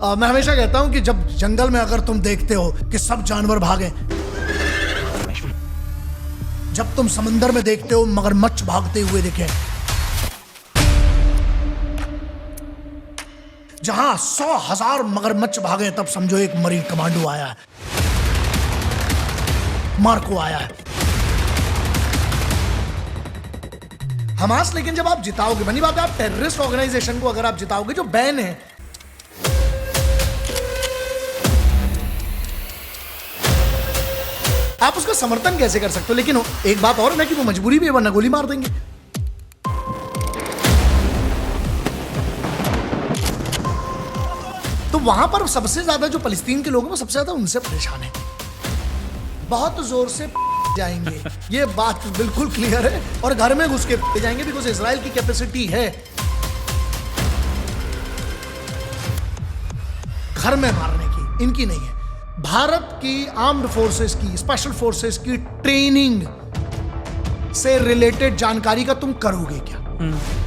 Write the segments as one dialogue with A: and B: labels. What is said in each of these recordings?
A: मैं हमेशा कहता हूं कि जब जंगल में अगर तुम देखते हो कि सब जानवर भागे, जब तुम समंदर में देखते हो मगरमच्छ भागते हुए दिखे, जहां 100,000 मगरमच्छ भागे, तब समझो एक मरीन कमांडो आया है, मार्को आया है। हमास, लेकिन जब आप जिताओगे, बनी बात है, आप टेररिस्ट ऑर्गेनाइजेशन को अगर आप जिताओगे जो बैन है, आप उसका समर्थन कैसे कर सकते हो? लेकिन एक बात और ना कि वो मजबूरी भी है, वरना गोली मार देंगे। तो वहां पर सबसे ज्यादा जो फलस्तीन के लोग हैं वो सबसे ज्यादा उनसे परेशान है, बहुत जोर से जाएंगे, ये बात बिल्कुल क्लियर है, और घर में घुस के जाएंगे, बिकॉज इजराइल की कैपेसिटी है घर में मारने की, इनकी नहीं है। भारत की आर्म्ड फोर्सेस की, स्पेशल फोर्सेस की ट्रेनिंग से रिलेटेड जानकारी का तुम करोगे क्या,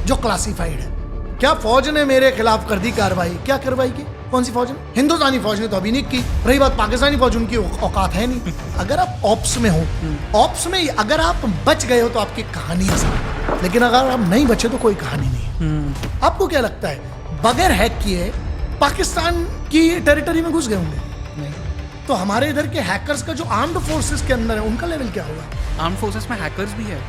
A: जो क्लासिफाइड है? क्या फौज ने मेरे खिलाफ कर दी कार्रवाई? क्या कार्रवाई की? कौन सी फौज ने? हिंदुस्तानी फौज ने तो अभी नहीं की। रही बात पाकिस्तानी फौज, उनकी औकात है नहीं। अगर आप ऑप्स में हो, ऑप्स में अगर आप बच गए हो तो आपकी कहानी है, लेकिन अगर आप नहीं बचे तो कोई कहानी नहीं है। आपको क्या लगता है बगैर हैक किए पाकिस्तान की टेरिटरी में घुस गए होंगे? नहीं। तो हमारे इधर के हैकर्स का जो आर्म्ड फोर्सेस के अंदर है, उनका लेवल क्या होगा?
B: आर्म्ड फोर्सेस में हैकर्स भी है।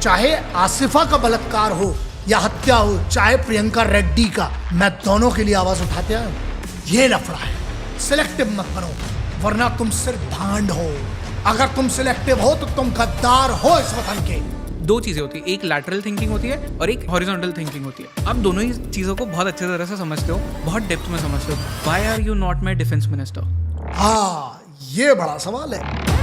A: चाहे आसिफा का बलात्कार हो या हत्या हो, चाहे प्रियंका रेड्डी का, मैं दोनों के लिए आवाज उठाते हैं। ये लफड़ा है, सिलेक्टिव मत बनो, वरना तुम सिर्फ भांड हो। अगर तुम सिलेक्टिव हो तो तुम गद्दार हो इस वतन के।
B: दो चीजें होती है, एक लैटरल थिंकिंग होती है और एक हॉरिजॉन्टल थिंकिंग होती है। आप दोनों ही चीजों को बहुत अच्छे तरह से समझते हो, बहुत डेप्थ में समझते हो। Why are you not my defence minister?
A: हाँ, ये बड़ा सवाल है।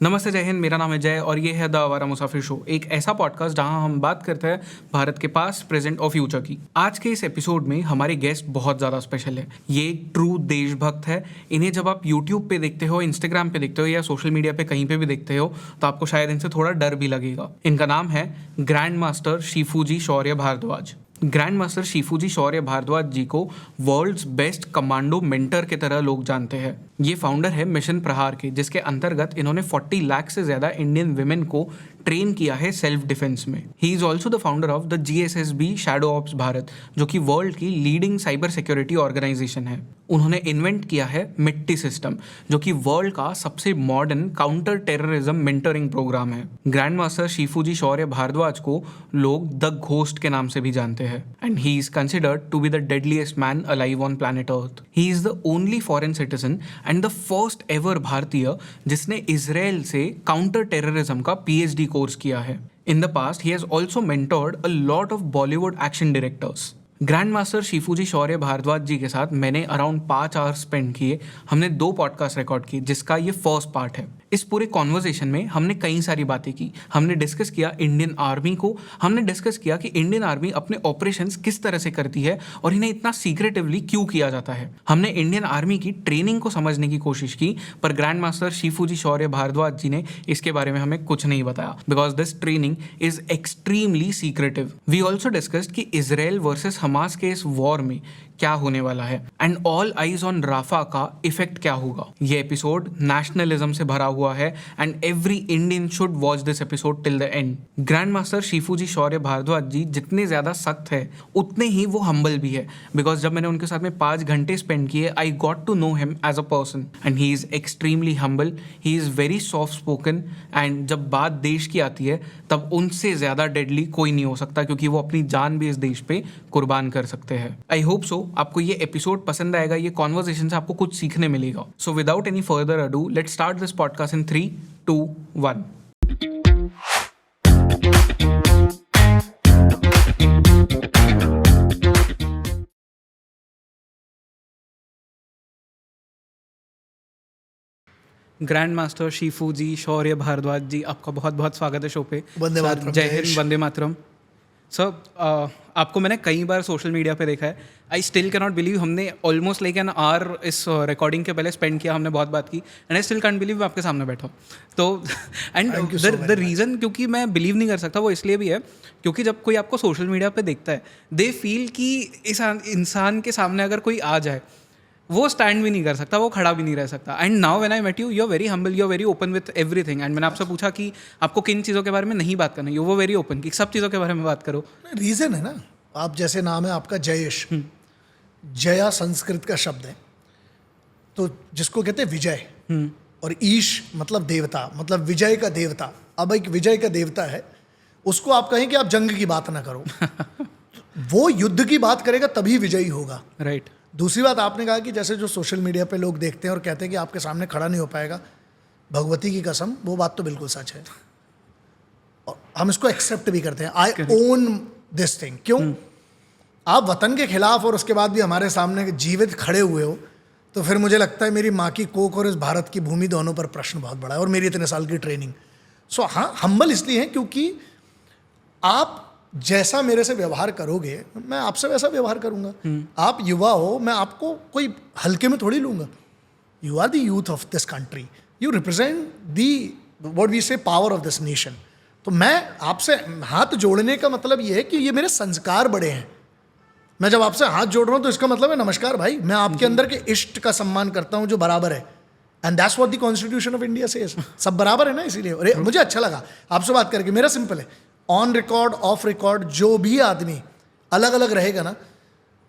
B: नमस्ते, जय हिंद। मेरा नाम है जय और ये है द आवारा मुसाफिर शो, एक ऐसा पॉडकास्ट जहां हम बात करते हैं भारत के पास्ट, प्रेजेंट और फ्यूचर की। आज के इस एपिसोड में हमारे गेस्ट बहुत ज़्यादा स्पेशल है। ये ट्रू देशभक्त है। इन्हें जब आप यूट्यूब पे देखते हो, इंस्टाग्राम पे देखते हो या सोशल मीडिया पे कहीं पे भी देखते हो तो आपको शायद इनसे थोड़ा डर भी लगेगा। इनका नाम है grand master Shifuji Shaurya Bhardwaj. Grand master Shifuji Shaurya Bhardwaj जी को वर्ल्ड्स बेस्ट कमांडो मेंटर की तरह लोग जानते हैं। ये फाउंडर है मिशन प्रहार के, जिसके अंतर्गत इन्होंने 40 लाख से ज्यादा इंडियन विमेन को ट्रेन किया है सेल्फ डिफेंस में। He is also the founder of the GSSB shadow ops Bharat, जो कि वर्ल्ड की लीडिंग साइबर सिक्योरिटी ऑर्गेनाइजेशन है। उन्होंने इन्वेंट किया है मिट्टी सिस्टम, जो कि वर्ल्ड का सबसे modern counter terrorism mentoring programme है। ग्रैंड मास्टर शिफूजी शौर्य भारद्वाज को लोग द घोस्ट के नाम से भी जानते हैं, and he is considered to be the deadliest man alive on planet Earth. He is the only foreign citizen and the first ever भारतीय जिसने इजराइल से काउंटर टेररिज्म का PhD कोर्स किया है। In the past he has also mentored a lot of Bollywood action directors. Grand master Shifuji Shaurya Bhardwaj ji के साथ मैंने around 5 hours spend किए। हमने 2 पॉडकास्ट रिकॉर्ड किए, जिसका ये फर्स्ट पार्ट है। इस पूरे कॉन्वर्सेशन में हमने कई सारी बातें की। हमने डिस्कस किया इंडियन आर्मी को, हमने डिस्कस किया कि इंडियन आर्मी अपने ऑपरेशंस किस तरह से करती है और इन्हें इतना सीक्रेटिवली क्यों किया जाता है। हमने इंडियन आर्मी की ट्रेनिंग को समझने की कोशिश की, पर ग्रैंड मास्टर शिफूजी शौर्य भारद्वाज जी ने इसके बारे में हमें कुछ नहीं बताया, because this training is extremely secretive. We also discussed कि इजराइल वर्सेस हमास के इस वॉर में क्या होने वाला है and all eyes on Rafah का इफेक्ट क्या होगा। ये एपिसोड नेशनलिज्म से भरा हुआ है and every Indian should watch this episode till the end. Grand master Shifuji Shaurya Bhardwaj जी जितने ज्यादा सख्त है उतने ही वो हम्बल भी है, बिकॉज जब मैंने उनके साथ में 5 घंटे स्पेंड किए, I got to know him as a person and he is extremely humble. He is very soft spoken and जब बात देश की आती है तब उनसे ज्यादा डेडली कोई नहीं हो सकता, क्योंकि वो अपनी जान भी इस देश पे कुर्बान कर सकते हैं। आई होप सो आपको ये एपिसोड पसंद आएगा, ये कॉन्वर्सेशन से आपको कुछ सीखने मिलेगा। So without any further ado, let's start this podcast in 3, 2, 1। Grand master Shifuji Shaurya Bhardwaj ji, आपका बहुत बहुत स्वागत है शो पे।
A: वंदे मातरम।
B: जय हिंद, वंदे मातरम। सर, आपको मैंने कई बार सोशल मीडिया पे देखा है, I still can not believe हमने ऑलमोस्ट लाइक एन आवर इस रिकॉर्डिंग के पहले स्पेंड किया, हमने बहुत बात की, and I still can believe मैं आपके सामने बैठा हूँ. तो एंड द रीज़न क्योंकि मैं बिलीव नहीं कर सकता वो इसलिए भी है क्योंकि जब कोई आपको सोशल मीडिया पे देखता है, दे फील कि इस इंसान के सामने अगर कोई आ जाए वो स्टैंड भी नहीं कर सकता, वो खड़ा भी नहीं रह सकता. And now when I met you, you are very humble, you are very open with everything. And मैंने आपसे पूछा कि आपको किन चीज़ों के बारे में नहीं बात करना, यू वो वेरी ओपन कि सब चीज़ों के बारे में बात करो.
A: रीजन है ना, आप जैसे नाम है आपका जयेश, जया संस्कृत का शब्द है, तो जिसको कहते हैं विजय, और ईश मतलब देवता, मतलब विजय का देवता. अब एक विजय का देवता है, उसको आप कहें कि आप जंग की बात ना करो, वो युद्ध की बात करेगा तभी विजयी होगा.
B: राइट.
A: दूसरी बात आपने कहा कि जैसे जो सोशल मीडिया पे लोग देखते हैं और कहते हैं कि आपके सामने खड़ा नहीं हो पाएगा, भगवती की कसम वो बात तो बिल्कुल सच है, और हम इसको एक्सेप्ट भी करते हैं. आई ओन दिस थिंग. क्यों? आप वतन के खिलाफ और उसके बाद भी हमारे सामने जीवित खड़े हुए हो, तो फिर मुझे लगता है मेरी माँ की कोख और इस भारत की भूमि दोनों पर प्रश्न बहुत बड़ा है, और मेरी इतने साल की ट्रेनिंग. सो हाँ, हम्बल इसलिए है क्योंकि आप जैसा मेरे से व्यवहार करोगे मैं आपसे वैसा व्यवहार करूंगा. आप युवा हो, मैं आपको कोई हल्के में थोड़ी लूंगा. You are the youth of this country, you represent the what we say power of this nation. तो मैं आपसे हाथ जोड़ने का मतलब ये है कि ये मेरे संस्कार बड़े हैं. मैं जब आपसे हाथ जोड़ रहा हूँ तो इसका मतलब है नमस्कार भाई, मैं आपके अंदर के इष्ट का सम्मान करता हूँ जो बराबर है. And that's what the constitution of India says. सब बराबर है ना, इसीलिए. और मुझे अच्छा लगा आपसे बात करके. मेरा सिंपल है, ऑन रिकॉर्ड ऑफ रिकॉर्ड जो भी आदमी अलग अलग रहेगा ना,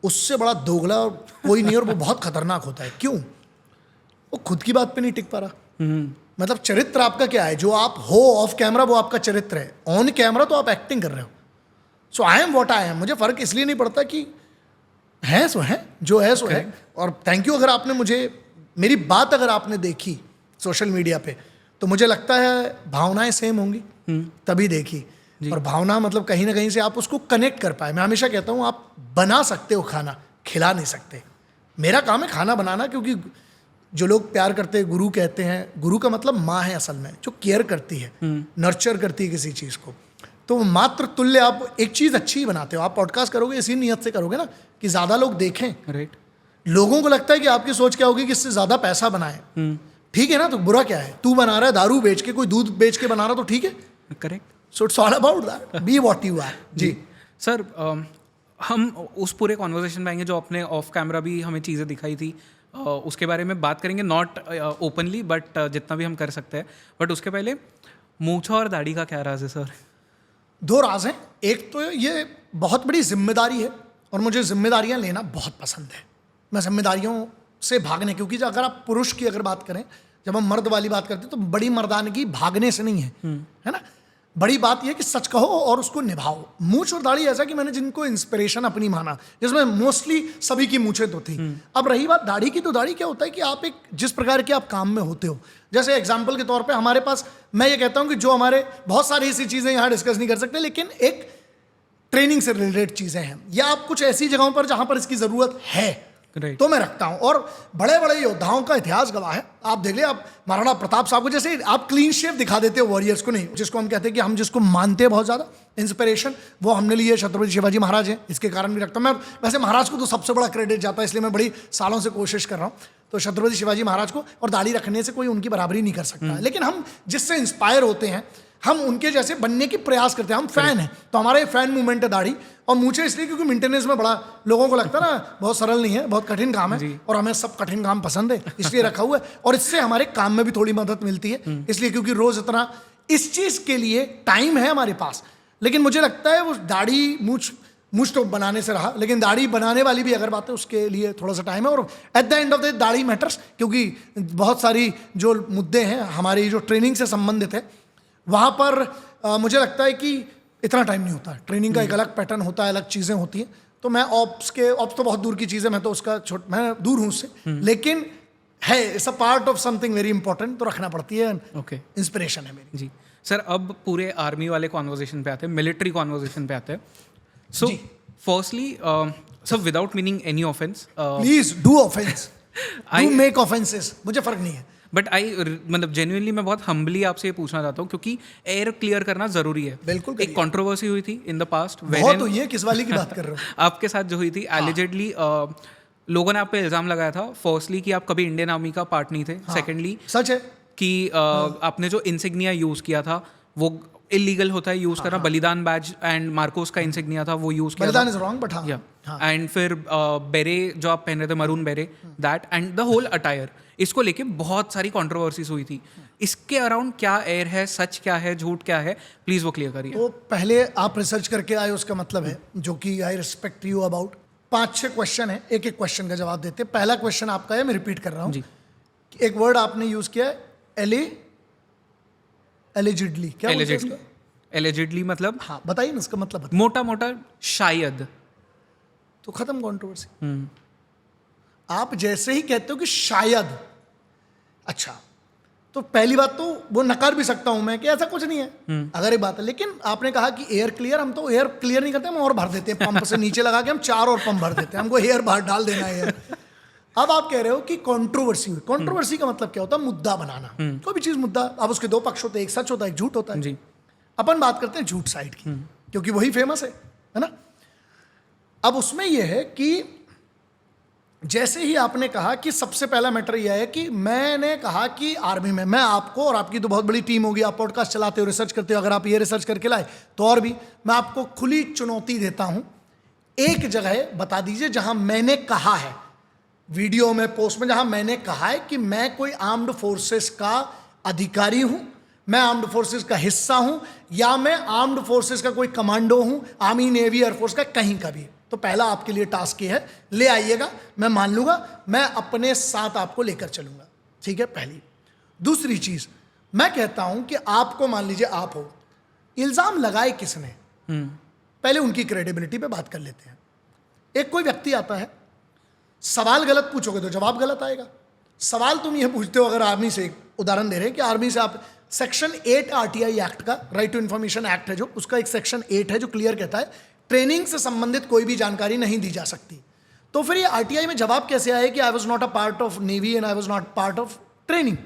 A: उससे बड़ा दोगला कोई नहीं, और वो बहुत खतरनाक होता है. क्यों? वो खुद की बात पे नहीं टिक पा रहा. मतलब चरित्र आपका क्या है, जो आप हो ऑफ कैमरा वो आपका चरित्र है, ऑन कैमरा तो आप एक्टिंग कर रहे हो. So I am what I am. मुझे फर्क इसलिए नहीं पड़ता कि है सो है, जो है सो है. और थैंक यू. अगर आपने मुझे, मेरी बात अगर आपने देखी सोशल मीडिया पे, तो मुझे लगता है भावनाएं सेम होंगी तभी देखी. और भावना मतलब कहीं ना कहीं से आप उसको कनेक्ट कर पाए. मैं हमेशा कहता हूँ आप बना सकते हो खाना, खिला नहीं सकते. मेरा काम है खाना बनाना, क्योंकि जो लोग प्यार करते हैं, गुरु कहते हैं, गुरु का मतलब माँ है असल में, जो केयर करती है, नर्चर करती है किसी चीज़ को. तो मात्र तुल्य आप एक चीज़ अच्छी ही बनाते हो. आप पॉडकास्ट करोगे इसी नियत से करोगे ना कि ज़्यादा लोग देखें.
B: राइट.
A: लोगों को लगता है कि आपकी सोच क्या होगी कि इससे ज़्यादा पैसा बनाए. ठीक है ना, तो बुरा क्या है? तू बना रहा है दारू बेच के, कोई दूध बेच के बना रहा तो ठीक है.
B: Correct.
A: So it's all about that, be what you are. जी
B: सर, हम उस पूरे कॉन्वर्सेशन में आएंगे जो आपने ऑफ कैमरा भी हमें चीज़ें दिखाई थी, उसके बारे में बात करेंगे, नॉट ओपनली बट जितना भी हम कर सकते हैं. बट उसके पहले मूंछ और दाढ़ी का क्या राज है सर?
A: दो राज हैं. एक तो ये बहुत बड़ी जिम्मेदारी है, और मुझे जिम्मेदारियां लेना बहुत पसंद है. मैं जिम्मेदारियों से भागने, क्योंकि अगर आप पुरुष की अगर बात करें, जब हम मर्द वाली बात करते हैं तो बड़ी मर्दानगी भागने से नहीं है, है ना. बड़ी बात यह कि सच कहो और उसको निभाओ. मूंछ और दाढ़ी ऐसा कि मैंने जिनको इंस्पिरेशन अपनी माना, जिसमें मोस्टली सभी की मूंछें तो थी. अब रही बात दाढ़ी की, तो दाढ़ी क्या होता है कि आप एक जिस प्रकार के आप काम में होते हो, जैसे एग्जाम्पल के तौर पे हमारे पास, मैं ये कहता हूँ कि जो हमारे बहुत सारी ऐसी चीज़ें यहाँ डिस्कस नहीं कर सकते, लेकिन एक ट्रेनिंग से रिलेटेड चीज़ें हैं, या आप कुछ ऐसी जगहों पर जहाँ पर इसकी ज़रूरत है तो मैं रखता हूं. और बड़े बड़े योद्धाओं का इतिहास गवाह है. आप देख ले, आप महाराणा प्रताप साहब को, जैसे आप क्लीन शेव दिखा देते हो वॉरियर्स को, नहीं जिसको हम कहते हैं कि हम जिसको मानते हैं बहुत ज़्यादा इंस्पिरेशन, वो हमने लिए छत्रपति शिवाजी महाराज हैं. इसके कारण भी रखता हूं. मैं वैसे महाराज को तो सबसे बड़ा क्रेडिट जाता है, इसलिए मैं बड़ी सालों से कोशिश कर रहा हूँ. तो छत्रपति शिवाजी महाराज को, और दाढ़ी रखने से कोई उनकी बराबरी नहीं कर सकता. लेकिन हम जिससे इंस्पायर होते हैं, हम उनके जैसे बनने की प्रयास करते हैं. हम फैन हैं, तो हमारा ये फैन मूवमेंट है दाढ़ी. और मूंछें इसलिए क्योंकि मेंटेनेंस में बड़ा लोगों को लगता है ना बहुत सरल नहीं है, बहुत कठिन काम है, और हमें सब कठिन काम पसंद है, इसलिए रखा हुआ है. और इससे हमारे काम में भी थोड़ी मदद मिलती है, इसलिए क्योंकि रोज इतना इस चीज के लिए टाइम है हमारे पास. लेकिन मुझे लगता है वो दाढ़ी मूंछ तो बनाने से रहा, लेकिन दाढ़ी बनाने वाली भी अगर बात है उसके लिए थोड़ा सा टाइम है. और at the end of the दाढ़ी मैटर्स, क्योंकि बहुत सारी जो मुद्दे हैं हमारी जो ट्रेनिंग से संबंधित है, वहाँ पर मुझे लगता है कि इतना टाइम नहीं होता. ट्रेनिंग का एक अलग पैटर्न होता है, अलग चीज़ें होती हैं. तो मैं ऑप्स तो बहुत दूर की चीज़ है, मैं तो उसका मैं दूर हूँ उससे, लेकिन है it's a part of something very important, तो रखना पड़ती है.
B: ओके,
A: इंस्पिरेशन है मेरी.
B: जी सर, अब पूरे आर्मी वाले कॉन्वर्सेशन पे आते हैं, मिलिट्री कॉन्वर्सेशन पे आते हैं. So firstly sir, without meaning any offence,
A: please do offence, do make offences, मुझे फर्क नहीं है.
B: बट मतलब जेन्युइनली मैं बहुत हम्बली आपसे ये पूछना चाहता हूँ, क्योंकि एयर क्लियर करना जरूरी है।
A: बिल्कुल
B: एक कंट्रोवर्सी हुई थी इन द पास्ट,
A: बहुत हुई है, किस वाली की बात कर रहे हो?
B: आपके साथ जो हुई थी एलिजेडली, लोगों ने आप पे इल्जाम लगाया था फर्स्टली कि आप कभी इंडियन आर्मी का पार्ट नहीं थे, सेकेंडली
A: सच है
B: कि आपने जो इंसिग्निया यूज किया था वो इलीगल होता है यूज करना। बलिदान बैज एंड मार्कोस का इंसिग्निया था, वो यूज किया
A: बलिदान इज रॉन्ग बट हाँ
B: या एंड फिर बेरे जो आप पहन रहे थे, maroon beret, that and the whole attire, इसको लेके बहुत सारी कंट्रोवर्सीज हुई थी। इसके अराउंड क्या एयर है, सच क्या है, झूठ क्या है, प्लीज वो क्लियर करिए।
A: तो पहले आप रिसर्च करके आए, उसका मतलब है, जो कि I respect you about. 5-6 question है, एक एक क्वेश्चन का जवाब देते। पहला क्वेश्चन आपका है, मैं रिपीट कर रहा हूँ। एक वर्ड आपने यूज किया है एलिजिडली, क्या
B: एलिजिडली मतलब?
A: हाँ बताइए ना इसका मतलब बताइए।
B: मोटा मोटा शायद।
A: तो खत्म कंट्रोवर्सी। आप जैसे ही कहते हो कि शायद, अच्छा, तो पहली बात तो वो नकार भी सकता हूं मैं कि ऐसा कुछ नहीं है, अगर ये बात है। लेकिन आपने कहा कि एयर क्लियर, हम तो एयर क्लियर नहीं करते, हम और भर देते हैं पंप से नीचे लगा के, हम 4 और पंप भर देते हैं, हमको एयर बाहर डाल देना है एयर। अब आप कह रहे हो कि कंट्रोवर्सी हुई। कंट्रोवर्सी का मतलब क्या होता है? मुद्दा बनाना। कोई भी चीज मुद्दा, अब उसके 2 पक्ष होते हैं, एक सच होता है, एक झूठ होता है जी। अपन बात करते हैं झूठ साइड की, क्योंकि वही फेमस है ना। अब उसमें यह है कि जैसे ही आपने कहा कि सबसे पहला मैटर यह है कि मैंने कहा कि आर्मी में मैं आपको, और आपकी तो बहुत बड़ी टीम होगी, आप पॉडकास्ट चलाते हो, रिसर्च करते हो, अगर आप ये रिसर्च करके लाए तो और भी, मैं आपको खुली चुनौती देता हूं, एक जगह बता दीजिए जहां मैंने कहा है, वीडियो में, पोस्ट में, जहां मैंने कहा है कि मैं कोई आर्म्ड फोर्सेस का अधिकारी हूं, मैं आर्म्ड फोर्सेस का हिस्सा हूं, या मैं आर्म्ड फोर्सेस का कोई कमांडो हूं, आर्मी, नेवी, एयरफोर्स का, कहीं का भी। तो पहला आपके लिए टास्क ये है, ले आइएगा, मैं मान लूंगा, मैं अपने साथ आपको लेकर चलूंगा, ठीक है, पहली। दूसरी चीज, मैं कहता हूं कि आपको, मान लीजिए आप हो, इल्जाम लगाए किसने, पहले उनकी क्रेडिबिलिटी पे बात कर लेते हैं। एक कोई व्यक्ति आता है, सवाल गलत पूछोगे तो जवाब गलत आएगा। सवाल तुम ये पूछते हो, अगर आर्मी से, उदाहरण दे रहे हैं कि आर्मी से आप, सेक्शन 8 आरटीआई एक्ट का, राइट टू इन्फॉर्मेशन एक्ट है जो, उसका एक सेक्शन 8 है जो क्लियर कहता है ट्रेनिंग से संबंधित कोई भी जानकारी नहीं दी जा सकती। तो फिर ये आरटीआई में जवाब कैसे आए कि I was not a part of navy and I was not part of training?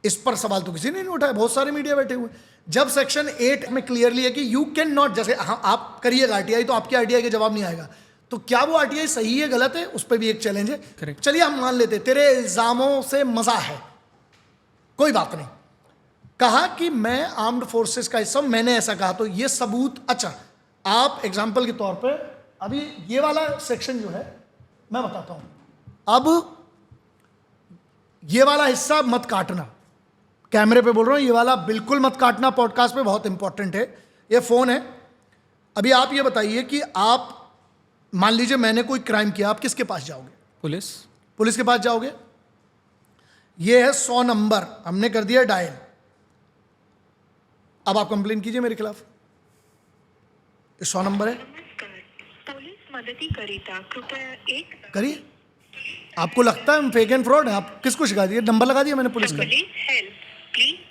A: इस पर सवाल तो किसी ने नहीं उठाया, बहुत सारे मीडिया बैठे हुए। जब सेक्शन 8 में क्लियरली है कि यू कैन नॉट, जैसे हाँ आप करिएगा आरटीआई तो आपके आरटीआई का जवाब नहीं आएगा, तो क्या वो आरटीआई सही है गलत है, उस पर भी एक चैलेंज है। चलिए हम मान लेते तेरे इल्जामों से मजा है, कोई बात नहीं, कहा कि मैं आर्म्ड फोर्सेस का हिस्सा हूं, मैंने ऐसा कहा, तो ये सबूत। अच्छा, आप एग्जाम्पल के तौर पे अभी ये वाला सेक्शन जो है मैं बताता हूं, अब ये वाला हिस्सा मत काटना, कैमरे पे बोल रहा हूं, ये वाला बिल्कुल मत काटना, पॉडकास्ट पे बहुत इंपॉर्टेंट है, ये फोन है। अभी आप ये बताइए कि आप, मान लीजिए मैंने कोई क्राइम किया, आप किसके पास जाओगे? पुलिस के पास जाओगे। ये है 100 नंबर, हमने कर दिया डायल। अब आप कंप्लेन कीजिए मेरे खिलाफ, 100 नंबर है,
C: पोलीस मदतीकरिता कृपया एक
A: करिए। आपको लगता है हम फेक एंड फ्रॉड है? आप किसको शिका दिए? नंबर लगा दिया मैंने पुलिस का।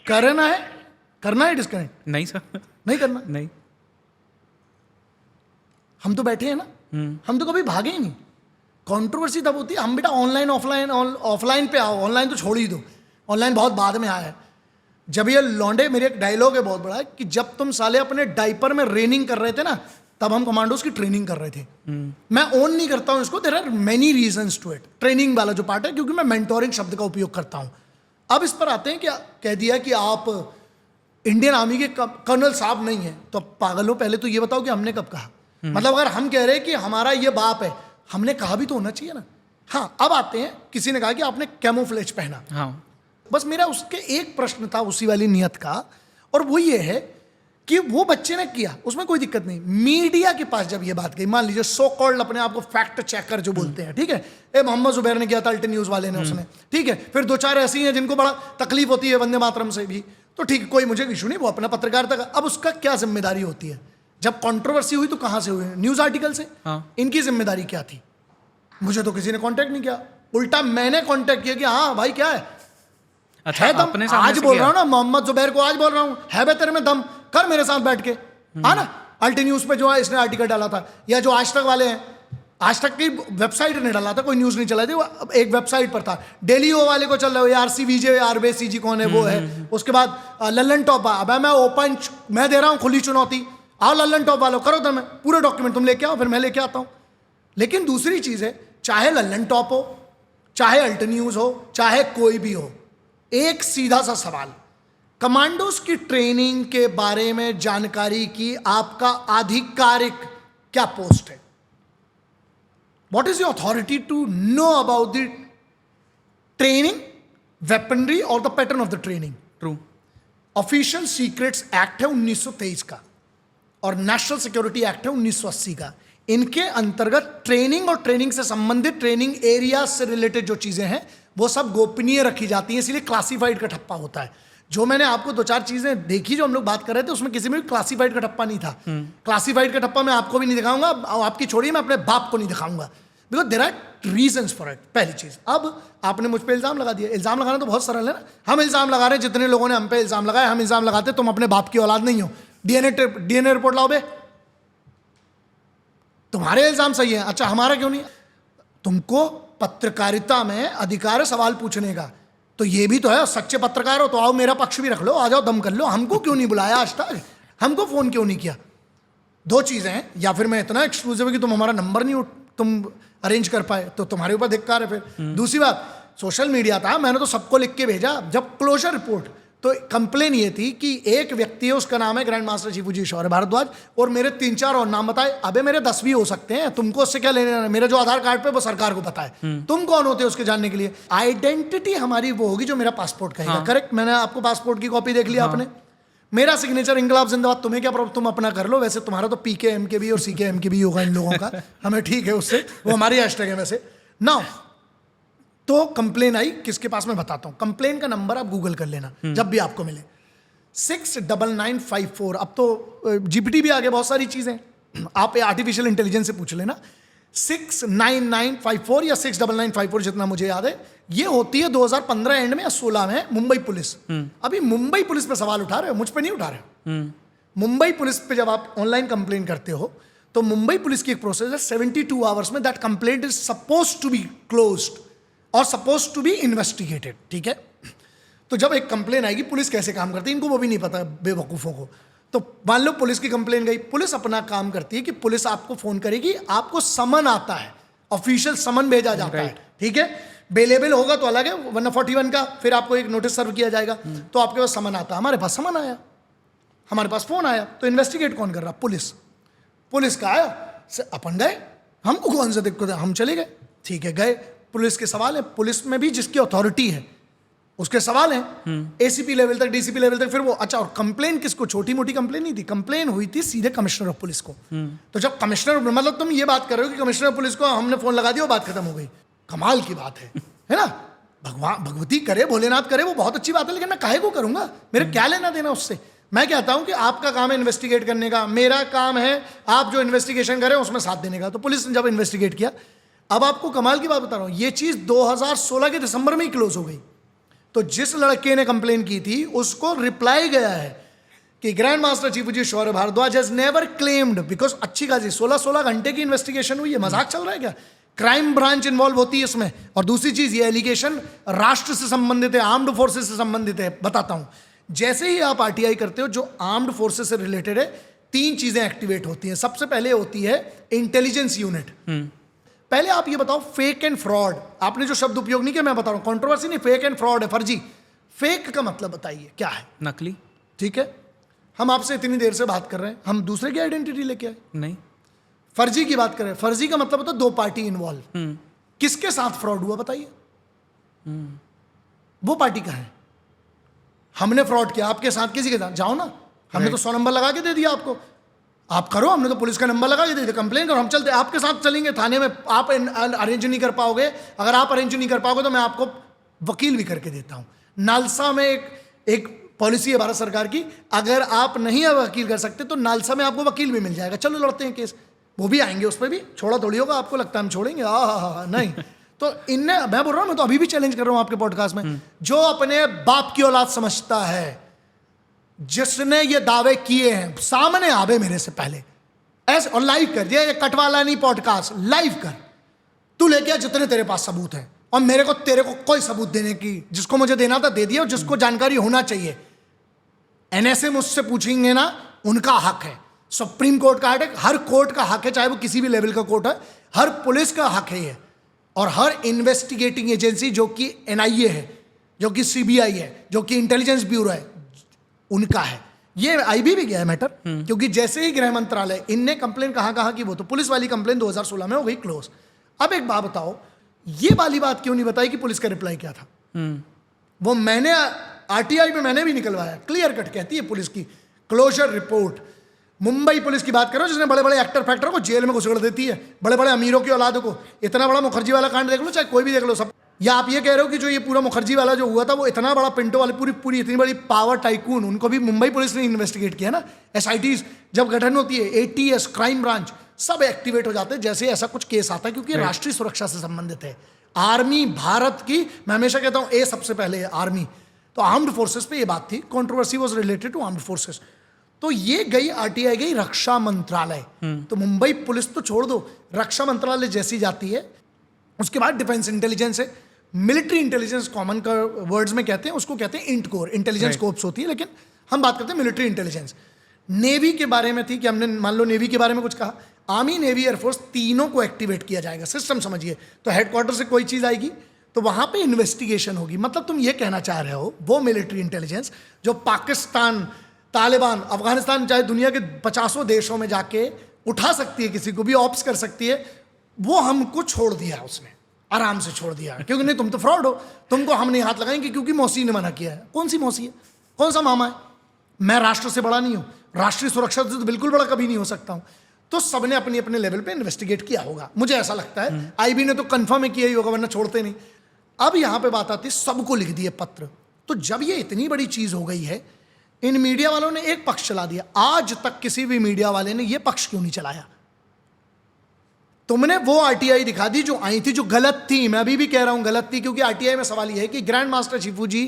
A: करना है डिस्कनेक्ट?
B: नहीं सर,
A: नहीं करना।
B: नहीं,
A: हम तो बैठे हैं ना, हम तो कभी भागे ही नहीं। कंट्रोवर्सी तब होती है, हम बेटा ऑनलाइन ऑफलाइन पे आओ, ऑनलाइन तो छोड़ ही दो, ऑनलाइन बहुत बाद में आया है। जब ये लौंडे, मेरे एक डायलॉग है बहुत बड़ा कि जब तुम साले अपने डाइपर में रेनिंग कर रहे थे ना, तब हम कमांडोज की ट्रेनिंग कर रहे थे। मैं ओन नहीं करता हूं इसको, there are many reasons to it, training वाला जो पार्ट है, क्योंकि मैं मेंटोरिंग शब्द का उपयोग करता हूं। अब इस पर आते हैं कि कह दिया कि आप इंडियन आर्मी के कर्नल साहब नहीं है, तो पागलों, पहले तो ये बताओ कि हमने कब कहा? मतलब अगर हम कह रहे हैं कि हमारा ये बाप है, हमने कहा भी तो होना चाहिए ना। हाँ, अब आते हैं, किसी ने कहा कि आपने कैमोफ्लेज पहना।
B: हाँ,
A: बस मेरा उसके एक प्रश्न था उसी वाली नियत का, और वो ये है कि वो बच्चे ने किया, उसमें कोई दिक्कत नहीं। मीडिया के पास जब ये बात गई, मान लीजिए सो कॉल्ड अपने आप को फैक्ट चेकर जो बोलते हैं, ठीक है, ए मोहम्मद जुबैर ने किया था, अल्टी न्यूज वाले ने, उसने, ठीक है, फिर 2-4 ऐसी हैं जिनको बड़ा तकलीफ होती है वंदे मातरम से भी, तो ठीक, कोई मुझे इशू नहीं, वो अपना पत्रकारिता का। अब उसका क्या जिम्मेदारी होती है? जब कंट्रोवर्सी हुई तो कहां से हुई? न्यूज आर्टिकल से। इनकी जिम्मेदारी क्या थी? मुझे तो किसी ने कांटेक्ट नहीं किया, उल्टा मैंने कांटेक्ट किया कि हाँ भाई क्या है,
B: अच्छा,
A: है दम, आज बोल रहा हूँ ना, मोहम्मद जुबैर को आज बोल रहा हूँ, है बे तेरे में दम, कर मेरे साथ बैठ के, हाँ ना। अल्टी न्यूज पे जो है इसने आर्टिकल डाला था, या जो आज तक वाले हैं, आज तक की वेबसाइट नहीं डाला था, कोई न्यूज नहीं चलाई थी, वो एक वेबसाइट पर था। डेली ओ वाले को चल रहा है, आरसीवीजे आरबीसीजी कौन है वो है। उसके बाद लल्लन टॉप, अब मैं ओपन, मैं दे रहा हूं खुली चुनौती, आओ लल्लन टॉप वालों करो, तो मैं पूरे डॉक्यूमेंट तुम लेके आओ, फिर मैं लेके आता हूं। लेकिन दूसरी चीज है, चाहे लल्लन टॉप हो, चाहे अल्ट न्यूज हो, चाहे कोई भी हो, एक सीधा सा सवाल, कमांडोज की ट्रेनिंग के बारे में जानकारी की आपका आधिकारिक क्या पोस्ट है? What is your authority to know about the training, weaponry or the pattern of the training?
B: True.
A: Official secrets act है 1923 का और नेशनल सिक्योरिटी एक्ट है 1980 का। इनके अंतर्गत ट्रेनिंग और ट्रेनिंग से संबंधित, ट्रेनिंग एरिया से रिलेटेड जो चीजें हैं वो सब गोपनीय रखी जाती हैं, इसलिए क्लासिफाइड का ठप्पा होता है। जो मैंने आपको 2-4 चीजें देखी जो हम लोग बात कर रहे थे, उसमें किसी में भी क्लासिफाइड का ठप्पा नहीं था। क्लासिफाइड का ठप्पा मैं आपको भी नहीं दिखाऊंगा, आपकी छोड़िए, मैं अपने बाप को नहीं दिखाऊंगा, because there are reasons for it. पहली चीज, अब आपने मुझ पर इल्जाम लगा दिया। इल्जाम लगाना तो बहुत सरल है ना, हम इल्जाम लगा रहे हैं, जितने लोगों ने हम पे इल्जाम लगाए, हम इल्जाम लगाते तुम अपने बाप की औलाद नहीं हो, डीएनए रिपोर्ट लाओ बे, तुम्हारे इल्जाम सही है, अच्छा हमारा क्यों नहीं? तुमको पत्रकारिता में अधिकार है सवाल पूछने का, तो ये भी तो है, सच्चे पत्रकार हो तो आओ मेरा पक्ष भी रख लो, आ जाओ दम कर लो। हमको क्यों नहीं बुलाया आज तक, हमको फोन क्यों नहीं किया? दो चीजें हैं, या फिर मैं इतना एक्सक्लूसिव है कि तुम हमारा नंबर नहीं तुम अरेंज कर पाए, तो तुम्हारे ऊपर धिक्कार है। फिर दूसरी बात, सोशल मीडिया था, मैंने तो सबको लिख के भेजा। जब क्लोजर रिपोर्ट, तो कंप्लेन ये थी कि एक व्यक्ति है, उसका नाम है ग्रैंड मास्टर चीफूजी शौर्य भारद्वाज, और मेरे 3-4 और नाम बताए। अबे मेरे 10 भी हो सकते हैं, तुमको उससे क्या लेना है? मेरे जो आधार कार्ड पे वो सरकार को पता है, तुम कौन होते हो उसके जानने के लिए? आइडेंटिटी हमारी वो होगी जो मेरा पासपोर्ट कहेगा। हाँ। करेक्ट, मैंने आपको पासपोर्ट की कॉपी देख लिया। हाँ। आपने मेरा सिग्नेचर इंकलाब जिंदाबाद, तुम्हें क्या प्रॉब्लम, तुम अपना कर लो। वैसे तुम्हारा तो पीकेएम के भी और सीकेएम के भी होगा इन लोगों का, हमें ठीक है उससे, वो हमारी हैशटैग है वैसे ना। तो कंप्लेन आई किसके पास, मैं बताता हूं। कंप्लेन का नंबर आप गूगल कर लेना जब भी आपको मिले, 69954। अब तो जीपीटी भी आ गया, बहुत सारी चीजें, आप आर्टिफिशियल इंटेलिजेंस से पूछ लेना। 69954 या 69954 जितना मुझे याद है, ये होती है 2015 एंड में या 16 में मुंबई पुलिस। अभी मुंबई पुलिस पे सवाल उठा रहे हो, मुझ पे नहीं उठा रहे हो। मुंबई पुलिस पे जब आप ऑनलाइन कंप्लेन करते हो तो मुंबई पुलिस की एक प्रोसेस है, 72 आवर्स में that complaint is suppose to be closed और सपोज टू बी इन्वेस्टिगेटेड। ठीक है, तो जब एक कंप्लेन आएगी, पुलिस कैसे काम करती है इनको वो भी नहीं पता बेवकूफों को। तो मान लो पुलिस की कंप्लेन गई, पुलिस अपना काम करती है कि पुलिस आपको फोन करेगी, आपको समन आता है, ऑफिशियल समन भेजा जाता है। ठीक है, बेलेबल होगा तो अलग है, वरना 41 का फिर आपको एक नोटिस सर्व किया जाएगा, तो आपके पास समन आता है। हमारे पास समन आया, हमारे पास फोन आया, तो इन्वेस्टिगेट कौन कर रहा? पुलिस का आया, अपन गए, हमको कौन सा दिक्कत है, हम चले गए। ठीक है, गए, पुलिस के सवाल है, पुलिस में भी जिसकी अथॉरिटी है उसके सवाल हैं, एसीपी लेवल तक, डीसीपी लेवल तक। फिर वो अच्छा, और कंप्लेन किसको? छोटी मोटी कंप्लेन नहीं थी, कंप्लेन हुई थी सीधे कमिश्नर ऑफ पुलिस को। तो जब कमिश्नर, मतलब तुम ये बात कर रहे हो कि कमिश्नर ऑफ पुलिस को हमने फोन लगा दिया, बात खत्म हो गई, कमाल की बात है ना? भगवान भगवती करे, भोलेनाथ करे, वो बहुत अच्छी बात है, लेकिन मैं काहे को करूंगा? मेरे क्या लेना देना उससे? मैं कहता हूं कि आपका काम है इन्वेस्टिगेट करने का, मेरा काम है आप जो इन्वेस्टिगेशन करें उसमें साथ देने का। तो पुलिस ने जब इन्वेस्टिगेट किया, अब आपको कमाल की बात बता रहा हूं, ये चीज 2016 के दिसंबर में ही क्लोज हो गई। तो जिस लड़के ने कंप्लेन की थी उसको रिप्लाई गया है कि grand master Shifuji Shaurya Bhardwaj has never claimed, because अच्छी खासी 16 घंटे की इन्वेस्टिगेशन हुई है, मजाक चल रहा है क्या? क्राइम ब्रांच इन्वॉल्व होती है इसमें। और दूसरी चीज, ये एलिगेशन राष्ट्र से संबंधित है, आर्म्ड फोर्सेस से संबंधित है। बताता हूं, जैसे ही आप आरटीआई करते हो जो आर्म्ड फोर्सेस से रिलेटेड है, 3 चीजें एक्टिवेट होती हैं। सबसे पहले होती है इंटेलिजेंस यूनिट। पहले आप ये बताओ, फेक एंड फ्रॉड, आपने जो शब्द उपयोग नहीं किया, मैं बता रहा हूं, कंट्रोवर्सी नहीं, फेक एंड फ्रॉड है, फर्जी। फेक का मतलब बताइए क्या है?
B: नकली।
A: ठीक है, हम आपसे इतनी देर से बात कर रहे हैं, हम दूसरे की आइडेंटिटी लेके आए?
B: नहीं।
A: फर्जी की बात करें, फर्जी का मतलब होता है 2 पार्टी इन्वॉल्व। किसके साथ फ्रॉड हुआ बताइए? वो पार्टी कहाँ है? हमने फ्रॉड किया आपके साथ, किसी के साथ? जाओ ना, हमने तो 100 नंबर लगा के दे दिया आपको, आप करो। हमने तो पुलिस का नंबर लगा के दे दिया, कंप्लेन करो, हम चलते आपके साथ चलेंगे थाने में। आप अरेंज नहीं कर पाओगे, अगर आप अरेंज नहीं कर पाओगे तो मैं आपको वकील भी करके देता हूं। नालसा में एक पॉलिसी है भारत सरकार की, अगर आप नहीं वकील कर सकते तो नालसा में आपको वकील भी मिल जाएगा, चलो लड़ते हैं केस। वो भी आएंगे, उस पर भी छोड़ा थोड़ी होगा, आपको लगता है हम छोड़ेंगे? नहीं। तो इनने, मैं बोल रहा हूं, मैं तो अभी भी चैलेंज कर रहा हूं आपके पॉडकास्ट में, जो अपने बाप की औलाद समझता है, जिसने ये दावे किए हैं, सामने आवे मेरे से पहले, ऐसे, और लाइव कर, ये कटवाला नहीं पॉडकास्ट, लाइव कर, तू लेके आ जितने तेरे पास सबूत हैं, और मेरे को तेरे को कोई सबूत देने की, जिसको मुझे देना था दे दिया, और जिसको जानकारी होना चाहिए एनएसए मुझसे पूछेंगे ना, उनका हक है, सुप्रीम कोर्ट का हक है, हर कोर्ट का हक है, चाहे वो किसी भी लेवल का कोर्ट है, हर पुलिस का हक है ये, और हर इन्वेस्टिगेटिंग एजेंसी जो कि एनआईए है, जो कि सीबीआई है, जो कि इंटेलिजेंस ब्यूरो है, उनका है। ये आईबी भी गया है मैटर, क्योंकि जैसे ही गृह मंत्रालय इनने कंप्लेन कहा कि वो तो पुलिस वाली कंप्लेन 2016 में हो गई क्लोज। अब एक बात बताओ, ये वाली बात क्यों नहीं बताई कि पुलिस का रिप्लाई क्या था? वो मैंने आरटीआई में मैंने भी निकलवाया, क्लियर कट कहती है पुलिस की क्लोजर रिपोर्ट। मुंबई पुलिस की बात करो जिसने बड़े बड़े एक्टर फैक्टर को जेल में घुसड़ देती है, बड़े बड़े अमीरों की औलादों को। इतना बड़ा मुखर्जी वाला कांड देख लो, चाहे कोई भी देख लो, सब। या आप ये कह रहे हो कि जो ये पूरा मुखर्जी वाला जो हुआ था, वो इतना बड़ा पिंटो वाले पूरी इतनी बड़ी पावर टाइकून, उनको भी मुंबई पुलिस ने इन्वेस्टिगेट किया ना। एसआईटीज जब गठन होती है, एटीएस, क्राइम ब्रांच, सब एक्टिवेट हो जाते हैं जैसे ऐसा कुछ केस आता है, क्योंकि राष्ट्रीय सुरक्षा से संबंधित है। आर्मी भारत की, मैं हमेशा कहता हूं, ए सबसे पहले है आर्मी। तो आर्म्ड फोर्सेस पे ये बात थी, controversy was related to armed forces. तो ये गई आरटीआई, गई रक्षा मंत्रालय। तो मुंबई पुलिस तो छोड़ दो, रक्षा मंत्रालय जैसी जाती है, उसके बाद डिफेंस इंटेलिजेंस है, मिलिट्री इंटेलिजेंस कॉमन का वर्ड्स में कहते हैं, उसको कहते हैं इंट कोर, इंटेलिजेंस कोर्प्स होती है, लेकिन हम बात करते हैं मिलिट्री इंटेलिजेंस। नेवी के बारे में थी कि हमने मान लो नेवी के बारे में कुछ कहा, आर्मी, नेवी, एयरफोर्स तीनों को एक्टिवेट किया जाएगा। सिस्टम समझिए, तो हेडक्वार्टर से कोई चीज आएगी तो वहां पे इन्वेस्टिगेशन होगी। मतलब तुम ये कहना चाह रहे हो वो मिलिट्री इंटेलिजेंस जो पाकिस्तान, तालिबान, अफगानिस्तान, चाहे दुनिया के 50 देशों में जाके उठा सकती है, किसी को भी ऑप्स कर सकती है, वो हमको छोड़ दिया उसने, आराम से छोड़ दिया। क्योंकि नहीं, तुम तो फ्रॉड हो, तुमको हम नहीं हाथ लगाएंगे क्योंकि मौसी ने मना किया है। कौन सी मौसी है, कौन सा मामा है? मैं राष्ट्र से बड़ा नहीं हूं, राष्ट्रीय सुरक्षा से तो बिल्कुल बड़ा कभी नहीं हो सकता हूं। तो सबने अपने अपने लेवल पे इन्वेस्टिगेट किया होगा, मुझे ऐसा लगता है। आईबी ने तो कंफर्म ही किया ही होगा, वरना छोड़ते नहीं। अब यहां पे बात आती है, सबको लिख दिए पत्र। तो जब ये इतनी बड़ी चीज हो गई है, इन मीडिया वालों ने एक पक्ष चला दिया। आज तक किसी भी मीडिया वाले ने ये पक्ष क्यों नहीं चलाया? तुमने वो आरटीआई दिखा दी जो आई थी, जो गलत थी। मैं अभी भी कह रहा हूं गलत थी, क्योंकि आरटीआई में सवाल यह है कि ग्रैंड मास्टर शिफू जी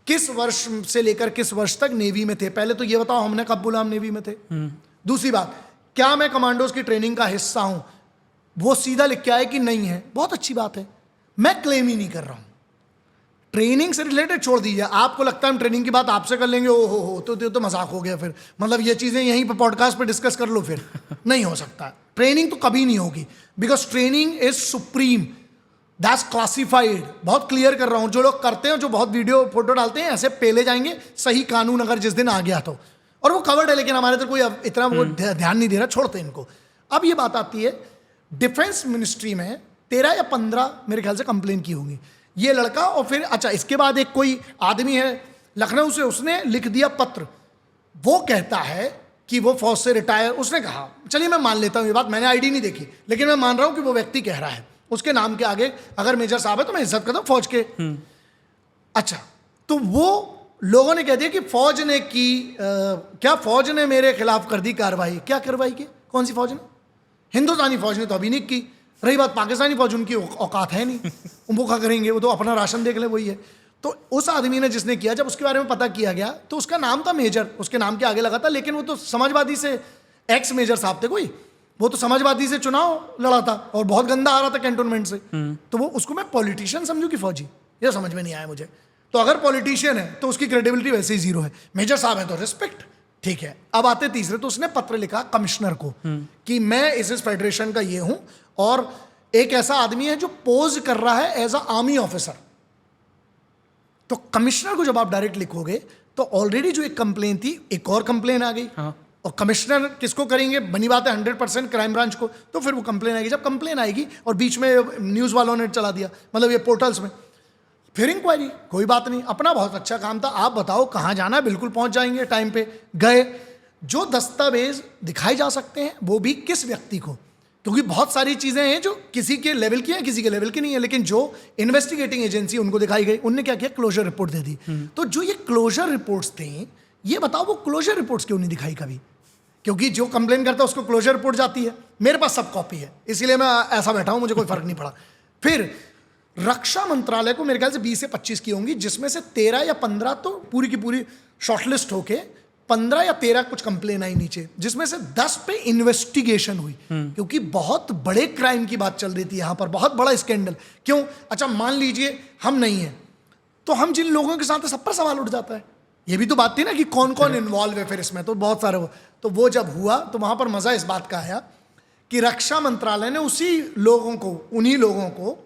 A: किस वर्ष से लेकर किस वर्ष तक नेवी में थे। पहले तो ये बताओ, हमने कब बोला हम नेवी में थे? दूसरी बात, क्या मैं कमांडोज की ट्रेनिंग का हिस्सा हूं? वो सीधा लिख के आए कि नहीं है, बहुत अच्छी बात है, मैं क्लेम ही नहीं कर रहा हूं। ट्रेनिंग से रिलेटेड छोड़ दीजिए, आपको लगता है हम ट्रेनिंग की बात आपसे कर लेंगे, ओ हो तो मजाक हो गया फिर। मतलब ये चीजें यहीं पे पॉडकास्ट पे डिस्कस कर लो, फिर नहीं हो सकता। ट्रेनिंग तो कभी नहीं होगी, because training is supreme, that's classified. बहुत क्लियर कर रहा हूं, जो लोग करते हैं, जो बहुत वीडियो फोटो डालते हैं, ऐसे पेले जाएंगे। सही कानून अगर जिस दिन आ गया तो, और वो कवर्ड है, लेकिन हमारे तो कोई इतना वो ध्यान नहीं दे रहा, छोड़ते इनको। अब ये बात आती है, डिफेंस मिनिस्ट्री में 13 या 15 मेरे ख्याल से कंप्लेन की होंगी ये लड़का। और फिर अच्छा, इसके बाद एक कोई आदमी है लखनऊ से, उसने लिख दिया पत्र। वो कहता है कि वो फौज से रिटायर, उसने कहा, चलिए मैं मान लेता हूं ये बात, मैंने आईडी नहीं देखी, लेकिन मैं मान रहा हूं कि वो व्यक्ति कह रहा है। उसके नाम के आगे अगर मेजर साहब है तो मैं इज्जत करता हूं फौज के। अच्छा, तो वो लोगों ने कह दिया कि फौज ने की क्या फौज ने मेरे खिलाफ कर दी कार्रवाई। क्या कार्रवाई की? कौन सी फौज ने? हिंदुस्तानी फौज ने तो अभी नहीं की। रही बात पाकिस्तानी फौज, उनकी औकात है नहीं, वो क्या करेंगे, वो तो अपना राशन देख ले, वही है। तो उस आदमी ने जिसने किया, जब उसके बारे में पता किया गया तो उसका नाम था मेजर, उसके नाम के आगे लगा था, लेकिन वो तो समाजवादी से, एक्स मेजर साहब थे कोई, वो तो समाजवादी से चुनाव लड़ा था और बहुत गंदा आ रहा था कैंटोनमेंट से। तो वो, उसको मैं पॉलिटिशियन समझू कि फौजी, ये समझ में नहीं आया मुझे। तो अगर पॉलिटिशियन है तो उसकी क्रेडिबिलिटी वैसे ही जीरो है। मेजर साहब है तो रिस्पेक्ट, ठीक है। अब आते तीसरे, तो उसने पत्र लिखा कमिश्नर को कि मैं इस फेडरेशन का ये हूं, और एक ऐसा आदमी है जो पोज कर रहा है एज अ आर्मी ऑफिसर। तो कमिश्नर को जब आप डायरेक्ट लिखोगे तो ऑलरेडी जो एक कंप्लेन थी, एक और कंप्लेन आ गई। और कमिश्नर किसको करेंगे? बनी बात है 100% क्राइम ब्रांच को। तो फिर वो कंप्लेन आएगी। जब कंप्लेन आएगी और बीच में न्यूज वालों ने चला दिया, मतलब ये पोर्टल्स में, फिर इंक्वायरी, कोई बात नहीं, अपना बहुत अच्छा काम था, आप बताओ कहाँ जाना है, बिल्कुल पहुंच जाएंगे टाइम पे। गए, जो दस्तावेज दिखाए जा सकते हैं वो भी किस व्यक्ति को, क्योंकि बहुत सारी चीजें हैं जो किसी के लेवल की हैं, किसी के लेवल की नहीं है, लेकिन जो इन्वेस्टिगेटिंग एजेंसी उनको दिखाई गई, उनने क्या किया? क्लोजर रिपोर्ट दे दी। तो जो ये क्लोजर रिपोर्ट्स थे, ये बताओ वो क्लोजर रिपोर्ट्स क्यों नहीं दिखाई कभी? क्योंकि जो कंप्लेन करता है उसको क्लोजर रिपोर्ट जाती है, मेरे पास सब कॉपी है, इसलिए मैं ऐसा बैठा हूं, मुझे कोई फर्क नहीं पड़ा। फिर रक्षा मंत्रालय को मेरे ख्याल से 20 से 25 की होंगी, जिसमें से 13 या 15 तो पूरी की पूरी शॉर्टलिस्ट होके 15 या 13 कुछ कंप्लेन आई नीचे, जिसमें से 10 पे इन्वेस्टिगेशन हुई, क्योंकि बहुत बड़े क्राइम की बात चल रही थी यहां पर, बहुत बड़ा स्कैंडल। क्यों? अच्छा मान लीजिए हम नहीं है, तो हम जिन लोगों के साथ हैं सब पर सवाल उठ जाता है। ये भी तो बात थी ना कि कौन कौन इन्वॉल्व है फिर इसमें, तो बहुत सारे तो वो जब हुआ तो वहां पर मजा इस बात का आया कि रक्षा मंत्रालय ने उन्हीं लोगों को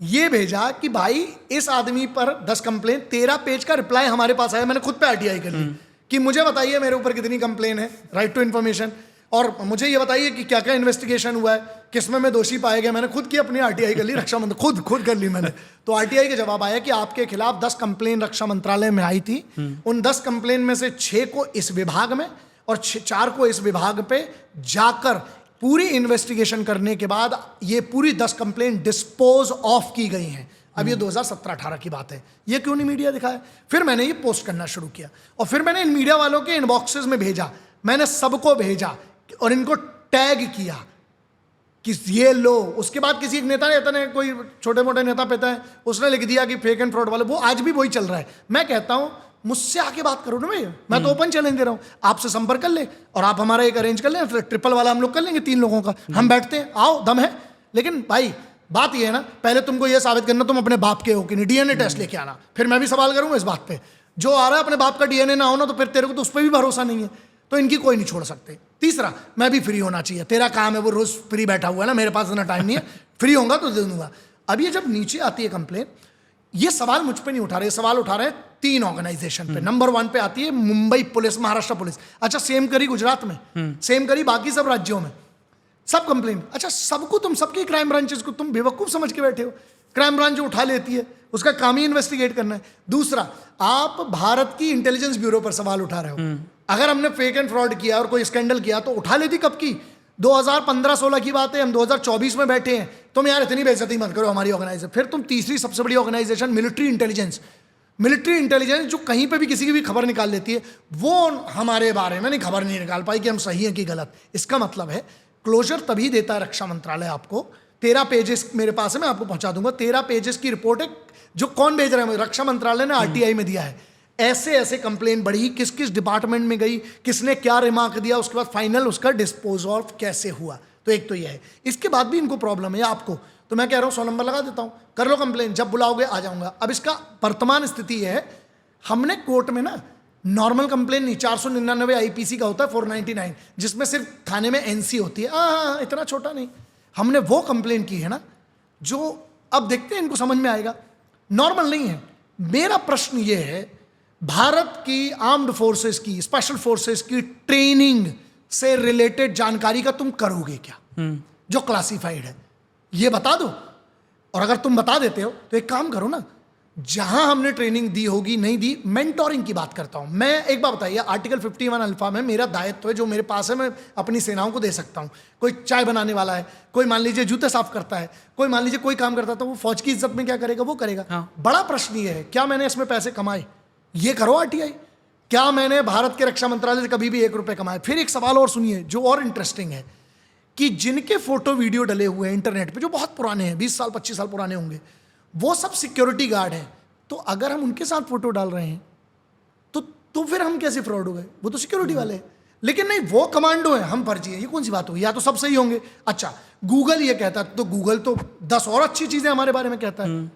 A: ये भेजा कि भाई इस आदमी पर 10 कंप्लेन, 13 पेज का रिप्लाई हमारे पास आया। मैंने खुद पे आरटीआई कर ली कि मुझे बताइए मेरे ऊपर कितनी कंप्लेन है, राइट टू इन्फॉर्मेशन, और मुझे ये बताइए कि क्या क्या इन्वेस्टिगेशन हुआ है, किसमें मैं दोषी पाया गया। मैंने खुद की अपनी आरटीआई कर ली, रक्षा मंत्री खुद कर ली मैंने। तो आरटीआई का जवाब आया कि आपके खिलाफ 10 कंप्लेन रक्षा मंत्रालय में आई थी। उन 10 कंप्लेन में से 6 को इस विभाग में और 4 को इस विभाग पे जाकर पूरी इन्वेस्टिगेशन करने के बाद ये पूरी 10 कंप्लेन डिस्पोज ऑफ की गई हैं। अब ये 2017-18 की बात है, ये क्यों नहीं मीडिया दिखाया? फिर मैंने ये पोस्ट करना शुरू किया और फिर मैंने इन मीडिया वालों के इनबॉक्सेस में भेजा, मैंने सबको भेजा और इनको टैग किया कि ये लो। उसके बाद किसी एक नेता ने कोई छोटे मोटे नेता पेता है, उसने लिख दिया कि फेक एंड फ्रॉड वाले, वो आज भी वही चल रहा है। मैं कहता हूं मुझसे आके बात करो ना भाई, मैं तो ओपन चैलेंज दे रहा हूं, आपसे संपर्क कर ले और आप हमारा एक अरेंज कर लें, ट्रिपल वाला हम लोग कर लेंगे 3 लोगों का, हम बैठते हैं, आओ दम है। लेकिन भाई बात ये है ना, पहले तुमको ये साबित करना तुम अपने बाप के हो कि नहीं, डीएनए टेस्ट लेके आना, फिर मैं भी सवाल करूंगा इस बात पे। जो आ रहा है अपने बाप का डीएनए ना हो ना, तो फिर तेरे को तो उस पर भी भरोसा नहीं है, तो इनकी कोई नहीं छोड़ सकते। तीसरा, मैं भी फ्री होना चाहिए, तेरा काम है वो रोज फ्री बैठा हुआ है ना, मेरे पास इतना टाइम नहीं है, फ्री होगा तो दे दूंगा। अब ये जब नीचे आती है कंप्लेन, ये सवाल मुझ पे नहीं उठा रहे, सवाल उठा रहे हैं 3 ऑर्गेनाइजेशन पे। नंबर 1 पे आती है मुंबई पुलिस, महाराष्ट्र पुलिस, अच्छा सेम करी गुजरात में, सेम करी बाकी सब राज्यों में, सब कंप्लेन। अच्छा सबको तुम सबकी क्राइम ब्रांचेस को तुम बेवकूफ समझ के बैठे हो। क्राइम ब्रांच जो उठा लेती है उसका काम ही इन्वेस्टिगेट करना है। दूसरा, आप भारत की इंटेलिजेंस ब्यूरो पर सवाल उठा रहे हो। अगर हमने फेक एंड फ्रॉड किया और कोई स्कैंडल किया तो उठा लेती कब की, 2015-16 की बात है, हम 2024 में बैठे हैं। तुम यार इतनी बेइज्जती मत करो हमारी ऑर्गेनाइजेशन। फिर तुम तीसरी सबसे बड़ी ऑर्गेनाइजेशन मिलिट्री इंटेलिजेंस जो कहीं पे भी किसी की भी खबर निकाल लेती है, वो हमारे बारे में नहीं खबर नहीं निकाल पाई कि हम सही हैं कि गलत। इसका मतलब है क्लोजर तभी देता है रक्षा मंत्रालय आपको। 13 पेजेस मेरे पास है, मैं आपको पहुंचा दूंगा। 13 पेजेस की रिपोर्ट है, जो कौन भेज रहा है, रक्षा मंत्रालय ने आरटीआई में दिया है। ऐसे ऐसे कंप्लेन बढ़ी, किस किस डिपार्टमेंट में गई, किसने क्या रिमार्क दिया, उसके बाद फाइनल उसका डिस्पोज ऑफ कैसे हुआ। तो एक तो ये है। इसके बाद भी इनको प्रॉब्लम है आपको, तो मैं कह रहा हूं 100 नंबर लगा देता हूं, कर लो कंप्लेन, जब बुलाओगे आ जाऊंगा। अब इसका वर्तमान स्थिति है, हमने कोर्ट में ना नॉर्मल कंप्लेन नहीं, 499 आईपीसी का होता है 499, जिसमें सिर्फ थाने में एनसी होती है। हाँ, इतना छोटा नहीं। हमने वो कंप्लेन की है ना, जो अब देखते हैं इनको समझ में आएगा, नॉर्मल नहीं है। मेरा प्रश्न ये है, भारत की आर्म्ड फोर्सेस की, स्पेशल फोर्सेस की ट्रेनिंग से रिलेटेड जानकारी का तुम करोगे क्या, जो क्लासिफाइड है, ये बता दो। और अगर तुम बता देते हो तो एक काम करो ना, जहां हमने ट्रेनिंग दी होगी, नहीं दी, मेंटोरिंग की बात करता हूं मैं। एक बात बताइए, आर्टिकल 51 अल्फा में मेरा दायित्व है, जो मेरे पास है, मैं अपनी सेनाओं को दे सकता हूं। कोई चाय बनाने वाला है, कोई मान लीजिए जूते साफ करता है, कोई मान लीजिए कोई काम करता है, तो वो फौज की इज्जत में क्या करेगा, वो करेगा। हाँ। बड़ा प्रश्न ये है, क्या मैंने इसमें पैसे कमाए, ये करो आरटीआई। क्या मैंने भारत के रक्षा मंत्रालय से कभी भी 1 रुपए कमाए? फिर एक सवाल और सुनिए, जो और इंटरेस्टिंग है, कि जिनके फोटो वीडियो डले हुए हैं इंटरनेट पे, जो बहुत पुराने हैं, 20 साल 25 साल पुराने होंगे, वो सब सिक्योरिटी गार्ड हैं। तो अगर हम उनके साथ फोटो डाल रहे हैं तो फिर हम कैसे फ्रॉड हो गए? वो तो सिक्योरिटी वाले हैं। लेकिन नहीं, वो कमांडो है, हम फर्जी हैं। ये कौन सी बात होगी? या तो सब सही होंगे। अच्छा, गूगल ये कहता है, तो गूगल तो 10 और अच्छी चीजें हमारे बारे में कहता है।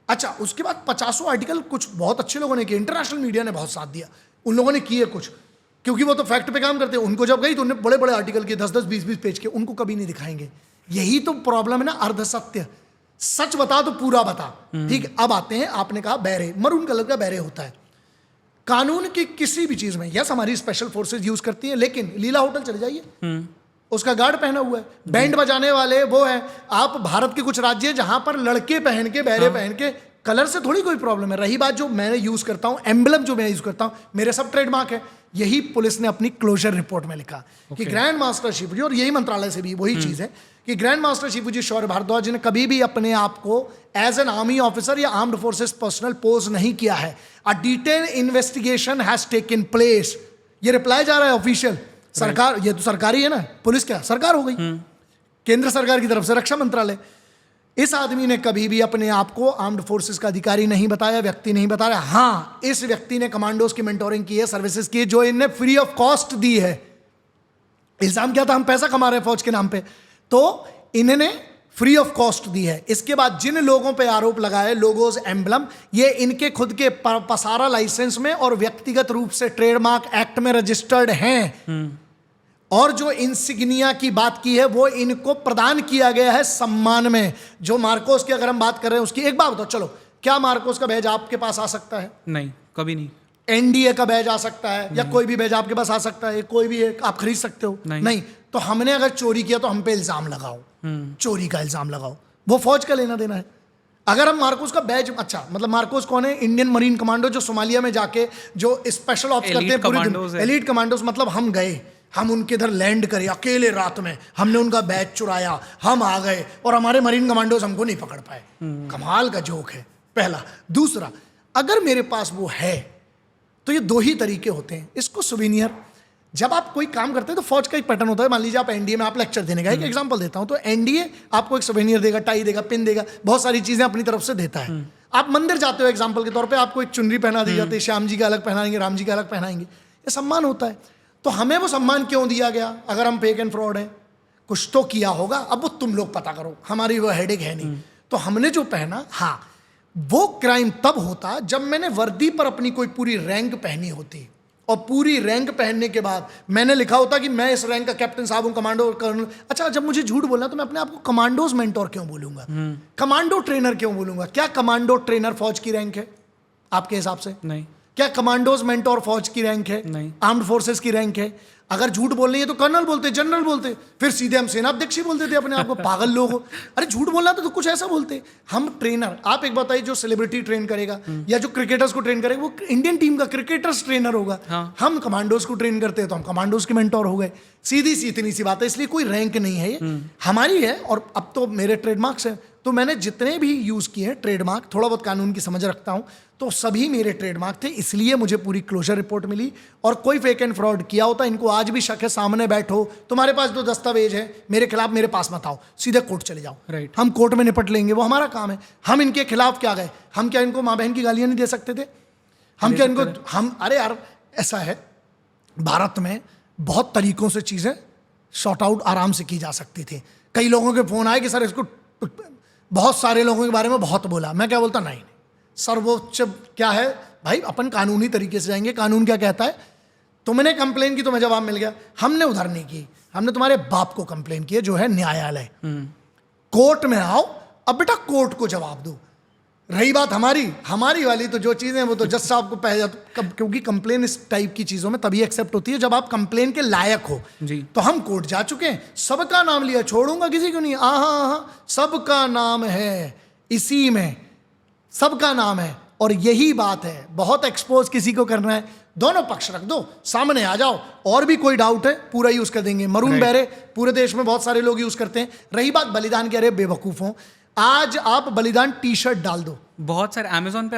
A: अच्छा, उसके बाद 50 आर्टिकल कुछ बहुत अच्छे लोगों ने किए, इंटरनेशनल मीडिया ने बहुत साथ दिया, उन लोगों ने किए कुछ, क्योंकि वो तो फैक्ट पे काम करते हैं। उनको जब गई तो उन्हें बड़े बड़े आर्टिकल किए, 10-10 20-20 पेज के, उनको कभी नहीं दिखाएंगे। यही तो प्रॉब्लम है ना, अर्ध सत्य। सच बता तो पूरा बता। ठीक, अब आते हैं, आपने कहा बैरे, मरून कलर का बैरे होता है कानून की किसी भी चीज में। यस, हमारी स्पेशल फोर्सेज यूज करती है, लेकिन लीला होटल चले जाइए, उसका गार्ड पहना हुआ है, बैंड बजाने वाले वो है। आप भारत के कुछ राज्य हैं जहां पर लड़के पहन के, बैरे पहन के, कलर से थोड़ी कोई प्रॉब्लम है। रही बात जो मैं यूज करता हूं, एम्बलम जो मैं यूज करता हूं, मेरे सब ट्रेडमार्क है। यही पुलिस ने अपनी क्लोजर रिपोर्ट में लिखा कि ग्रैंड मास्टर शिवजी, और यही मंत्रालय से भी वही चीज है कि ग्रैंड मास्टर शिवजी शौर्य भारद्वाज ने कभी भी अपने आप को एज एन आर्मी ऑफिसर या आर्म्ड फोर्सेस पर्सनल पोज नहीं किया है। A detail investigation has taken place. ये रिप्लाई जा रहा है ऑफिशियल सरकार, ये तो सरकारी है ना, पुलिस क्या सरकार हो गई, केंद्र सरकार की तरफ से रक्षा मंत्रालय। इस आदमी ने कभी भी अपने आप को आर्म्ड फोर्सेस का अधिकारी नहीं बताया, व्यक्ति नहीं बताया। हाँ, इस व्यक्ति ने कमांडोज की मेंटोरिंग की है, सर्विसेज की है, जो इन्हें फ्री ऑफ कॉस्ट दी है। इल्जाम क्या था? हम पैसा कमा रहे हैं फौज के नाम पे, तो इन्होंने फ्री ऑफ कॉस्ट दी है। इसके बाद जिन लोगों पे आरोप लगाए, लोगोज, एम्बलम, ये इनके खुद के पसारा लाइसेंस में और व्यक्तिगत रूप से ट्रेडमार्क एक्ट में रजिस्टर्ड हैं। और जो इंसिग्निया की बात की है वो इनको प्रदान किया गया है सम्मान में। जो मार्कोस की अगर हम बात कर रहे हैं उसकी, एक बात बताओ, चलो, क्या मार्कोस का बैज आपके पास आ सकता है?
B: नहीं, कभी नहीं।
A: एनडीए का बैज आ सकता है, या कोई भी बैज आपके पास आ सकता है? कोई भी एक आप खरीद सकते हो? नहीं। तो हमने अगर चोरी किया तो हम पे इल्जाम लगाओ, चोरी का इल्जाम लगाओ, वो फौज का लेना देना है। अगर हम मार्कोस का बैज, अच्छा मतलब मार्कोस कौन है? इंडियन मरीन कमांडो, जो सोमालिया में जाके जो स्पेशल ऑप्स करते हैं पूरी दुनिया, एलीट कमांडोज। मतलब हम गए, हम उनके इधर लैंड करे अकेले रात में, हमने उनका बैच चुराया, हम आ गए और हमारे मरीन कमांडोज हमको नहीं पकड़ पाए। कमाल का जोक है, पहला। दूसरा, अगर मेरे पास वो है तो ये दो ही तरीके होते हैं इसको सुवीनियर। जब आप कोई काम करते हैं तो फौज का एक पैटर्न होता है। मान लीजिए आप एनडीए में आप लेक्चर देने का, एक एग्जांपल देता हूं, तो एनडीए आपको एक सुवेनियर देगा, टाई देगा, पिन देगा, बहुत सारी चीजें अपनी तरफ से देता है। आप मंदिर जाते हो एग्जांपल के तौर पे, आपको एक चुनरी पहना दी जाती है, श्याम जी का अलग पहनाएंगे, राम जी का अलग पहनाएंगे, ये सम्मान होता है। तो हमें वो सम्मान क्यों दिया गया? अगर हम फेक एंड फ्रॉड है, कुछ तो किया होगा, अब वो तुम लोग पता करो, हमारी वो हेडेक है नहीं। तो हमने जो पहना, हाँ, वो क्राइम तब होता जब मैंने वर्दी पर अपनी कोई पूरी रैंक पहनी होती, और पूरी रैंक पहनने के बाद मैंने लिखा होता कि मैं इस रैंक का कैप्टन साहब हूं, कमांडो कर्नल। अच्छा, जब मुझे झूठ बोलना तो मैं अपने आप को कमांडोज मेंटोर क्यों बोलूंगा? कमांडो ट्रेनर क्यों बोलूंगा? क्या कमांडो ट्रेनर फौज की रैंक है आपके हिसाब से?
B: नहीं।
A: क्या कमांडोज मेंटोर फौज की रैंक है?
B: नहीं।
A: आर्म्ड फोर्सेस की रैंक है? अगर झूठ बोलनी है तो कर्नल बोलते, जनरल बोलते, फिर सीधे हम सेनाध्यक्ष ही बोलते थे अपने आप को। पागल लोग हो। अरे झूठ बोलना तो कुछ ऐसा बोलते। हम ट्रेनर, आप एक बताइए, जो सेलिब्रिटी ट्रेन करेगा या जो क्रिकेटर्स को ट्रेन करेगा वो इंडियन टीम का क्रिकेटर्स ट्रेनर होगा।
B: हाँ।
A: हम कमांडोज को ट्रेन करते हैं तो हम कमांडोज के मेंटोर हो गए। सीधी सी इतनी सी बात है, इसलिए कोई रैंक नहीं है ये, हमारी है। और अब तो मेरे ट्रेडमार्क्स हैं, तो मैंने जितने भी यूज किए हैं ट्रेडमार्क, थोड़ा बहुत कानून की समझ रखता हूं, तो सभी मेरे ट्रेडमार्क थे, इसलिए मुझे पूरी क्लोजर रिपोर्ट मिली। और कोई फेक एंड फ्रॉड किया होता, इनको आज भी शक है, सामने बैठो, तुम्हारे पास जो दस्तावेज है मेरे खिलाफ, मेरे पास मत आओ, सीधे कोर्ट चले जाओ।
B: राइट।
A: हम कोर्ट में निपट लेंगे, वो हमारा काम है। हम इनके खिलाफ क्या गए? हम क्या इनको माँ बहन की गालियां नहीं दे सकते थे? हम क्या इनको, हम, अरे यार ऐसा है, भारत में बहुत तरीकों से चीजें शॉर्ट आउट आराम से की जा सकती थी। कई लोगों के फोन आए कि सर इसको, बहुत सारे लोगों के बारे में बहुत बोला। मैं क्या बोलता, नहीं, सर्वोच्च क्या है भाई, अपन कानूनी तरीके से जाएंगे। कानून क्या कहता है? तुमने कंप्लेन की, तुम्हें जवाब मिल गया। हमने उधर नहीं की, हमने तुम्हारे बाप को कंप्लेन की है, जो है न्यायालय। कोर्ट में आओ, अब बेटा कोर्ट को जवाब दो। रही बात हमारी वाली, तो जो चीजें वो तो जज साहब को पहले, क्योंकि कंप्लेन इस टाइप की चीजों में तभी एक्सेप्ट होती है जब आप कंप्लेन के लायक हो
B: जी।
A: तो हम कोर्ट जा चुके हैं, सबका नाम लिया, छोड़ूंगा किसी को नहीं। सबका नाम है इसी में, सबका नाम है। और यही बात है, बहुत एक्सपोज किसी को करना है, दोनों पक्ष रख दो, सामने आ जाओ। और भी कोई डाउट है पूरा यूज कर देंगे। मरून बैरे पूरे देश में बहुत सारे लोग यूज करते हैं। रही बात बलिदान की, अरे बेवकूफों, आज आप बलिदान टी शर्ट डाल दो,
B: बहुत सारे अमेजोन पे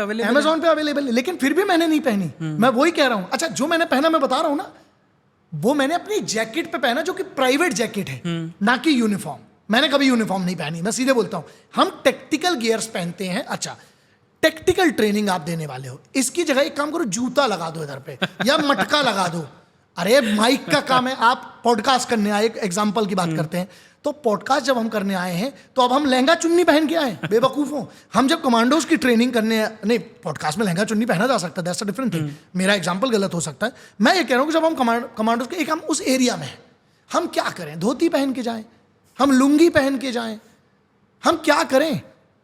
B: अवेलेबल
A: है, लेकिन फिर भी मैंने नहीं पहनी। मैं वही कह रहा हूं। अच्छा, जो मैंने पहना मैं बता रहा हूं ना, वो मैंने अपनी जैकेट पे पहना, जो कि प्राइवेट जैकेट है, ना कि यूनिफॉर्म। मैंने कभी यूनिफॉर्म नहीं पहनी, मैं सीधे बोलता हूं। हम टेक्टिकल गियर्स पहनते हैं। अच्छा, टेक्टिकल ट्रेनिंग आप देने वाले हो, इसकी जगह एक काम करो, जूता लगा दो इधर पे या मटका लगा दो। अरे माइक का काम है, आप पॉडकास्ट करने आए, एग्जाम्पल की बात करते हैं, तो पॉडकास्ट जब हम करने आए हैं तो अब हम लहंगा चुन्नी पहन के आए, बेवकूफों। हम जब कमांडोज की ट्रेनिंग करने, नहीं, पॉडकास्ट में लहंगा चुन्नी पहना जा सकता है, दैट्स अ डिफरेंट थिंग। मेरा एग्जांपल गलत हो सकता है। मैं ये कह रहा हूं कि जब हम कमांडोज के, एक हम उस एरिया में हैं, हम क्या करें? धोती पहन के जाएं, हम लुंगी पहन के जाएं, हम क्या करें?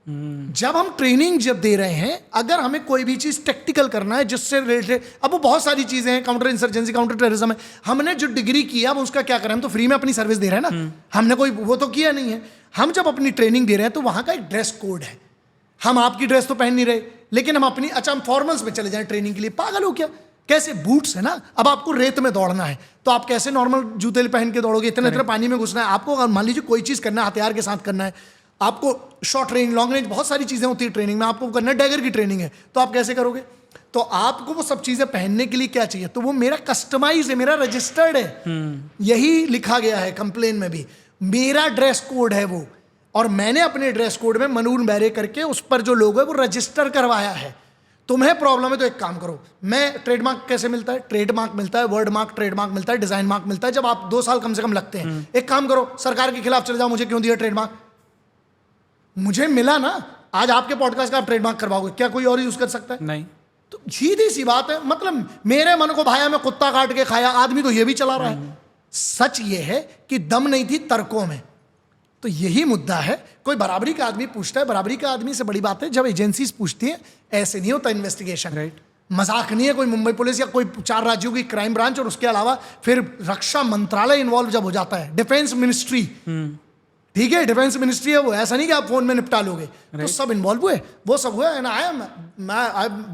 A: जब हम ट्रेनिंग जब दे रहे हैं, अगर हमें कोई भी चीज टेक्टिकल करना है जिससे रिलेटेड, अब वो बहुत सारी चीजें हैं, काउंटर इंसर्जेंसी, काउंटर टेररिज्म है, हमने जो डिग्री किया अब उसका क्या करें? हम तो फ्री में अपनी सर्विस दे रहे हैं ना, हमने कोई वो तो किया नहीं है। हम जब अपनी ट्रेनिंग दे रहे हैं तो वहां का एक ड्रेस कोड है। हम आपकी ड्रेस तो पहन नहीं रहे, लेकिन हम अपनी, अच्छा हम फॉर्मल्स में चले जाएं ट्रेनिंग के लिए, पागल हो क्या? कैसे? बूट्स है ना, अब आपको रेत में दौड़ना है तो आप कैसे नॉर्मल जूते पहन के दौड़ोगे? इतने पानी में घुसना है आपको। अगर मान लीजिए कोई चीज करना है, हथियार के साथ करना है आपको, शॉर्ट रेंज, लॉन्ग रेंज, बहुत सारी चीजें होती है ट्रेनिंग में, आपको करना है, डैगर की ट्रेनिंग है, तो आप कैसे करोगे? तो आपको वो सब चीजें पहनने के लिए क्या चाहिए? तो वो मेरा कस्टमाइज है, मेरा रजिस्टर्ड है, यही लिखा गया है कंप्लेन में भी, मेरा ड्रेस कोड है वो। और मैंने अपने ड्रेस कोड में मनून बैरे करके उस पर जो लोगो है वो रजिस्टर करवाया है। तुम्हें प्रॉब्लम है तो एक काम करो, मैं ट्रेडमार्क कैसे मिलता है? ट्रेडमार्क मिलता है, वर्ड मार्क ट्रेडमार्क मिलता है, डिजाइन मार्क मिलता है जब आप 2 साल कम से कम लगते हैं। एक काम करो, सरकार के खिलाफ चले जाओ, मुझे क्यों दिया ट्रेडमार्क? मुझे मिला ना, आज आपके पॉडकास्ट का आप ट्रेडमार्क करवाओगे, क्या कोई और यूज कर सकता है?
B: नहीं।
A: तो सीधी सी बात है, मतलब मेरे मन को भाया, मैं कुत्ता काट के खाया, आदमी तो ये भी चला रहा है। सच ये है कि दम नहीं थी तर्कों में। तो यही मुद्दा है। कोई बराबरी का आदमी पूछता है, बराबरी का आदमी से बड़ी बात है जब एजेंसीज पूछती हैं, ऐसे नहीं होता इन्वेस्टिगेशन।
B: राइट।
A: मजाक नहीं है कोई मुंबई पुलिस या कोई 4 राज्यों की क्राइम ब्रांच और उसके अलावा फिर रक्षा मंत्रालय इन्वॉल्व जब हो जाता है, डिफेंस मिनिस्ट्री, ठीक है, डिफेंस मिनिस्ट्री है वो, ऐसा नहीं कि आप फोन में निपटा लोगे। तो सब इन्वॉल्व हुए, वो सब हुआ। And I am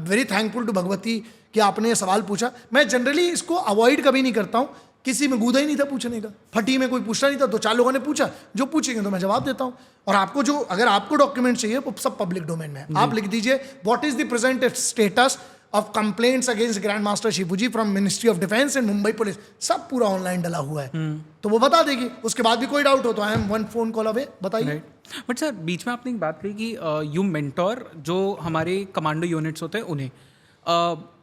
A: very thankful to Bhagwati कि आपने ये सवाल पूछा। मैं जनरली इसको अवॉइड कभी नहीं करता हूँ, किसी में गूदा ही नहीं था पूछने का, फटी में कोई पूछना नहीं था, 2-4 लोगों ने पूछा, जो पूछेंगे तो मैं जवाब देता हूँ। और आपको जो, अगर आपको डॉक्यूमेंट चाहिए वो सब पब्लिक डोमेन में है। आप लिख दीजिए what is the present status of complaints against grand master Shivji from ministry of defence and Mumbai police, सब पूरा ऑनलाइन डला हुआ है। तो वो बता देगी। उसके बाद भी कोई डाउट हो तो I am 1 phone call away, बताइए।
B: बट सर, बीच में आपने एक बात कही कि यू मेंटोर जो हमारे कमांडो यूनिट्स होते हैं उन्हें।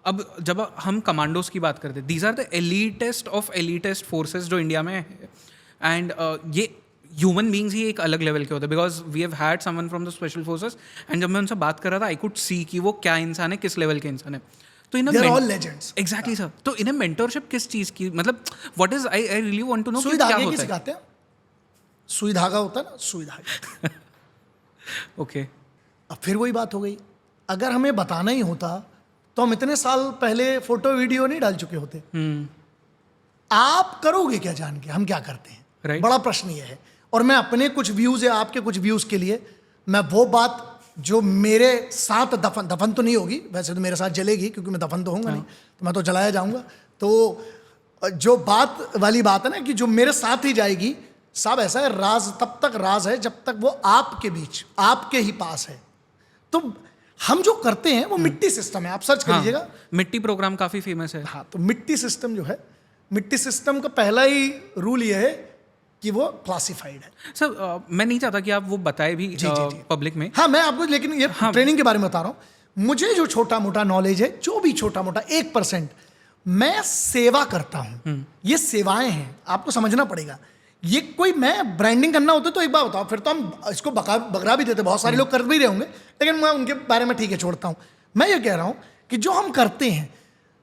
B: अब जब हम कमांडोज की बात करते हैं, these are the elitest of elitest forces जो इंडिया में है। एंड ये ह्यूमन बींग्स ही एक अलग लेवल के होते हैं, because we have had someone from the special forces. And जब मैं उनसे बात कर रहा था, आई कुड सी कि वो क्या इंसान है, किस लेवल के इंसान है। तो इन एग्जैक्टली सर, तो इन्हें मेंटरशिप किस चीज़ की, मतलब what is, I really want to know
A: सुई
B: क्या
A: धागे की
B: होता है।
A: सिखाते हैं। सुई धागा होता है ना, सुई धागा।
B: ओके।
A: अब फिर वही बात हो गई, अगर हमें बताना ही होता तो हम इतने साल पहले फोटो वीडियो नहीं डाल चुके होते। आप करोगे क्या जान के हम क्या करते हैं?
B: Right.
A: बड़ा प्रश्न ये है। और मैं अपने कुछ व्यूज या आपके कुछ व्यूज के लिए मैं वो बात जो मेरे साथ दफन तो नहीं होगी, वैसे तो मेरे साथ जलेगी क्योंकि मैं दफन तो होऊंगा नहीं, तो मैं तो जलाया जाऊंगा। तो जो बात वाली बात है ना कि जो मेरे साथ ही जाएगी, सब ऐसा है, राज तब तक राज है जब तक वो आपके बीच, आपके ही पास है। तो हम जो करते हैं वो मिट्टी सिस्टम है, आप सर्च कर लीजिएगा।
B: मिट्टी प्रोग्राम काफी फेमस है।
A: हाँ, तो मिट्टी सिस्टम जो है, मिट्टी सिस्टम का पहला ही रूल ये है कि वो क्लासिफाइड है।
B: सर मैं नहीं चाहता कि आप वो बताए भी पब्लिक में।
A: हाँ, मैं आपको, लेकिन ये ट्रेनिंग के बारे में बता रहा हूँ। मुझे जो छोटा मोटा नॉलेज है, जो भी छोटा मोटा 1%, मैं सेवा करता हूँ। ये सेवाएं हैं, आपको समझना पड़ेगा। ये कोई, मैं ब्रांडिंग करना होता तो एक बार बताओ, फिर तो हम इसको बकरा भी देते, बहुत सारे लोग कर भी रहे होंगे, लेकिन मैं उनके बारे में ठीक है छोड़ता हूँ। मैं ये कह रहा हूँ कि जो हम करते हैं,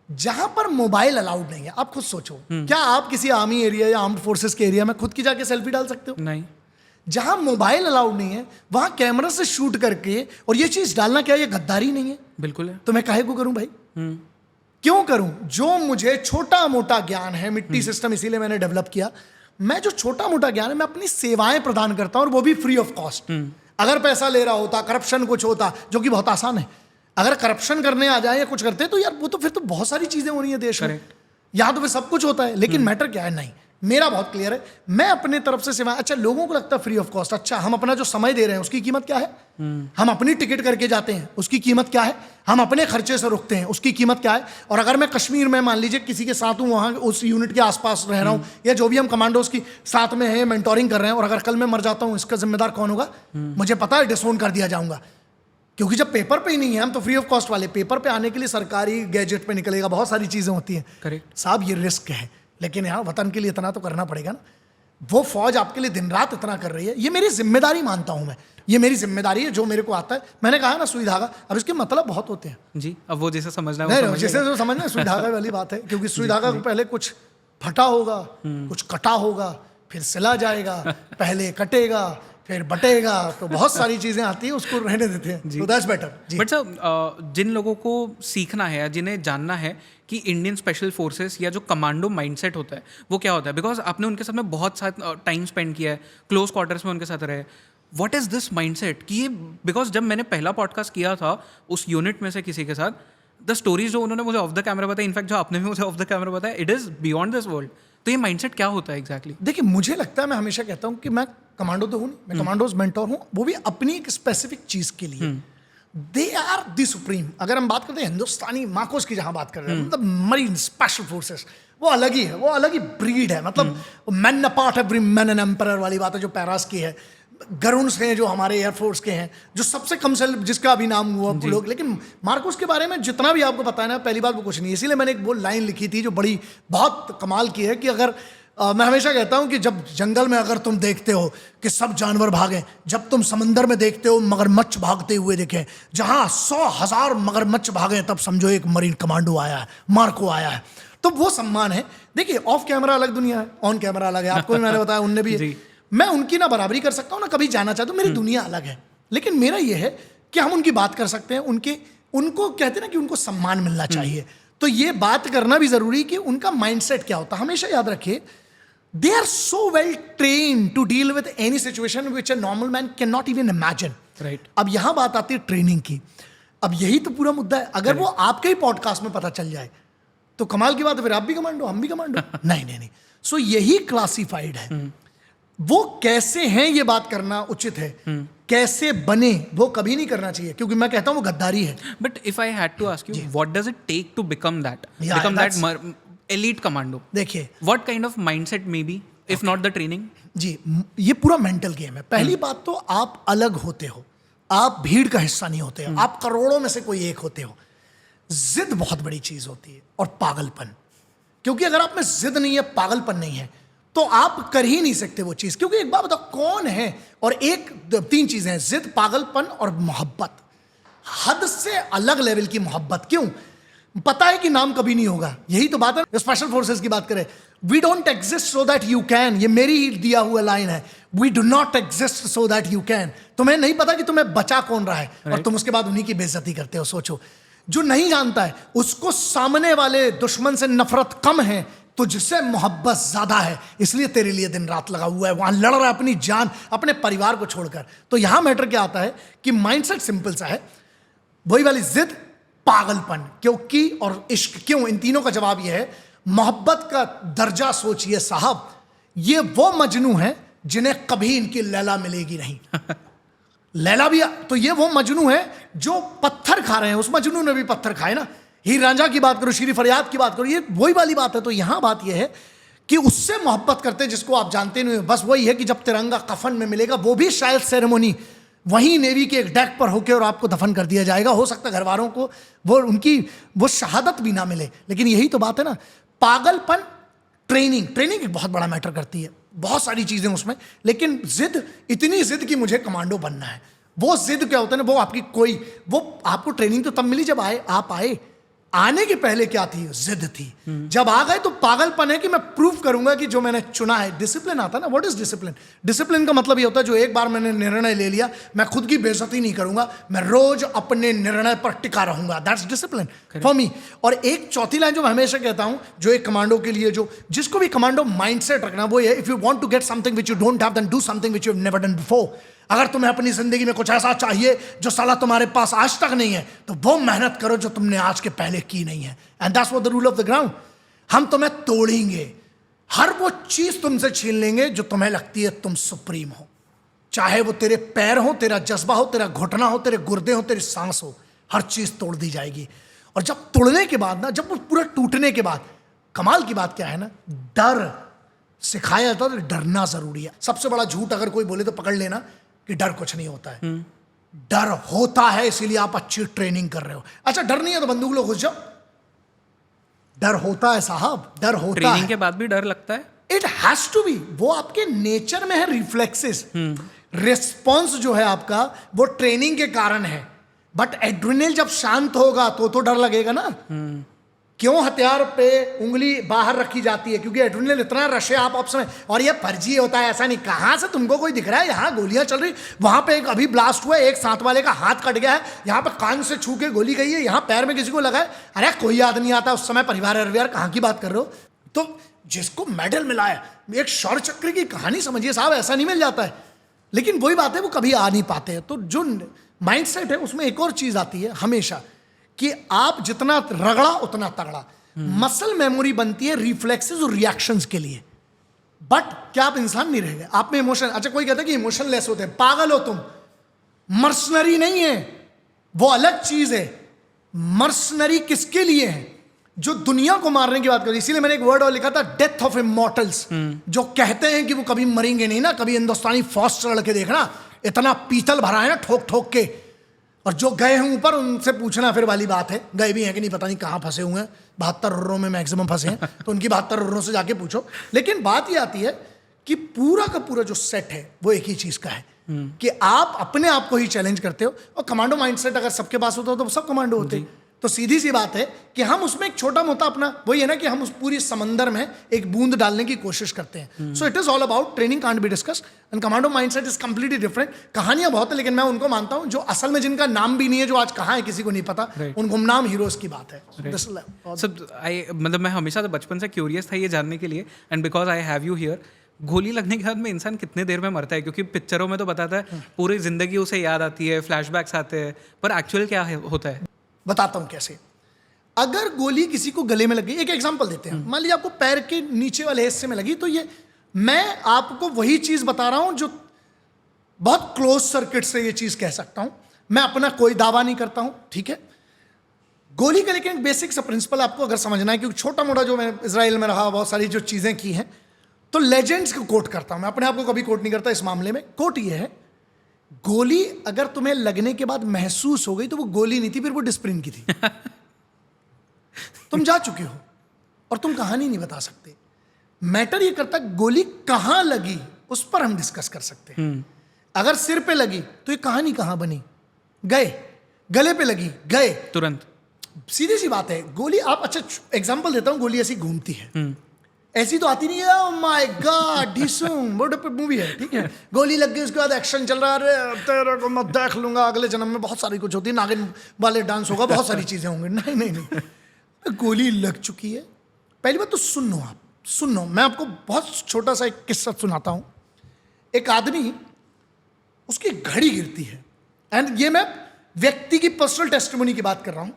A: जहां पर मोबाइल अलाउड नहीं है, आप खुद सोचो, क्या आप किसी आर्मी एरिया या आर्म्ड फोर्सेस के एरिया में खुद की जाके सेल्फी डाल सकते हो?
B: नहीं।
A: जहां मोबाइल अलाउड नहीं है वहां कैमरा से शूट करके और ये चीज डालना, क्या ये गद्दारी नहीं है?
B: बिल्कुल है।
A: तो मैं काहे को करूं भाई? क्यों करूं? जो मुझे छोटा मोटा ज्ञान है, मिट्टी सिस्टम इसीलिए मैंने डेवलप किया। मैं जो छोटा मोटा ज्ञान है, मैं अपनी सेवाएं प्रदान करता हूं, और वो भी फ्री ऑफ कॉस्ट। अगर पैसा ले रहा होता, करप्शन कुछ होता, जो कि बहुत आसान है, अगर करप्शन करने आ जाए या कुछ करते तो यार वो तो फिर तो बहुत सारी चीजें हो रही है देश में, यहाँ तो फिर सब कुछ होता है। लेकिन मैटर क्या है? नहीं, मेरा बहुत क्लियर है, मैं अपने तरफ से सेवा। अच्छा, लोगों को लगता है फ्री ऑफ कॉस्ट, अच्छा हम अपना जो समय दे रहे हैं उसकी कीमत क्या है? हम अपनी टिकट करके जाते हैं, उसकी कीमत क्या है? हम अपने खर्चे से रुकते हैं, उसकी कीमत क्या है? और अगर मैं कश्मीर में मान लीजिए किसी के साथ हूँ, वहाँ उस यूनिट के आसपास रह रहा हूँ, या जो भी हम कमांडोज की साथ में है, मेंटोरिंग कर रहे हैं, और अगर कल मैं मर जाता हूँ, इसका जिम्मेदार कौन होगा? मुझे पता है डिसोन कर दिया जाऊंगा, क्योंकि जब पेपर पे ही नहीं है, हम तो फ्री ऑफ कॉस्ट वाले, पेपर पे आने के लिए सरकारी गैजेट पे निकलेगा, बहुत सारी चीजें होती हैं।
B: करेक्ट
A: साहब, ये रिस्क है, लेकिन यहाँ वतन के लिए इतना तो करना पड़ेगा ना। वो फौज आपके लिए दिन रात इतना कर रही है, ये मेरी जिम्मेदारी मानता हूं मैं, ये मेरी जिम्मेदारी है, जो मेरे को आता है। मैंने कहा ना सुई धागा, अब इसके मतलब बहुत होते हैं
B: जी। अब वो जैसे समझना
A: है, नहीं जैसे जो समझना है, सुई धागा वाली बात है, क्योंकि सुई धागा को पहले कुछ फटा होगा, कुछ कटा होगा, फिर सिला जाएगा, पहले कटेगा, फिर बटेगा, तो बहुत सारी चीजें आती है, उसको रहने देते हैं। तो दैट्स बेटर।
B: बट सर, जिन लोगों को सीखना है या जिन्हें जानना है कि इंडियन स्पेशल फोर्सेस या जो कमांडो माइंडसेट होता है वो क्या होता है, बिकॉज आपने उनके साथ में बहुत साथ टाइम स्पेंड किया है, क्लोज क्वार्टर्स में उनके साथ रहे, व्हाट इज दिस माइंडसेट कि ये, बिकॉज जब मैंने पहला पॉडकास्ट किया था उस यूनिट में से किसी के साथ, द स्टोरीज जो उन्होंने मुझे ऑफ द कैमरा बताया, इनफैक्ट जो आपने भी मुझे ऑफ द कैमरा बताया, it is beyond this world. तो ये माइंडसेट क्या होता है एग्जैक्टली?
A: देखिए, मुझे लगता है, मैं हमेशा कहता हूँ कि मैं कमांडो तो हूँ नहीं, मैं कमांडोज मेंटोर हूँ, वो भी अपनी एक स्पेसिफिक चीज के लिए। They are the supreme. अगर हम बात करते हैं हिंदुस्तानी माकोस की, जहां बात कर रहे हैं, मतलब मरीन स्पेशल फोर्सेस, वो अलग ही है, वो अलग ही ब्रीड है। मतलब man apart every man an emperor वाली बात है जो पैरास की है। गरुण्स हैं जो हमारे एयरफोर्स के हैं, जो सबसे कम से जिसका अभी नाम हुआ लोग, लेकिन मार्कोस के बारे में जितना भी आपको पता है ना, पहली बात वो कुछ नहीं। इसीलिए मैंने एक वो लाइन लिखी थी जो बड़ी बहुत कमाल की है कि अगर मैं हमेशा कहता हूं कि जब जंगल में अगर तुम देखते हो कि सब जानवर भागे, जब तुम समंदर में देखते हो मगरमच्छ भागते हुए देखें, जहां 100,000 मगरमच्छ भागे, तब समझो एक मरीन कमांडो आया है, मार्को आया है। तो वो सम्मान है। देखिए, ऑफ कैमरा अलग दुनिया है, ऑन कैमरा अलग है। आपको भी मैंने बताया, उनने भी, मैं उनकी ना बराबरी कर सकता हूँ ना कभी जाना चाहता हूँ, मेरी दुनिया अलग है। लेकिन मेरा ये है कि हम उनकी बात कर सकते हैं, उनको कहते हैं ना कि उनको सम्मान मिलना चाहिए। तो ये बात करना भी जरूरी कि उनका माइंडसेट क्या होता है। हमेशा याद रखिए, they are so well train to deal with any situation which a normal man can not even imagine. Right. अब यहां बात आती है ट्रेनिंग की। अब यही तो पूरा मुद्दा है। अगर वो आपके ही पॉडकास्ट में पता चल जाए तो कमाल की बात है, फिर आप भी कमांडो, हम भी कमांडो। नहीं। सो यही क्लासिफाइड है। वो कैसे हैं ये बात करना उचित है, कैसे बने वो कभी नहीं करना चाहिए, क्योंकि मैं कहता हूं वो गद्दारी है।
B: But if I had to ask you, what does it take to become that elite commando?
A: देखिए,
B: what kind of mindset may be if not the training?
A: जी, ये पूरा मेंटल गेम है। पहली बात तो आप अलग होते हो, आप भीड़ का हिस्सा नहीं होते हो, आप करोड़ों में से कोई एक होते हो। जिद बहुत बड़ी चीज होती है, और पागलपन, क्योंकि अगर आप में जिद नहीं है, पागलपन नहीं है, तो आप कर ही नहीं सकते वो चीज। क्योंकि एक बात बताओ, कौन है, और तीन चीजें हैं, जिद, पागलपन और मोहब्बत। हद से अलग लेवल की मोहब्बत। क्यों? पता है कि नाम कभी नहीं होगा। यही तो बात है। स्पेशल फोर्सेस की बात करें, we don't exist so that you can, ये मेरी ही दिया हुआ लाइन है। We do not exist so that you can. तुम्हें नहीं पता कि तुम्हें बचा कौन रहा है, और तुम उसके बाद उन्हीं की बेइज्जती करते हो। सोचो, जो नहीं जानता है उसको सामने वाले दुश्मन से नफरत कम है, तो जिससे मोहब्बत ज्यादा है, इसलिए तेरे लिए दिन रात लगा हुआ है, वहां लड़ रहा है अपनी जान, अपने परिवार को छोड़कर। तो यहां मैटर क्या आता है कि माइंडसेट सिंपल सा है, वही वाली जिद, पागलपन, क्योंकि और इश्क। क्यों? इन तीनों का जवाब यह है, मोहब्बत का दर्जा सोचिए साहब, ये वो मजनू है जिन्हें कभी इनकी लैला मिलेगी नहीं। लैला भी तो ये वो मजनू है जो पत्थर खा रहे हैं, उस मजनू ने भी पत्थर खाए ना। हीर रांझा की बात करो, श्री फरियाद की बात करो, ये वही वाली बात है। तो यहां बात यह है कि उससे मोहब्बत करते हैं जिसको आप जानते नहीं हो। बस वही है कि जब तिरंगा कफन में मिलेगा, वो भी शायद सेरेमनी वहीं नेवी के एक डेक पर होकर और आपको दफन कर दिया जाएगा। हो सकता है घर वालों को वो शहादत भी ना मिले। लेकिन यही तो बात है ना, पागलपन। ट्रेनिंग एक बहुत बड़ा मैटर करती है, बहुत सारी चीजें उसमें। लेकिन जिद, इतनी जिद कि मुझे कमांडो बनना है, वो जिद क्या होता है ना, वो आपको ट्रेनिंग तो तब मिली जब आप आए। आने के पहले क्या थी? जिद थी। जब आ गए तो पागलपन है कि मैं प्रूव करूंगा कि जो मैंने चुना है। डिसिप्लिन आता है ना। What is discipline? डिसिप्लिन का मतलब ये होता है, जो एक बार मैंने निर्णय ले लिया, मैं खुद की बेइज्जती नहीं करूंगा, मैं रोज अपने निर्णय पर टिका रहूंगा। That's discipline for me. और एक चौथी लाइन जो मैं हमेशा कहता हूं, जो एक कमांडो के लिए, जिसको भी कमांडो माइंडसेट रखना, वो ये, if you want to get something which you don't have, then do something which you have never done before. अगर तुम्हें अपनी जिंदगी में कुछ ऐसा चाहिए जो साला तुम्हारे पास आज तक नहीं है, तो वो मेहनत करो जो तुमने आज के पहले की नहीं है। And that's what the rule of the ground. हम तुम्हें तोड़ेंगे, हर वो चीज तुमसे छीन लेंगे जो तुम्हें लगती है तुम सुप्रीम हो। चाहे वो तेरे पैर हो, तेरा जज्बा हो, तेरा घुटना हो, तेरे गुर्दे हो, तेरी सांस हो, हर चीज तोड़ दी जाएगी। और जब तोड़ने के बाद ना, जब वो पूरा टूटने के बाद, कमाल की बात क्या है ना, डर सिखाया जाता है। डरना जरूरी है। सबसे बड़ा झूठ अगर कोई बोले तो पकड़ लेना कि डर कुछ नहीं होता है। डर होता है, इसीलिए आप अच्छी ट्रेनिंग कर रहे हो। अच्छा, डर नहीं है तो बंदूक लो, घुस जाओ। डर होता है साहब, डर होता है।
B: ट्रेनिंग के बाद भी डर लगता है।
A: इट हैज टू बी, वो आपके नेचर में है। रिफ्लेक्सेस, रिस्पॉन्स जो है आपका, वो ट्रेनिंग के कारण है। बट एड्रेनल जब शांत होगा तो डर लगेगा ना। क्यों हथियार पे उंगली बाहर रखी जाती है? क्योंकि एड्रेनल इतना रश है आप समय, और ये फर्जी होता है, ऐसा नहीं। कहां से तुमको कोई दिख रहा है? यहाँ गोलियां चल रही, वहां पे एक अभी ब्लास्ट हुआ है, एक साथ वाले का हाथ कट गया है, यहाँ पे कान से छू के गोली गई है, यहाँ पैर में किसी को लगा है। अरे कोई याद नहीं आता उस समय, परिवार अरवियार कहाँ की बात कर रहे हो? तो जिसको मेडल मिला है, एक शौर्य चक्र की कहानी समझिए साहब, ऐसा नहीं मिल जाता है। लेकिन वही बात है, वो कभी आ नहीं पाते हैं। तो जो माइंडसेट है उसमें एक और चीज आती है हमेशा, कि आप जितना रगड़ा उतना तगड़ा। मसल मेमोरी बनती है रिफ्लेक्सेस और रिएक्शंस के लिए। बट क्या आप इंसान नहीं रह गए? आप में इमोशन, अच्छा कोई कहता है कि इमोशनलेस होते हैं, पागल हो तुम। मर्सनरी नहीं है, वो अलग चीज है। मर्सनरी किसके लिए है? जो दुनिया को मारने की बात करी, इसीलिए मैंने एक वर्ड और लिखा था, डेथ ऑफ इमॉर्टल्स। जो कहते हैं कि वो कभी मरेंगे नहीं ना, कभी हिंदुस्तानी फौज से लड़के देखना, इतना पीतल भरा है ना ठोक ठोक के, और जो गए हैं ऊपर उनसे पूछना फिर वाली बात है, गए भी हैं कि नहीं पता नहीं कहाँ फंसे हुए हैं, 72 रुर्रों में मैक्सिमम फंसे हैं, तो उनकी 72 रुर्रों से जाके पूछो। लेकिन बात ये आती है कि पूरा का पूरा जो सेट है वो एक ही चीज का है कि आप अपने आप को ही चैलेंज करते हो, और कमांडो माइंडसेट अगर सबके पास होता तो सब कमांडो होते। तो सीधी सी बात है कि हम उसमें एक छोटा मोटा अपना वही है ना कि हम उस पूरी समंदर में एक बूंद डालने की कोशिश करते हैं। So it is all about training can't be discuss and commando mindset is completely different. कहानियां बहुत है, लेकिन मैं उनको मानता हूं जो असल में जिनका नाम भी नहीं है, जो आज कहाँ है किसी को नहीं पता, उन गुमनाम हीरोज की बात है।
B: मतलब मैं हमेशा तो बचपन से क्यूरियस था ये जानने के लिए, and because I have you here, गोली लगने के बाद में इंसान कितने देर में मरता है? क्योंकि पिक्चरों में तो बताता है पूरी जिंदगी उसे याद आती है, फ्लैशबैक्स आते हैं, पर एक्चुअल क्या होता है?
A: बताता हूं कैसे। अगर गोली किसी को गले में लगी, एक एग्जांपल देते हैं, मान लीजिए आपको पैर के नीचे वाले हिस्से में लगी, तो ये मैं आपको वही चीज बता रहा हूं जो बहुत क्लोज सर्किट से ये चीज कह सकता हूं, मैं अपना कोई दावा नहीं करता हूं, ठीक है। गोली का लेकिन बेसिक सा प्रिंसिपल आपको अगर समझना है, क्योंकि छोटा मोटा जो मैं इजराइल में रहा, बहुत सारी जो चीजें की हैं, तो लेजेंड्स को कोट करता हूं मैं, अपने आप को कभी कोट नहीं करता इस मामले में। कोट ये है, गोली अगर तुम्हें लगने के बाद महसूस हो गई तो वो गोली नहीं थी, फिर वो डिस्प्रिन की थी। तुम जा चुके हो और तुम कहानी नहीं बता सकते। मैटर ये करता गोली कहां लगी उस पर हम डिस्कस कर सकते हैं। अगर सिर पे लगी तो ये कहानी कहां बनी, गए, गले पे लगी, गए
B: तुरंत।
A: सीधी सी बात है। गोली आप, अच्छा एग्जांपल देता हूं, गोली ऐसी घूमती है, ऐसी तो आती नहीं है। ओह माय गॉड, ढिसूम बड़े मूवी है, ठीक है, गोली लग गई, उसके बाद एक्शन चल रहा है, अरे तेरे को मैं देख लूंगा अगले जन्म में, बहुत सारी कुछ होती है, नागिन वाले डांस होगा, बहुत सारी चीजें होंगी। नहीं नहीं नहीं, गोली लग चुकी है। पहली बात तो सुनो, आप सुनो, मैं आपको बहुत छोटा सा एक किस्सा सुनाता हूं। एक आदमी, उसकी घड़ी गिरती है, एंड ये मैं व्यक्ति की पर्सनल टेस्टिमोनी की बात कर रहा हूं,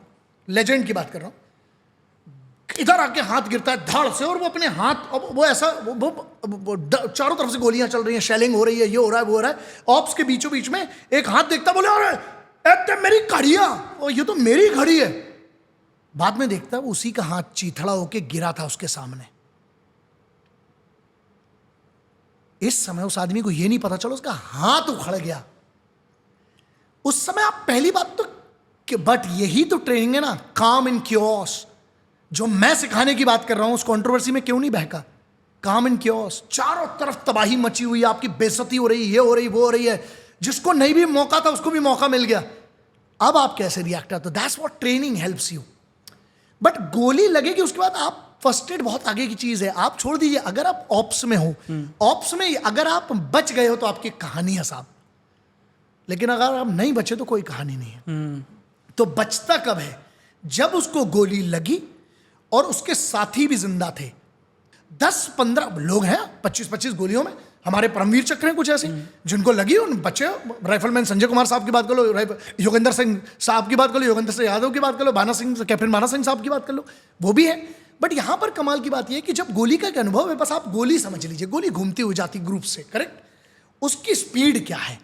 A: लेजेंड की बात कर रहा हूं। इधर आके हाथ गिरता है धाड़ से, और वो अपने हाथ, वो ऐसा वो चारों तरफ से गोलियां चल रही हैं, शेलिंग हो रही है, ये हो रहा है, वो हो रहा है। ऑप्स के बीचों बीच में एक हाथ देखता, बोले अरे मेरी घड़ियां, और ये तो मेरी घड़ी है। बाद में देखता वो उसी का हाथ चीथड़ा होके गिरा था उसके सामने। इस समय उस आदमी को यह नहीं पता चला उसका हाथ उखड़ गया। उस समय आप पहली बात तो, बट यही तो ट्रेनिंग है ना, काम इन क्योस, जो मैं सिखाने की बात कर रहा हूं, उस कंट्रोवर्सी में क्यों नहीं बहका? काम इन क्योस, चारों तरफ तबाही मची हुई है, आपकी बेइज्जती हो रही है, ये हो रही, वो हो रही है, जिसको नहीं भी मौका था उसको भी मौका मिल गया। अब आप कैसे रिएक्ट करते हो? That's what training helps you. But गोली लगेगी, उसके बाद आप फर्स्ट एड बहुत आगे की चीज है, आप छोड़ दीजिए। अगर आप ऑप्स में हो, ऑप्स में अगर आप बच गए हो तो आपकी कहानी है साहब, लेकिन अगर आप नहीं बचे तो कोई कहानी नहीं है। तो बचता कब है? जब उसको गोली लगी और उसके साथी भी जिंदा थे। 10-15 लोग हैं, 25-25 गोलियों में। हमारे परमवीर चक्र हैं कुछ ऐसे जिनको लगी, उन बच्चे, राइफलमैन संजय कुमार साहब की बात कर लो, योगेंद्र सिंह साहब की बात कर लो, योगेंद्र सिंह यादव की बात कर लो, कैप्टन माना सिंह साहब की बात कर लो, वो भी है। बट यहां पर कमाल की बात यह है कि जब गोली का एक अनुभव है, बस आप गोली समझ लीजिए, गोली घूमती हुई जाती ग्रुप से, करेक्ट। उसकी स्पीड क्या है?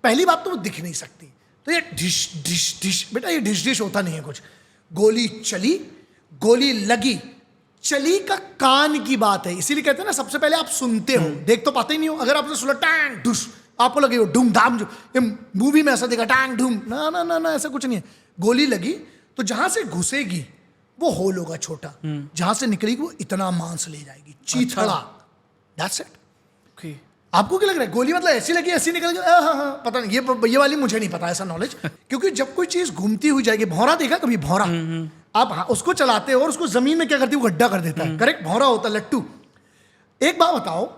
A: पहली बात तो वो दिख नहीं सकती, तो ये ढिश ढिश ढिश, बेटा ये ढिश ढिश होता नहीं है कुछ। गोली चली, गोली लगी, चली का कान की बात है, इसीलिए कहते हैं ना सबसे पहले आप सुनते हो, देख तो पाते ही नहीं हो। अगर आपने सुना टैंग ढुश, आपको लगे हो डूम धाम, जो ये मूवी में ऐसा देखा टैंग ढूम, ना ना ना ना, ऐसा कुछ नहीं है। गोली लगी तो जहां से घुसेगी वो होल होगा छोटा, जहां से निकलेगी वो इतना मांस ले जाएगी, चीथड़ा, दैट्स इट। आपको क्या लग रहा है? गोली मतलब ऐसी लगी ऐसी निकल गई? हाँ, पता नहीं, ये वाली मुझे नहीं पता ऐसा नॉलेज। क्योंकि जब कोई चीज घूमती हुई जाएगी, भौरा देखा कभी? भौरा आप उसको चलाते हो और उसको जमीन में क्या करती है, वो गड्ढा कर देता है, करेक्ट, भौरा होता है, लट्टू। एक बात बताओ,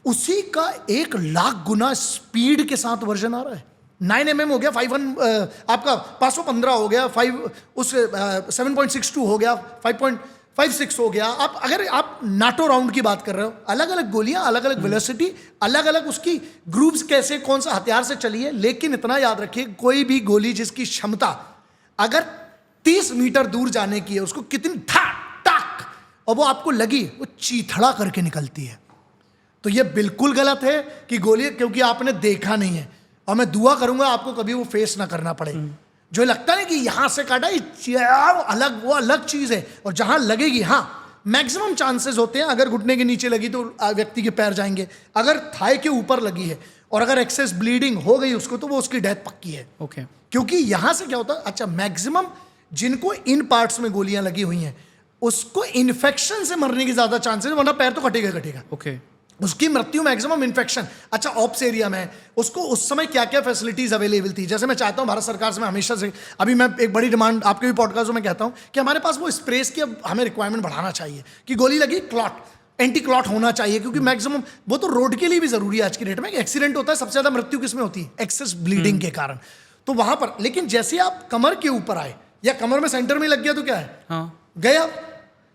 A: उसी का 1 लाख गुना स्पीड के साथ वर्जन आ रहा है। 9mm हो गया, 5 आपका 515 हो गया, 7.62 हो गया, 5.56 हो गया। अगर आप नाटो राउंड की बात कर रहे हो, अलग अलग गोलियां, अलग अलग वेलोसिटी, अलग अलग उसकी ग्रुप्स कैसे, कौन सा हथियार से चली है। लेकिन इतना याद रखिए, कोई भी गोली जिसकी क्षमता अगर 30 मीटर दूर जाने की है, उसको कितनी ठाक टाक, और वो आपको लगी, वो चीथड़ा करके निकलती है। तो ये बिल्कुल गलत है कि गोली, क्योंकि आपने देखा नहीं है, और मैं दुआ करूंगा आपको कभी वो फेस ना करना पड़े। जो लगता है कि यहां से काटा वो अलग चीज है, और जहां लगेगी, हाँ मैक्सिमम चांसेस होते हैं अगर घुटने के नीचे लगी तो व्यक्ति के पैर जाएंगे, अगर थाई के ऊपर लगी है और अगर एक्सेस ब्लीडिंग हो गई उसको तो वो उसकी डेथ पक्की है।
B: ओके।
A: क्योंकि यहां से क्या होता है, अच्छा मैक्सिमम जिनको इन पार्ट्स में गोलियां लगी हुई हैं उसको इन्फेक्शन से मरने की ज्यादा चांसेस, वरना पैर तो कटेगा।
B: ओके।
A: उसकी मृत्यु मैक्सिमम इन्फेक्शन। अच्छा ऑप्स एरिया में उसको उस समय क्या क्या फैसिलिटीज अवेलेबल थी, जैसे मैं चाहता हूं भारत सरकार से, मैं हमेशा से, अभी मैं एक बड़ी डिमांड आपके भी पॉडकास्ट में कहता हूं कि हमारे पास वो स्प्रेस की अब हमें रिक्वायरमेंट बढ़ाना चाहिए कि गोली लगी क्लॉट, एंटी क्लॉट होना चाहिए, क्योंकि मैक्सिमम वो तो रोड के लिए भी जरूरी है आज की डेट में। एक्सीडेंट होता है, सबसे ज्यादा मृत्यु किसमें होती है, एक्सेस ब्लीडिंग के कारण। तो वहां पर, लेकिन जैसे आप कमर के ऊपर आए या कमर में सेंटर में लग गया तो क्या है,
B: हाँ,
A: गए आप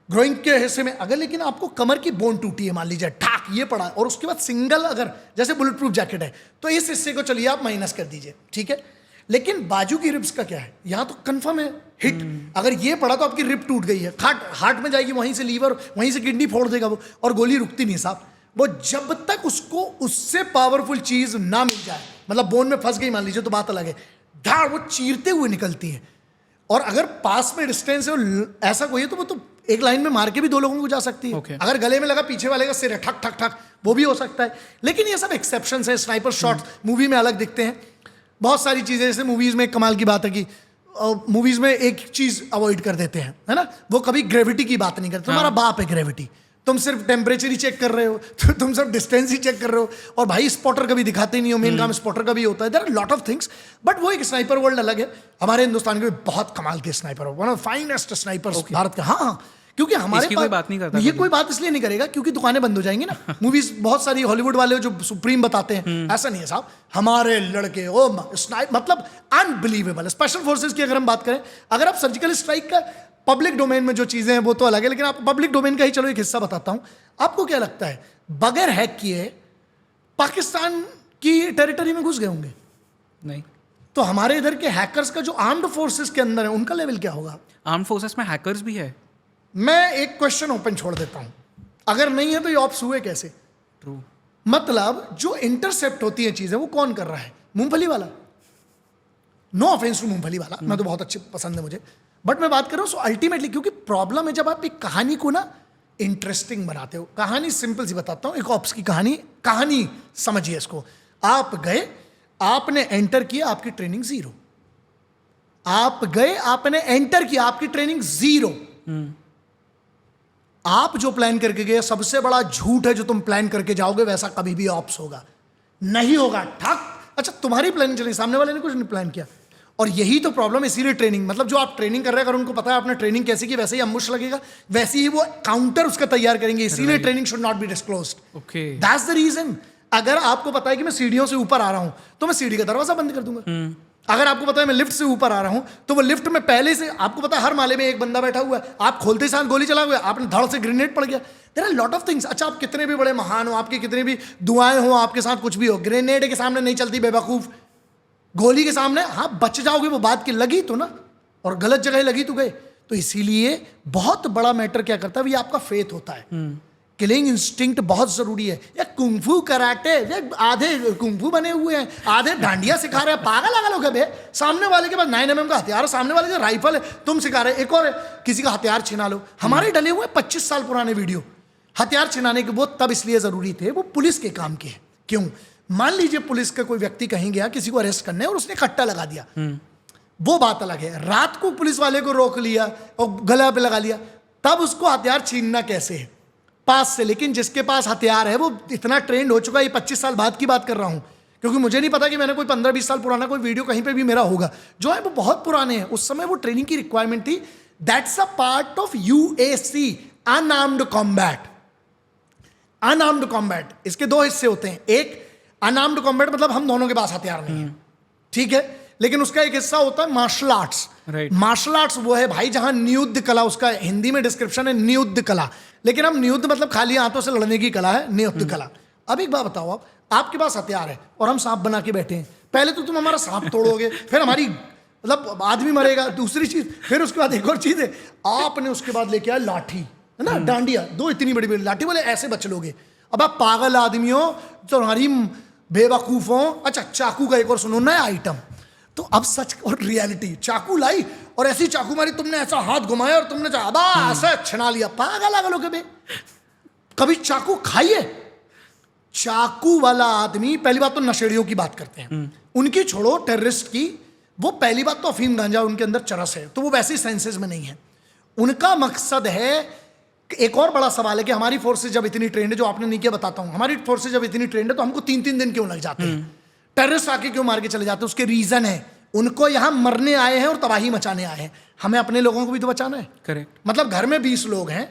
A: ग्रोइंग के हिस्से में। अगर लेकिन आपको कमर की बोन टूटी है, मान लीजिए ठाक ये पड़ा, और उसके बाद सिंगल, अगर जैसे बुलेट प्रूफ जैकेट है तो इस हिस्से को चलिए आप माइनस कर दीजिए, ठीक है। लेकिन बाजू की रिब्स का क्या है, यहां तो कंफर्म है हिट, अगर ये पड़ा तो आपकी रिब टूट गई है, हार्ट में जाएगी, वहीं से लीवर, वहीं से किडनी फोड़ देगा वो, और गोली रुकती नहीं साहब। वो जब तक उसको उससे पावरफुल चीज ना मिल जाए, मतलब बोन में फंस गई मान लीजिए तो बात अलग है, धाड़ वो चीरते हुए निकलती है। और अगर पास में डिस्टेंस है ऐसा कोई है तो वो तो एक लाइन में मार के भी दो लोगों को जा सकती है।
B: Okay.
A: अगर गले में लगा, पीछे वाले का सिर है, ठक ठक ठक, वो भी हो सकता है। लेकिन ये सब एक्सेप्शंस है, स्नाइपर शॉट्स मूवी में अलग दिखते हैं, बहुत सारी चीजें। जैसे मूवीज में कमाल की बात है कि मूवीज में एक चीज अवॉइड कर देते हैं, है ना, वो कभी ग्रेविटी की बात नहीं करते। तुम्हारा बाप है ग्रेविटी, तुम सिर्फ टेम्परेचर ही चेक कर रहे हो, तो तुम सिर्फ डिस्टेंस ही चेक कर रहे हो, और भाई स्पॉटर कभी दिखाते नहीं हो, मेन काम स्पॉटर का भी होता है। There are lot of things, but वो एक स्नाइपर वर्ल्ड अलग है। हमारे हिंदुस्तान के भी बहुत कमाल के sniper, one of finest snipers Bharat के। हाँ, क्योंकि हमारे
B: कोई बात नहीं करता,
A: ये कोई बात इसलिए नहीं करेगा क्योंकि दुकानें बंद हो जाएंगी ना। मूवीज बहुत सारी हॉलीवुड वाले जो सुप्रीम बताते हैं, ऐसा नहीं है साहब। हमारे लड़के मतलब अनबिलीवेबल। स्पेशल फोर्सेस की अगर हम बात करें, अगर आप सर्जिकल स्ट्राइक का पब्लिक डोमेन में जो चीजें हैं वो तो अलग है, लेकिन आप पब्लिक डोमेन का ही चलो एक हिस्सा बताता हूं। आपको क्या लगता है, बगैर हैक किए पाकिस्तान की टेरिटरी में घुस गए होंगे?
B: नहीं।
A: तो हमारे इधर के हैकर्स का जो आर्म्ड फोर्सेस के अंदर है उनका लेवल क्या होगा?
B: आर्म फोर्सेस में हैकर्स भी है।
A: मैं एक क्वेश्चन ओपन छोड़ देता हूं, अगर नहीं है तो ये ऑप्स हुए कैसे?
B: ट्रू।
A: मतलब जो इंटरसेप्ट होती है चीजें वो कौन कर रहा है? मूंगफली वाला। नो ऑफेंस टू मूंगफली वाला, मैं तो बहुत अच्छे पसंद है मुझे, बट मैं बात कर रहा हूं सो अल्टीमेटली, क्योंकि प्रॉब्लम है जब आप एक कहानी को ना इंटरेस्टिंग बनाते हो। कहानी सिंपल सी बताता हूं, एक ऑप्स की कहानी समझिए इसको। आप गए, आपने एंटर किया, आपकी ट्रेनिंग जीरो। आप गए, आपने एंटर किया, आपकी ट्रेनिंग जीरो। आप जो प्लान करके गए सबसे बड़ा झूठ है जो तुम प्लान करके जाओगे, वैसा कभी भी ऑप्स होगा नहीं होगा। ठक। अच्छा, तुम्हारी प्लानिंग चली, सामने वाले ने कुछ नहीं प्लान किया, और यही तो प्रॉब्लम है। इसीलिए ट्रेनिंग, मतलब जो आप ट्रेनिंग कर रहे हैं, अगर उनको पता है आपने ट्रेनिंग कैसे की, वैसे ही अम्बुश लगेगा, वैसे ही वो काउंटर उसका तैयार करेंगे। इसीलिए training should not be disclosed.
B: Okay,
A: that's the reason. अगर आपको पता है कि मैं सीढ़ियों से ऊपर आ रहा हूं तो मैं सीढ़ी का दरवाजा बंद कर दूंगा। अगर आपको पता है मैं लिफ्ट से ऊपर आ रहा हूं तो वो लिफ्ट में पहले से, आपको पता है हर माले में एक बंदा बैठा हुआ है, आप खोलते साथ गोली चला हुआ, आपने धड़ से ग्रेनेड पड़ गया। There are lot of things. अच्छा, आप कितने भी बड़े महान हो, आपकी कितनी भी दुआएं हो, आपके साथ कुछ भी हो, ग्रेनेड के सामने नहीं चलती बेवकूफ। गोली के सामने हाँ बच जाओगे, वो बात की लगी तो ना, और गलत जगह लगी तो गए। तो इसीलिए बहुत बड़ा मैटर क्या करता है, ये आपका फेथ होता है। किलिंग इंस्टिंक्ट बहुत जरूरी है। या कुंफू कराटे, आधे कुंफू बने हुए हैं, आधे डांडिया सिखा रहे हैं, पागल आगल हो गए बे। सामने वाले के पास 9mm का हथियार, सामने वाले के राइफल है, तुम सिखा रहे, एक और है, किसी का हथियार छिना लो। हमारे डले हुए 25 साल पुराने वीडियो हथियार छिनाने के, वो तब इसलिए जरूरी थे, वो पुलिस के काम के हैं। क्यों? मान लीजिए पुलिस का कोई व्यक्ति कहीं गया किसी को अरेस्ट करने और उसने कट्टा लगा दिया, वो बात अलग है। रात को पुलिस वाले को रोक लिया और गला पे लगा लिया, तब उसको हथियार छीनना कैसे है? पास से। लेकिन जिसके पास हथियार है वो इतना ट्रेंड हो चुका है, ये 25 साल बाद की बात कर रहा हूं, क्योंकि मुझे नहीं पता कि मैंने कोई 15-20 साल पुराना कोई वीडियो कहीं पे भी मेरा होगा, जो है वो बहुत पुराने हैं। उस समय वो ट्रेनिंग की रिक्वायरमेंट थी। That's a part of UAC, unarmoured combat. Unarmoured combat, इसके दो हिस्से होते हैं। एक अनआर्म्ड कॉम्बैट, मतलब हम दोनों के पास हथियार नहीं है, ठीक है, लेकिन उसका एक हिस्सा होता है मार्शल आर्ट्स। मार्शल आर्ट्स वो है भाई जहां नियुद्ध कला, उसका हिंदी में डिस्क्रिप्शन है नियुद्ध कला, लेकिन हम नियुद्ध मतलब खाली हाथों से लड़ने की कला है, नियुद्ध कला। अब एक बात बताओ, आपके पास हथियार है और हम सांप बना के बैठे हैं। पहले तो तुम हमारा सांप तोड़ोगे, फिर हमारी मतलब आदमी मरेगा, दूसरी चीज, फिर उसके बाद एक और चीज है, आपने उसके बाद लेके आया लाठी, है ना, डांडिया, दो इतनी बड़ी बड़ी लाठी, बोले ऐसे बच लोगे। अब आप पागल आदमी हो, तुम्हारी बेवकूफ हो। अच्छा, चाकू का एक और सुनो, नया आइटम, तो अब सच और रियलिटी, चाकू लाई और ऐसी चाकू मारी, तुमने ऐसा हाथ घुमाया और तुमने ऐसा छिना लिया, पागल आगल हो गए बे। कभी चाकू खाइए? चाकू वाला आदमी, पहली बात तो नशेड़ियों की बात करते हैं, उनकी छोड़ो, टेररिस्ट की, वो पहली बात तो अफीम गांजा उनके अंदर चरस है, तो वो वैसे ही सेंसेस में नहीं है। उनका मकसद है, एक और बड़ा सवाल है कि हमारी फोर्सेज जब इतनी ट्रेंड है, जो आपने नहीं किया बताता हूं, हमारी फोर्सेज जब इतनी ट्रेंड है तो हमको 3-3 दिन क्यों लग जाते हैं? टेररिस्ट आके क्यों मार के चले जाते हैं? उसके रीजन है, उनको यहां मरने आए हैं और तबाही मचाने आए हैं, हमें अपने लोगों को भी तो बचाना है।
B: करेक्ट।
A: मतलब घर में 20 लोग हैं,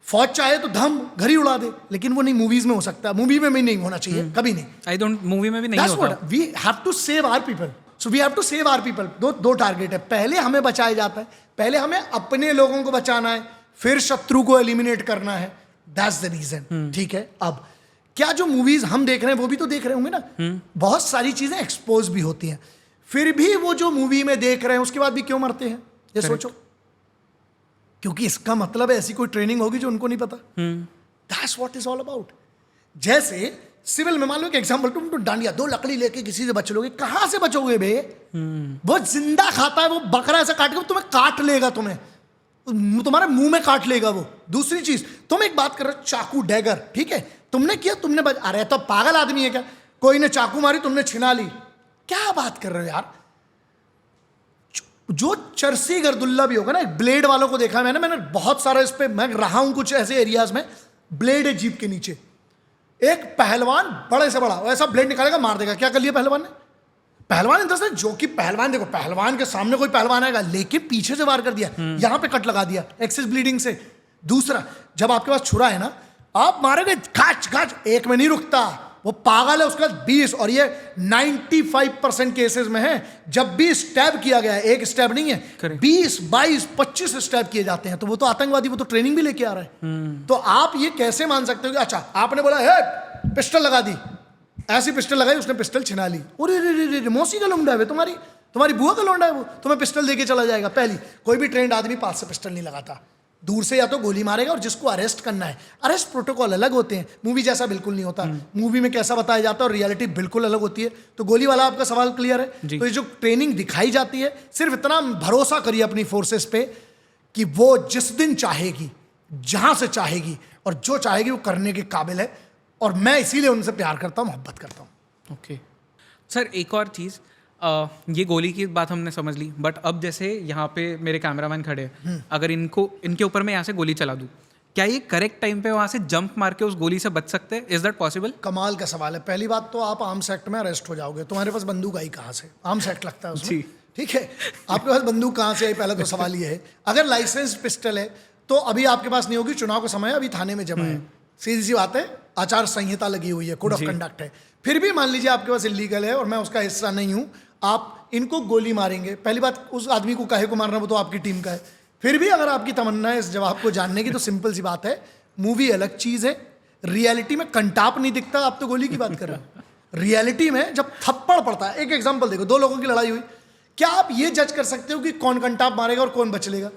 A: फौज चाहे तो धम घर ही उड़ा दे, लेकिन वो नहीं मूवीज में हो सकता, मूवी में भी नहीं होना चाहिए, कभी नहीं।
B: आई डोंट, मूवी में भी नहीं होता।
A: We have to save our people, so we have to save our people. दो टारगेट है, पहले हमें बचाया जाता है, पहले हमें अपने लोगों को बचाना है, फिर शत्रु को एलिमिनेट करना है, दैट्स द रीजन। ठीक है, अब क्या जो मूवीज हम देख रहे हैं वो भी तो देख रहे होंगे ना, बहुत सारी चीजें एक्सपोज भी होती हैं, फिर भी वो जो मूवी में देख रहे हैं उसके बाद भी क्यों मरते हैं, ये सोचो। क्योंकि इसका मतलब ऐसी कोई ट्रेनिंग होगी जो उनको नहीं पता। That's what is all about. जैसे सिविल में मान लो एक एग्जांपल, तुम तो डांडिया 2 लकड़ी लेके किसी से बच लोगे, कहां से बचोगे बे? वो जिंदा खाता है, वो बकरा ऐसा काट के तुम्हें काट लेगा, तुम्हारे मुंह में काट लेगा वो। दूसरी चीज, तुम एक बात कर रहे हो, चाकू डैगर, ठीक है, तुमने किया, तुमने अरे तो पागल आदमी है क्या? कोई ने चाकू मारी, तुमने छिना ली, क्या बात कर रहे हो यार? जो चरसी गर्दुल्ला भी होगा ना, ब्लेड वालों को देखा मैंने बहुत सारा इस पे, मैं रहा हूं कुछ ऐसे एरियाज में, ब्लेड है जीप के नीचे, एक पहलवान बड़े से बड़ा ऐसा ब्लेड निकालेगा, मार देगा। क्या कर लिया पहलवान ने? पहलवान इंतजार, जो कि पहलवान, देखो पहलवान के सामने कोई पहलवान आएगा, लेकिन पीछे से वार कर दिया, यहां पे कट लगा दिया एक्सेस ब्लीडिंग से। दूसरा, जब आपके पास छुरा है ना, आप मारोगे खाच खाच, एक में नहीं रुकता, वो पागल है, उसका 20, और ये 95% केसेस में है, जब भी स्टैब किया गया है, एक स्टैब नहीं है, 20, 22, 25 स्टैब किए जाते हैं, तो वो तो आतंकवादी, वो तो ट्रेनिंग भी लेके आ रहा है। तो आप ये कैसे मान सकते हो कि अच्छा आपने बोला है पिस्टल लगा दी, ऐसी पिस्टल लगाई, उसने पिस्टल छिना ली, अरे मौसी का लौंडा है, तुम्हारी बुआ का लौंडा है, वो तुम्हें पिस्टल देके चला जाएगा। पहली, कोई भी ट्रेंड आदमी पास से पिस्टल नहीं लगाता, दूर से या तो गोली मारेगा, और जिसको अरेस्ट करना है, अरेस्ट प्रोटोकॉल अलग होते हैं, मूवी जैसा बिल्कुल नहीं होता। मूवी में कैसा बताया जाता है और रियलिटी बिल्कुल अलग होती है। तो गोली वाला आपका सवाल क्लियर है। तो ये जो ट्रेनिंग दिखाई जाती है, सिर्फ इतना भरोसा करिए अपनी फोर्सेस पे कि वो जिस दिन चाहेगी, जहां से चाहेगी और जो चाहेगी वो करने के काबिल है, और मैं इसीलिए उनसे प्यार करता हूँ, मोहब्बत करता हूँ।
B: ओके सर, एक और चीज़, ये गोली की बात हमने समझ ली, बट अब जैसे यहाँ पे मेरे कैमरामैन खड़े हैं, अगर इनके ऊपर मैं यहाँ से गोली चला दूँ, क्या ये करेक्ट टाइम पे वहाँ से जंप मार के उस गोली से बच सकते हैं? Is that possible?
A: कमाल का सवाल है। पहली बात तो आप आर्म्स एक्ट में अरेस्ट हो जाओगे, तुम्हारे पास बंदूक आई कहाँ से? आर्म्स एक्ट लगता है उसमें, ठीक है, आपके पास बंदूक कहाँ से आई? पहला तो सवाल ये है। अगर लाइसेंस पिस्टल है तो अभी आपके पास नहीं होगी, चुनाव का समय, अभी थाने में जमा है, सीधी सी बात है, आचार संहिता लगी हुई है, कोड ऑफ कंडक्ट है। फिर भी मान लीजिए आपके पास इलीगल है और मैं उसका हिस्सा नहीं हूं, आप इनको गोली मारेंगे, पहली बात उस आदमी को काहे को मारना, वो तो आपकी टीम का है। फिर भी अगर आपकी तमन्ना है इस जवाब को जानने की, तो सिंपल सी बात है, मूवी अलग चीज है, रियलिटी में कंटाप नहीं दिखता, आप तो गोली की बात कर रहे हो। रियलिटी में जब थप्पड़ पड़ता है, एक एग्जांपल देखो, 2 लोगों की लड़ाई हुई, क्या आप ये जज कर सकते हो कि कौन कंटाप मारेगा और कौन बच लेगा?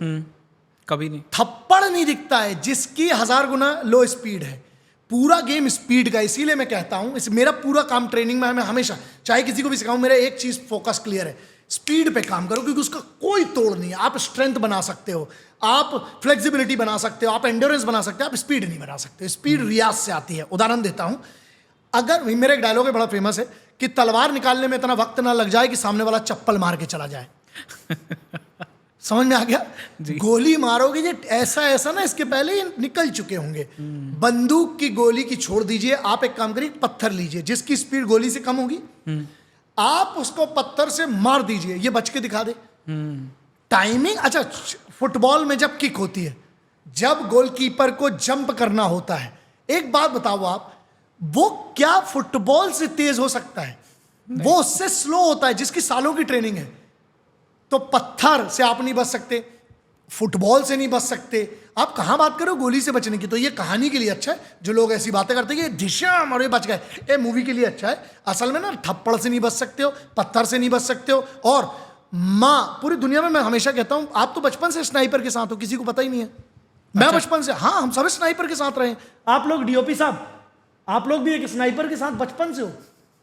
B: कभी नहीं।
A: थप्पड़ नहीं दिखता है, जिसकी 1000 गुना लो स्पीड है। पूरा गेम स्पीड का, इसीलिए मैं कहता हूं, मेरा पूरा काम ट्रेनिंग में, मैं हमेशा चाहे किसी को भी सिखाऊं, मेरा एक चीज फोकस क्लियर है, स्पीड पे काम करो, क्योंकि उसका कोई तोड़ नहीं है। आप स्ट्रेंथ बना सकते हो, आप फ्लेक्सिबिलिटी बना सकते हो, आप एंड्योरेंस बना सकते हो, आप स्पीड नहीं बना सकते। स्पीड रियाज से आती है। उदाहरण देता हूं, अगर मेरा एक डायलॉग है बड़ा फेमस है कि तलवार निकालने में इतना वक्त ना लग जाए कि सामने वाला चप्पल मार के चला जाए। समझ में आ गया? गोली मारोगे ये ऐसा ना, इसके पहले ही निकल चुके होंगे। बंदूक की गोली की छोड़ दीजिए, आप एक काम करिए, पत्थर लीजिए, जिसकी स्पीड गोली से कम होगी, आप उसको पत्थर से मार दीजिए, ये बच के दिखा दे। टाइमिंग, अच्छा फुटबॉल में जब किक होती है, जब गोलकीपर को जंप करना होता है, एक बात बताओ आप, वो क्या फुटबॉल से तेज हो सकता है? वो उससे स्लो होता है, जिसकी सालों की ट्रेनिंग है। तो पत्थर से आप नहीं बच सकते, फुटबॉल से नहीं बच सकते, आप कहां बात करो गोली से बचने की? तो ये कहानी के लिए अच्छा है जो लोग ऐसी बातें करते हैं कि धिशाम और ये बच गए, ये मूवी के लिए अच्छा है। असल में ना, थप्पड़ से नहीं बच सकते हो, पत्थर से नहीं बच सकते हो। और माँ, पूरी दुनिया में मैं हमेशा कहता हूं, आप तो बचपन से स्नाइपर के साथ हो, किसी को पता ही नहीं है। मैं बचपन से, हाँ, हम सब स्नाइपर के साथ रहे। आप लोग डीओपी साहब, आप लोग भी एक स्नाइपर के साथ बचपन से हो।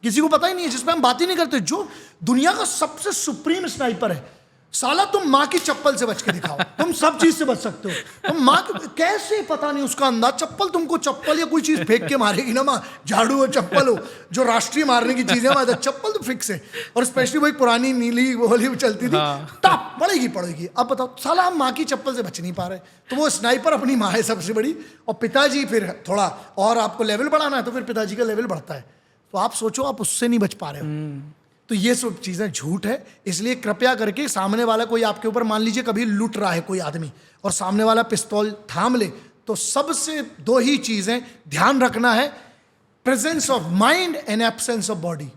A: किसी को पता ही नहीं है, जिस पे हम बात ही नहीं करते, जो दुनिया का सबसे सुप्रीम स्नाइपर है। साला तुम माँ की चप्पल से बच के दिखाओ, तुम सब चीज से बच सकते हो। तुम माँ कैसे पता नहीं उसका अंदाज, चप्पल तुमको चप्पल या कोई चीज फेंक के मारेगी ना माँ, झाड़ू हो चप्पल हो, जो राष्ट्रीय मारने की चीजें मारता, चप्पल तो फिक्स है। और स्पेशली वही पुरानी नीली वाली चलती थी, टप पड़ेगी। अब बताओ साला हम माँ की चप्पल से बच नहीं पा रहे, तो वो स्नाइपर अपनी माँ है सबसे बड़ी, और पिताजी फिर थोड़ा और आपको लेवल बढ़ाना है तो फिर पिताजी का लेवल बढ़ता है। तो आप सोचो आप उससे नहीं बच पा रहे हो। तो ये सब चीजें झूठ है। इसलिए कृपया करके सामने वाला कोई आपके ऊपर, मान लीजिए कभी लूट रहा है कोई आदमी और सामने वाला पिस्तौल थाम ले, तो सबसे दो ही चीजें ध्यान रखना है, presence of mind and absence of body.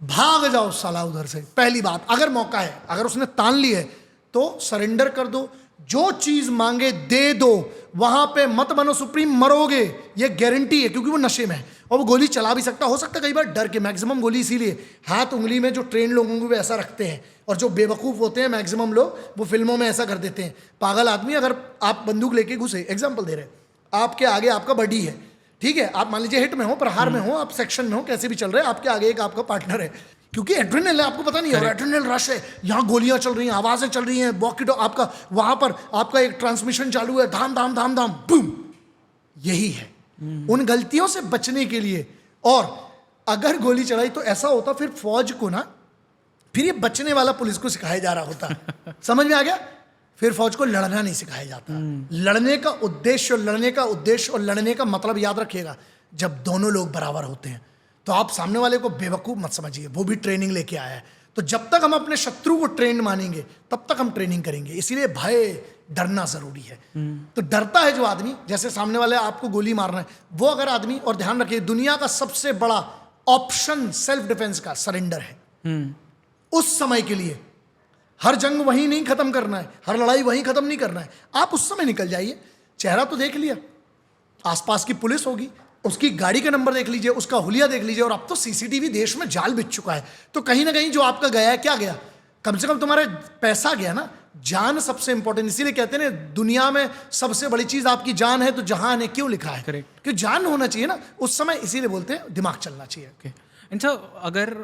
A: भाग जाओ साला उधर से, पहली बात। अगर मौका है, अगर उसने तान ली है तो सरेंडर कर दो, जो चीज मांगे दे दो, वहां पे मत बनो सुप्रीम, मरोगे ये गारंटी है, क्योंकि वो नशे में है और वो गोली चला भी सकता, हो सकता है कई बार डर के। मैक्सिमम गोली इसीलिए हाथ उंगली में जो ट्रेन लोगों को भी ऐसा रखते हैं, और जो बेवकूफ़ होते हैं मैक्सिमम लोग वो फिल्मों में ऐसा कर देते हैं। पागल आदमी, अगर आप बंदूक लेके घुसे, एग्जाम्पल दे रहे हैं, आपके आगे आपका बडी है, ठीक है, आप मान लीजिए हिट में हो, प्रहार में हो, आप सेक्शन में हो, कैसे भी चल रहे हैं, आपके आगे एक आपका पार्टनर है, क्योंकि एड्रेनल है, आपको पता नहीं है, एड्रेनल रश है, यहाँ गोलियां चल रही हैं, आवाजें चल रही हैं, वॉकी आपका वहां पर आपका एक ट्रांसमिशन चालू है, धाम धाम धाम धाम बूम। यही है उन गलतियों से बचने के लिए। और अगर गोली चलाई तो ऐसा होता फिर फौज को ना, फिर ये बचने वाला पुलिस को सिखाया जा रहा होता। समझ में आ गया? फिर फौज को लड़ना नहीं सिखाया जाता। लड़ने का उद्देश्य और लड़ने का मतलब याद रखिएगा, जब दोनों लोग बराबर होते हैं। तो आप सामने वाले को बेवकूफ मत समझिए, वो भी ट्रेनिंग लेके आया है। तो जब तक हम अपने शत्रु को ट्रेंड मानेंगे तब तक हम ट्रेनिंग करेंगे। इसीलिए भय, डरना जरूरी है। तो डरता है जो आदमी, जैसे सामने वाले आपको गोली मारना है, वो अगर आदमी, और ध्यान रखिए दुनिया का सबसे बड़ा ऑप्शन सेल्फ डिफेंस का सरेंडर है। उस समय के लिए हर जंग वहीं नहीं खत्म करना है, हर लड़ाई वहीं खत्म नहीं करना है। आप उस समय निकल जाइए, चेहरा तो देख लिया, आसपास की पुलिस होगी, उसकी गाड़ी का नंबर देख लीजिए, उसका हुलिया देख लीजिए, और अब तो सीसीटीवी देश में जाल बिछ चुका है। तो कहीं ना कहीं जो आपका गया है, क्या गया? कम से कम तुम्हारा पैसा गया ना। जान सबसे इंपॉर्टेंट, इसीलिए कहते हैं ना, दुनिया में सबसे बड़ी चीज आपकी जान है, तो जहान है क्यों लिखा है?
B: करेक्ट,
A: क्योंकि जान होना चाहिए ना उस समय, इसीलिए बोलते हैं दिमाग चलना चाहिए।
B: अच्छा, अगर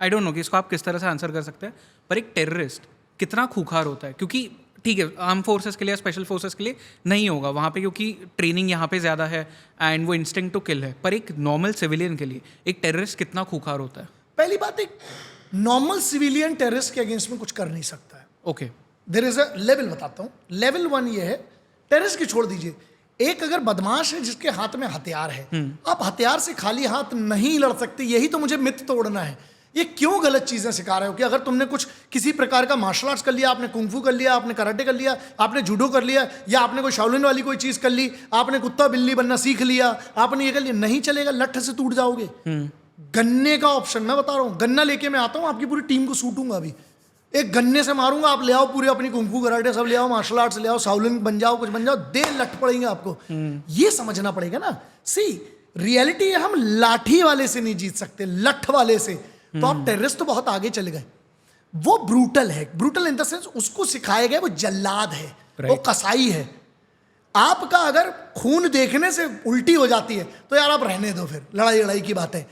B: आई डोंट नो कि इसको आप किस तरह से आंसर कर सकते हैं, पर एक टेररिस्ट कितना खूंखार होता है? क्योंकि ठीक है, आर्म फोर्सेस के लिए, स्पेशल फोर्सेस के लिए नहीं होगा वहाँ पे, क्योंकि ट्रेनिंग यहाँ पे ज़्यादा है एंड वो इंस्टिंक्ट टू किल है, पर एक नॉर्मल सिविलियन के लिए एक टेररिस्ट कितना खूंखार होता है?
A: पहली बात, एक नॉर्मल सिविलियन टेररिस्ट के अगेंस्ट में कुछ कर नहीं सकता है।
B: Okay,
A: there is a level, बताता हूँ। लेवल 1 ये है, टेररिस्ट की छोड़ दीजिए, एक अगर बदमाश है जिसके हाथ में हथियार है, आप हथियार से खाली हाथ नहीं लड़ सकते। यही तो मुझे मिथ तोड़ना है। ये क्यों गलत चीजें सिखा रहे हो कि अगर तुमने कुछ किसी प्रकार का मार्शल आर्ट्स कर लिया, आपने कुंफू कर लिया, आपने कराटे कर लिया, आपने जूडो कर लिया, या आपने कोई शाओलिन वाली कोई चीज कर ली, आपने कुत्ता बिल्ली बनना सीख लिया, आपने ये कर लिया, नहीं चलेगा, लठ से टूट जाओगे। गन्ने का ऑप्शन मैं बता रहा हूँ, गन्ना लेके मैं आता हूँ, आपकी पूरी टीम को सूटूंगा अभी, एक गन्ने से मारूंगा, आप ले आओ पूरे अपनी कुंफू कराटे सब ले आओ, मार्शल आर्ट्स ले आओ, शाओलिन बन जाओ, कुछ बन जाओ, दे लठ पड़ेंगे आपको। ये समझना पड़ेगा ना। सी रियलिटी है, हम लाठी वाले से नहीं जीत सकते, लठ वाले से। तो आप टेररिस्ट तो बहुत आगे चले गए। वो ब्रूटल है, ब्रूटल इन द सेंस उसको सिखाया गया, वो जल्लाद है, वो कसाई है। आपका अगर खून देखने से उल्टी हो जाती है तो यार आप रहने दो, फिर लड़ाई की बात है।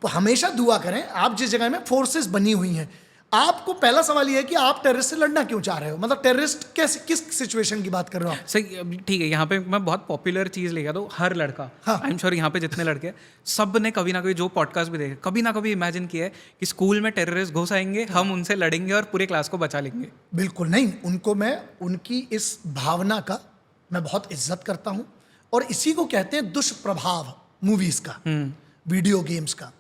A: हमेशा दुआ करें, आप जिस जगह में फोर्सेस बनी हुई हैं, आपको पहला सवाल यह है कि आप टेररिस्ट से लड़ना क्यों चाह रहे हो? मतलब टेररिस्ट कैसे, किस सिचुएशन की बात कर रहे हो आप?
B: सही, ठीक है, यहाँ पे मैं बहुत पॉपुलर चीज़ लेगा तो हर लड़का, आई एम श्योर यहाँ पे जितने लड़के सब ने कभी ना कभी, जो पॉडकास्ट भी देखे, कभी ना कभी इमेजिन किया है कि स्कूल में टेररिस्ट घुस आएंगे, हम उनसे लड़ेंगे और पूरे क्लास को बचा लेंगे।
A: बिल्कुल नहीं, उनको मैं उनकी इस भावना का मैं बहुत इज्जत करता हूँ, और इसी को कहते हैं दुष्प्रभाव मूवीज का, वीडियो गेम्स का।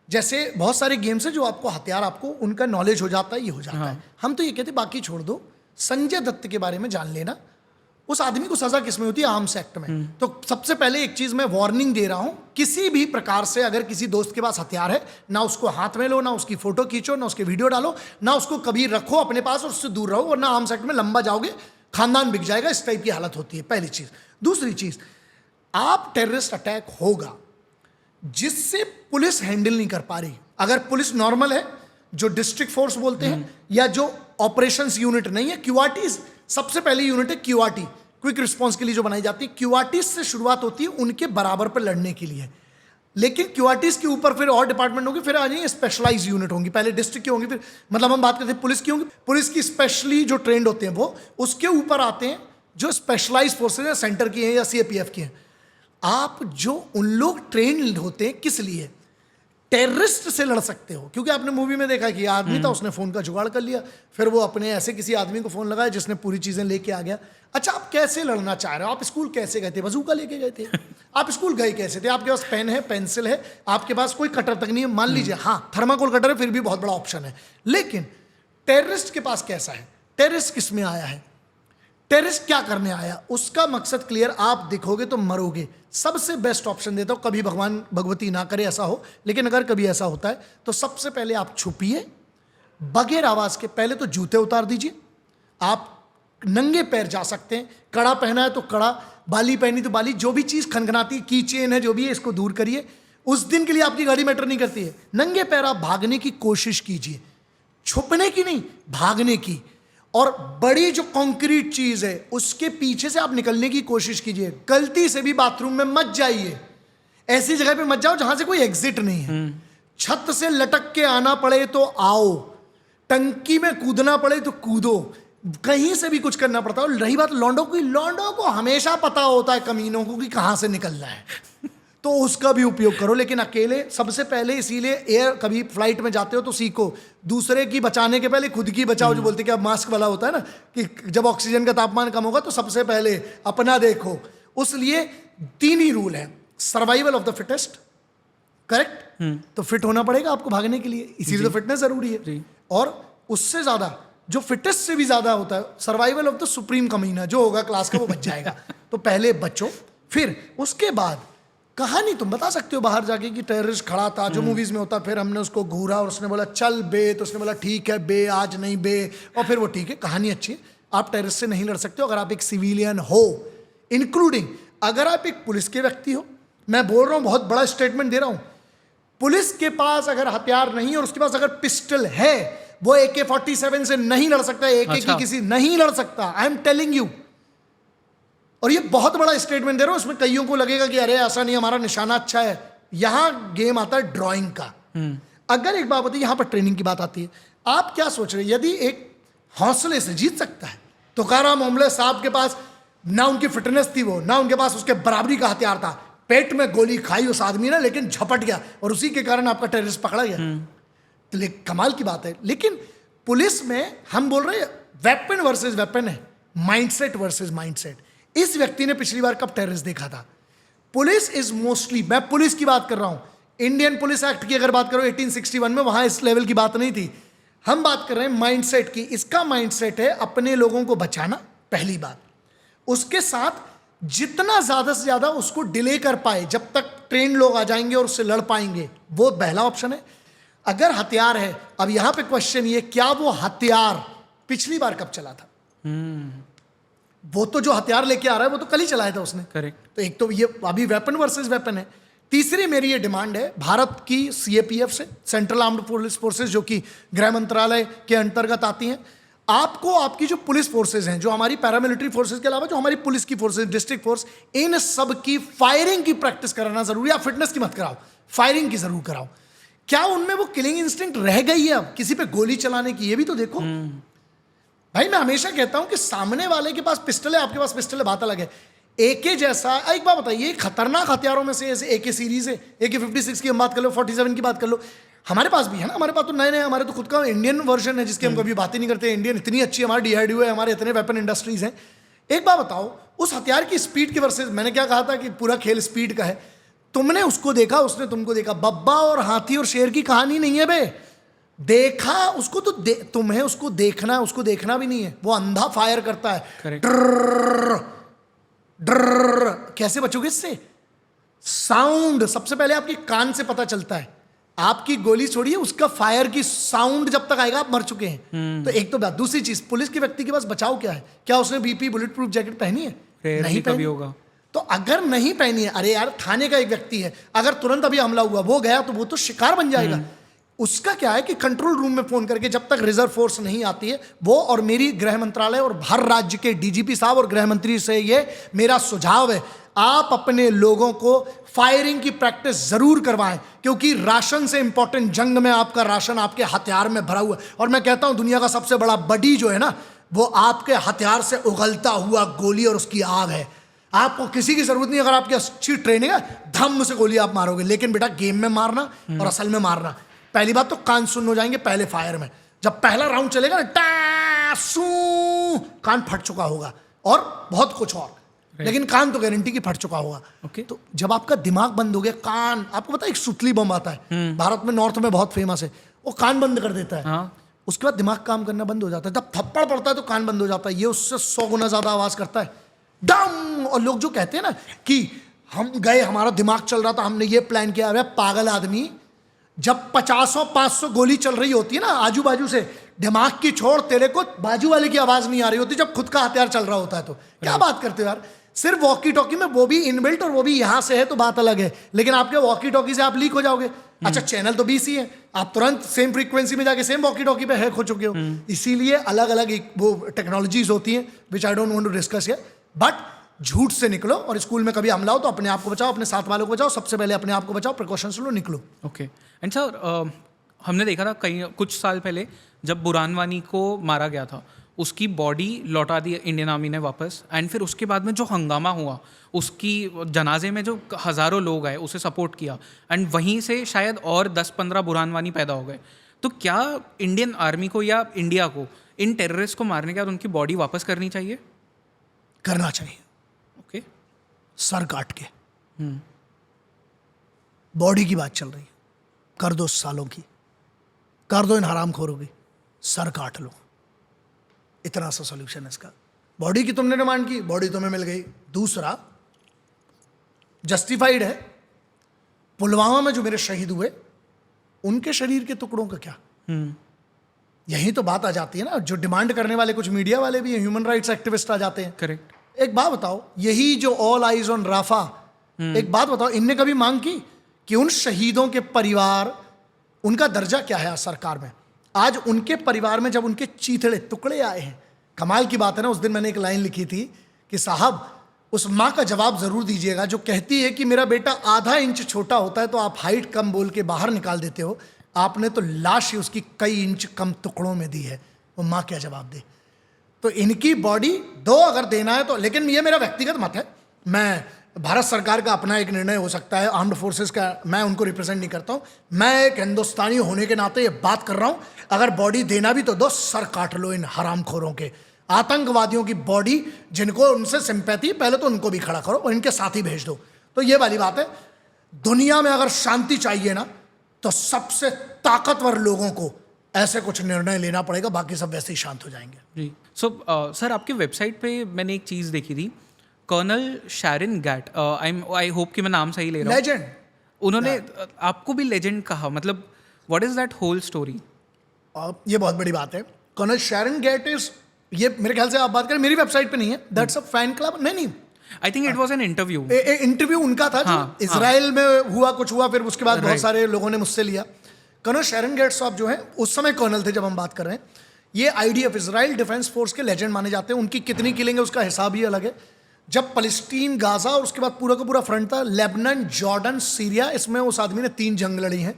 A: जैसे बहुत सारे गेम्स है जो आपको हथियार, आपको उनका नॉलेज हो जाता है, ये हो जाता है। हम तो ये कहते बाकी छोड़ दो, संजय दत्त के बारे में जान लेना, उस आदमी को सजा किसमें होती है? आर्म्स एक्ट में। तो सबसे पहले एक चीज मैं वार्निंग दे रहा हूं, किसी भी प्रकार से अगर किसी दोस्त के पास हथियार है, ना उसको हाथ में लो, ना उसकी फोटो खींचो, ना उसके वीडियो डालो, ना उसको कभी रखो अपने पास और उससे दूर रहो, वरना आर्म्स एक्ट में लंबा जाओगे, खानदान बिक जाएगा, इस टाइप की हालत होती है। पहली चीज। दूसरी चीज, आप टेररिस्ट अटैक होगा जिससे पुलिस हैंडल नहीं कर पा रही। अगर पुलिस नॉर्मल है, जो डिस्ट्रिक्ट फोर्स बोलते हैं, या जो ऑपरेशंस यूनिट नहीं है, क्यूआरटी सबसे पहली यूनिट है, क्यूआरटी क्विक रिस्पॉन्स के लिए जो बनाई जाती है, क्यूआरटी से शुरुआत होती है उनके बराबर पर लड़ने के लिए। लेकिन क्यूआरटीज के ऊपर फिर और डिपार्टमेंट होंगे, फिर आ जाएंगे स्पेशलाइज यूनिट होंगी, पहले डिस्ट्रिक्ट की होंगी, फिर मतलब हम बात करते हैं पुलिस की होंगी, पुलिस की स्पेशली जो ट्रेंड होते हैं वो उसके ऊपर आते हैं जो स्पेशलाइज फोर्सेज है, सेंटर की हैं या सीएपीएफ की हैं। आप जो उन लोग ट्रेंड होते हैं किस लिए, टेररिस्ट से लड़ सकते हो, क्योंकि आपने मूवी में देखा कि आदमी था, उसने फोन का जुगाड़ कर लिया, फिर वो अपने ऐसे किसी आदमी को फोन लगाया जिसने पूरी चीजें लेके आ गया। अच्छा, आप कैसे लड़ना चाह रहे हो? आप स्कूल कैसे गए थे? बंदूक लेके गए थे? आप स्कूल गए कैसे थे? आपके पास पेन है, पेंसिल है, आपके पास कोई कटर तक नहीं है, मान लीजिए हाँ थर्माकोल कटर है, फिर भी बहुत बड़ा ऑप्शन है। लेकिन टेररिस्ट के पास कैसा है? टेररिस्ट किस में आया है? टेररिस्ट क्या करने आया? उसका मकसद क्लियर, आप दिखोगे तो मरोगे। सबसे बेस्ट ऑप्शन देता हूं, कभी भगवान भगवती ना करे ऐसा हो, लेकिन अगर कभी ऐसा होता है तो सबसे पहले आप छुपिए, बगैर आवाज के। पहले तो जूते उतार दीजिए, आप नंगे पैर जा सकते हैं, कड़ा पहना है तो कड़ा, बाली पहनी तो बाली, जो भी चीज खनखनाती, की चेन है जो भी है, इसको दूर करिए। उस दिन के लिए आपकी गाड़ी मैटर नहीं करती है। नंगे पैर आप भागने की कोशिश कीजिए, छुपने की नहीं, भागने की। और बड़ी जो कंक्रीट चीज है उसके पीछे से आप निकलने की कोशिश कीजिए। गलती से भी बाथरूम में मत जाइए, ऐसी जगह पे मत जाओ जहां से कोई एग्जिट नहीं है। छत से लटक के आना पड़े तो आओ, टंकी में कूदना पड़े तो कूदो, कहीं से भी कुछ करना पड़ता है। रही बात लौंडों की, लौंडों को हमेशा पता होता है कमीनों को कि कहां से निकलना है, तो उसका भी उपयोग करो। लेकिन अकेले सबसे पहले, इसीलिए एयर, कभी फ्लाइट में जाते हो तो सीखो, दूसरे की बचाने के पहले खुद की बचाओ। जो बोलते कि अब मास्क वाला होता है ना, कि जब ऑक्सीजन का तापमान कम होगा तो सबसे पहले अपना देखो। उसलिए 3 ही रूल है, survival of the fittest, correct? तो फिट होना पड़ेगा आपको भागने के लिए, इसीलिए तो फिटनेस जरूरी है। और उससे ज्यादा, जो फिटेस्ट से भी ज्यादा होता है, सर्वाइवल ऑफ द सुप्रीम कमीना, जो होगा क्लास का वो बच जाएगा। तो पहले बचो, फिर उसके बाद कहानी तुम बता सकते हो बाहर जाके कि टेररिस्ट खड़ा था, जो मूवीज में होता, फिर हमने उसको घूरा और उसने बोला चल बे, तो उसने बोला ठीक है बे, आज नहीं बे, और फिर वो ठीक है, कहानी अच्छी है। आप टेररिस्ट से नहीं लड़ सकते हो अगर आप एक सिविलियन हो, इंक्लूडिंग अगर आप एक पुलिस के व्यक्ति हो। मैं बोल रहा हूं, बहुत बड़ा स्टेटमेंट दे रहा हूं, पुलिस के पास अगर हथियार नहीं और उसके पास अगर पिस्टल है, वो AK-47 से नहीं लड़ सकता, AK की किसी नहीं लड़ सकता। आई एम टेलिंग यू, और ये बहुत बड़ा स्टेटमेंट दे रहा हूं। इसमें कईयों को लगेगा कि अरे ऐसा नहीं, हमारा निशाना अच्छा है। यहां गेम आता है ड्राइंग का। अगर एक बात होती है, यहां पर ट्रेनिंग की बात आती है, आप क्या सोच रहे हैं? यदि एक हौसले से जीत सकता है, तुकाराम ओम्बले साहब के पास ना उनकी फिटनेस थी, वो ना उनके पास उसके बराबरी का हथियार था, पेट में गोली खाई उस आदमी ने, लेकिन झपट गया और उसी के कारण आपका टेररिस्ट पकड़ा गया। तो कमाल की बात है। लेकिन पुलिस में हम बोल रहे हैं वेपन वर्सेस वेपन है, माइंडसेट वर्सेस माइंडसेट। इस व्यक्ति ने पिछली बार कब टेररिस्ट देखा था? पुलिस इज मोस्टली, मैं पुलिस की बात कर रहा हूं, इंडियन पुलिस एक्ट की अगर बात करो 1861 में, वहां इस लेवल की बात नहीं थी। हम बात कर रहे हैं माइंडसेट की। इसका माइंडसेट है अपने लोगों को बचाना, पहली बात। उसके साथ जितना ज्यादा से ज्यादा उसको डिले कर पाए, जब तक ट्रेन लोग आ जाएंगे और उससे लड़ पाएंगे, वो पहला ऑप्शन है। अगर हथियार है, अब यहां पे क्वेश्चन ये, क्या वो हथियार पिछली बार कब चला था? वो तो जो हथियार लेके आ रहा है वो तो कल ही चलाया था उसने,
B: करेक्ट।
A: तो एक तो ये अभी वेपन वर्सेस वेपन है। तीसरी मेरी ये डिमांड है भारत की सीएपीएफ से, सेंट्रल आर्म्ड पुलिस फोर्सेस, जो कि गृह मंत्रालय के अंतर्गत आती हैं, आपको आपकी जो पुलिस फोर्सेज हैं, जो हमारी पैरामिलिट्री फोर्सेज के अलावा जो हमारी पुलिस की फोर्सेज, डिस्ट्रिक्ट फोर्स, इन सब की फायरिंग की प्रैक्टिस कराना जरूरी है। आप फिटनेस की मत कराओ, फायरिंग की जरूर कराओ। क्या उनमें वो किलिंग इंस्टिंक्ट रह गई है अब किसी पे गोली चलाने की? ये भी तो देखो भाई। मैं हमेशा कहता हूं कि सामने वाले के पास पिस्टल है, आपके पास पिस्टल है, बात अलग है। AK जैसा, एक बात बताइए, खतरनाक हथियारों में से AK सीरीज है, AK-56 की हम बात कर लो, 47 की बात कर लो, हमारे पास भी है ना। हमारे पास तो नए नए, हमारे तो खुद का इंडियन वर्जन है जिसकी हम कभी बात ही नहीं करते। इंडियन इतनी अच्छी हमारी DRDO है, हमारे इतने वेपन इंडस्ट्रीज हैं। एक बात बताओ, उस हथियार की स्पीड के वर्सेस, मैंने क्या कहा था कि पूरा खेल स्पीड का है। तुमने उसको देखा, उसने तुमको देखा। बब्बा और हाथी और शेर की कहानी नहीं है बे। देखा उसको तो तुम्हें उसको देखना है, उसको देखना भी नहीं है। वो अंधा फायर करता है, ड्रर। कैसे बचोगे इससे? साउंड सबसे पहले आपके कान से पता चलता है। आपकी गोली छोड़िए, उसका फायर की साउंड जब तक आएगा आप मर चुके हैं। तो एक तो बात। दूसरी चीज, पुलिस के व्यक्ति के पास बचाव क्या है? क्या उसने BP बुलेट प्रूफ जैकेट पहनी है? नहीं पहनी होगा। तो अगर नहीं पहनी है, अरे यार थाने का एक व्यक्ति है, अगर तुरंत अभी हमला हुआ, वो गया तो वो तो शिकार बन जाएगा। उसका क्या है कि कंट्रोल रूम में फोन करके, जब तक रिजर्व फोर्स नहीं आती है, वो और मेरी गृह मंत्रालय और हर राज्य के DGP साहब और गृह मंत्री से ये मेरा सुझाव है, आप अपने लोगों को फायरिंग की प्रैक्टिस जरूर करवाएं, क्योंकि राशन से इंपॉर्टेंट जंग में आपका राशन आपके हथियार में भरा हुआ है। और मैं कहता हूं दुनिया का सबसे बड़ा बडी जो है ना, वो आपके हथियार से उगलता हुआ गोली और उसकी आग है। आपको किसी की जरूरत नहीं, अगर आपकी अच्छी ट्रेनिंग है धम से गोली आप मारोगे, लेकिन बेटा गेम में मारना और असल में मारना, पहली बात तो कान सुन्न हो जाएंगे पहले फायर में। जब पहला राउंड चलेगा ना, टासू, कान फट चुका होगा और बहुत कुछ और, लेकिन कान तो गारंटी की फट चुका होगा। तो जब आपका दिमाग बंद हो गया, कान, आपको पता है एक सुतली बम आता है भारत में, नॉर्थ में बहुत फेमस है, वो कान बंद कर देता है। उसके बाद दिमाग काम करना बंद हो जाता है। जब थप्पड़ पड़ता है तो कान बंद हो जाता है। ये उससे 100 गुना ज्यादा आवाज करता है, डम। और लोग जो कहते हैं ना कि हम गए, हमारा दिमाग चल रहा था, हमने ये प्लान किया, अरे पागल आदमी, जब 50-500 गोली चल रही होती है ना आजू बाजू से, दिमाग की छोड़, तेरे को बाजू वाले की आवाज नहीं आ रही होती जब खुद का हथियार चल रहा होता है। तो क्या बात करते हो यार, सिर्फ वॉकी टॉकी में, वो भी इनबिल्ट और वो भी यहां से है तो बात अलग है, लेकिन आपके वॉकी टॉकी से आप लीक हो जाओगे। अच्छा चैनल तो 20 ही है, आप तुरंत सेम फ्रीक्वेंसी में जाके सेम वॉकी टॉकी पे हैक हो चुके हो। इसीलिए अलग अलग वो टेक्नोलॉजीज होती हैं which I don't want to discuss here, but झूठ से निकलो, और स्कूल में कभी हमला हो तो अपने आप को बचाओ, अपने साथ वालों को बचाओ, सबसे पहले अपने आप को बचाओ, प्रिकॉशंस लो, निकलो।
B: ओके। एंड सर, हमने देखा था कुछ साल पहले जब बुरहान वानी को मारा गया था, उसकी बॉडी लौटा दी इंडियन आर्मी ने वापस, एंड फिर उसके बाद में जो हंगामा हुआ, उसकी जनाजे में जो हज़ारों लोग आए, उसे सपोर्ट किया, एंड वहीं से शायद और 10-15 बुरहान वानी पैदा हो गए। तो क्या इंडियन आर्मी को या इंडिया को इन टेररिस्ट को मारने के बाद उनकी बॉडी वापस करनी चाहिए?
A: करना चाहिए।
B: ओके।
A: सर काट के, बॉडी की बात चल रही है, कर दो सालों की, कर दो इन हरामखोरों की, सर काट लो, इतना सा सॉल्यूशन है इसका। बॉडी की तुमने डिमांड की, बॉडी तुम्हें मिल गई। दूसरा, जस्टिफाइड है, पुलवामा में जो मेरे शहीद हुए उनके शरीर के टुकड़ों का क्या? यही तो बात आ जाती है ना, जो डिमांड करने वाले कुछ मीडिया वाले भी हैं, ह्यूमन राइट्स एक्टिविस्ट आ जाते हैं।
B: करेक्ट।
A: एक बात बताओ, यही जो ऑल आइज ऑन राफा, एक बात बताओ, इनने कभी मांग की कि उन शहीदों के परिवार, उनका दर्जा क्या है आज सरकार में? आज उनके परिवार में जब उनके चीथड़े टुकड़े आए हैं, कमाल की बात है ना। उस दिन मैंने एक लाइन लिखी थी कि साहब उस माँ का जवाब जरूर दीजिएगा जो कहती है कि मेरा बेटा आधा इंच छोटा होता है तो आप हाइट कम बोल के बाहर निकाल देते हो, आपने तो लाश ही उसकी कई इंच कम टुकड़ों में दी है। वो माँ क्या जवाब दे? तो इनकी बॉडी दो अगर देना है तो, लेकिन ये मेरा व्यक्तिगत मत है, मैं, भारत सरकार का अपना एक निर्णय हो सकता है, आर्म्ड फोर्सेस का, मैं उनको रिप्रेजेंट नहीं करता हूं। मैं एक हिंदुस्तानी होने के नाते ये बात कर रहा हूं, अगर बॉडी देना भी तो दो, सर काट लो इन हरामखोरों के, आतंकवादियों की बॉडी, जिनको उनसे सिंपैथी, पहले तो उनको भी खड़ा करो और इनके साथ ही भेज दो। तो ये वाली बात है। दुनिया में अगर शांति चाहिए ना, तो सबसे ताकतवर लोगों को ऐसे कुछ निर्णय लेना पड़ेगा, बाकी सब वैसे ही शांत हो जाएंगे।
B: जी। सो सर, आपके वेबसाइट पे मैंने एक चीज़ देखी थी, colonel Sharon Gat, I hope कि मैं नाम सही ले रहा हूँ,
A: लेजेंड।
B: उन्होंने आपको भी लेजेंड कहा, मतलब what is that whole story?
A: ये बहुत बड़ी बात है। कर्नल शैरन गैट इज, ये मेरे ख्याल से आप बात करें, मेरी वेबसाइट पे नहीं है, दैट्स अ फैन क्लब। नहीं,
B: I think it was an interview.
A: Interview उनका था,
B: हाँ,
A: जो इजराइल में हुआ, कुछ हुआ, फिर उसके बाद बहुत
B: Right.
A: सारे लोगों ने मुझसे लिया। कर्नल शैरन गैट साहब जो हैं, उस समय कर्नल थे जब हम बात कर रहे हैं, ये आईडीएफ, इजराइल डिफेंस फोर्स के लेजेंड माने जाते हैं। उनकी कितनी किलिंग है उसका हिसाब ही अलग है। जब फलस्तीन, गाजा और उसके बाद पूरा का पूरा फ्रंट था, लेबनान, जॉर्डन, सीरिया, इसमें उस आदमी ने 3 जंग लड़ी हैं।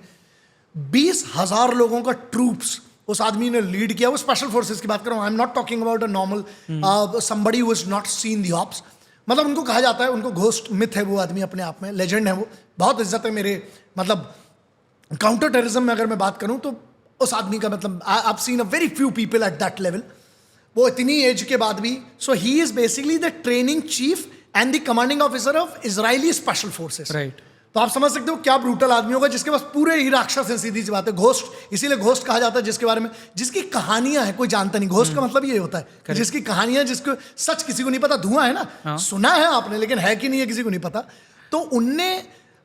A: 20,000 लोगों का ट्रूप्स उस आदमी ने लीड किया। वो स्पेशल फोर्सेस की बात कर रहा हूँ, I am not talking about a normal somebody who is not seen the ops. मतलब उनको कहा जाता है, उनको घोस्ट मिथ है वो आदमी, अपने आप में लेजेंड है वो, बहुत इज्जत है मेरे, मतलब काउंटर टेररिज्म में अगर मैं बात करूं तो उस आदमी का, मतलब I have seen a very few people at that level. वो इतनी एज के बाद भी, so he is basically the training chief and the commanding officer of Israeli special forces.
B: Right.
A: तो आप समझ सकते हो क्या ब्रूटल आदमी होगा, जिसके पास पूरे ही राक्षस हैं, सीधी सी बात है। घोस्ट, इसीलिए घोस्ट कहा जाता है जिसके बारे में, जिसकी कहानियां हैं, कोई जानता नहीं। घोस्ट का मतलब ये होता है जिसकी कहानियां, जिसको सच किसी को नहीं पता। धुआं है ना, सुना है आपने, लेकिन है कि नहीं है किसी को नहीं पता। तो उनने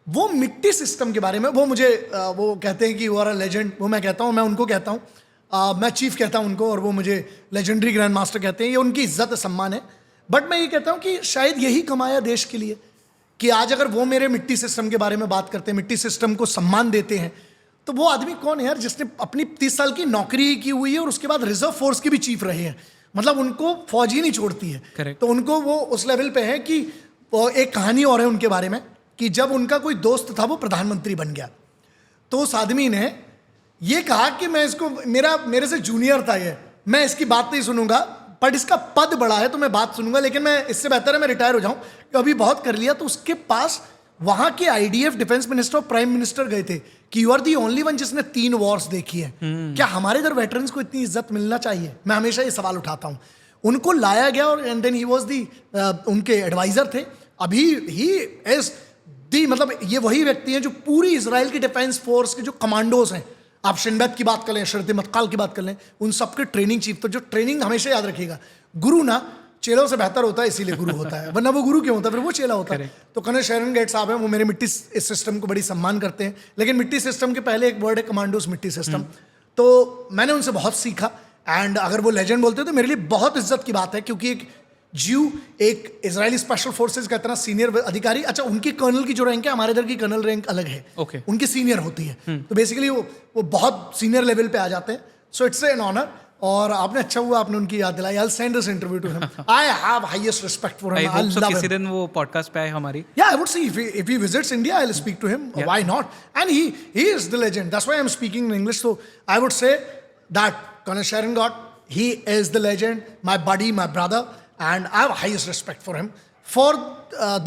A: वो मिट्टी सिस्टम के बारे में, वो मुझे वो कहते हैं कि वो आर अ लेजेंड, वो मैं कहता हूँ, मैं उनको कहता हूँ, मैं चीफ कहता हूँ उनको, और वो मुझे लेजेंडरी ग्रैंड मास्टर कहते हैं। ये उनकी इज्जत सम्मान है। बट मैं ये कहता हूँ कि शायद यही कमाया देश के लिए, कि आज अगर वो मेरे मिट्टी सिस्टम के बारे में बात करते हैं, मिट्टी सिस्टम को सम्मान देते हैं, तो वो आदमी कौन है यार, जिसने अपनी 30 साल की नौकरी की हुई है और उसके बाद रिजर्व फोर्स के भी चीफ रहे हैं। मतलब उनको फौज ही नहीं छोड़ती है।
B: Correct.
A: तो उनको वो उस लेवल पे है कि वो एक कहानी और है उनके बारे में कि जब उनका कोई दोस्त था वो प्रधानमंत्री बन गया, तो उस आदमी ने ये कहा कि मैं इसको, मेरे से जूनियर था ये, मैं इसकी बात नहीं सुनूंगा, बट इसका पद बड़ा है तो मैं बात सुनूंगा, लेकिन मैं इससे बेहतर है मैं रिटायर हो जाऊं, अभी बहुत कर लिया। तो उसके पास वहां के आईडीएफ डिफेंस मिनिस्टर और प्राइम मिनिस्टर गए थे कि you are the only one जिसने 3 वॉर्स देखी है, क्या हमारे इधर वेटरन्स को इतनी इज्जत मिलना चाहिए? मैं हमेशा ये सवाल उठाता हूं। उनको लाया गया और and then he was the, उनके एडवाइजर थे। अभी ही इज दी, मतलब ये वही व्यक्ति हैं जो पूरी इजराइल की डिफेंस फोर्स के जो कमांडोज हैं, आप शिनबेत की बात कर लें, शरत मक्काल की बात कर लें, उन सबके ट्रेनिंग चीफ। तो जो ट्रेनिंग हमेशा याद रखिएगा, गुरु ना चेलों से बेहतर होता है, इसीलिए गुरु होता है, वरना वो गुरु क्यों होता है, फिर वो चेला होता है। तो कर्नल शेरन गेट साहब हैं, वो मेरे मिट्टी इस सिस्टम को बड़ी सम्मान करते हैं, लेकिन मिट्टी सिस्टम के पहले एक वर्ड है कमांडोज मिट्टी सिस्टम। तो मैंने उनसे बहुत सीखा, एंड अगर वो लेजेंड बोलते हैं तो मेरे लिए बहुत इज्जत की बात है, क्योंकि एक ज्यू एक इजरायली स्पेशल फोर्सेज का इतना सीनियर अधिकारी, अच्छा उनकी कर्नल की जो रैंक है हमारे इधर की कर्नल रैंक अलग है, उनकी सीनियर होती है, तो बेसिकली वो बहुत सीनियर लेवल पे आ जाते हैं। सो इट्स एन ऑनर, और आपने अच्छा हुआ आपने उनकी याद दिलाई। I'll send this interview to him. I have highest respect for him.
B: I hope so
A: love
B: किसी
A: him.
B: दिन वो पॉडकास्ट पे आए हमारी।
A: Yeah, I would see if he visits India, I'll speak to him.
B: Yeah.
A: Why not? And he is the legend. That's why I'm speaking in English. So I would say that Colonel Sharon Gott, he is the legend, my buddy, my brother, and I have highest respect for him for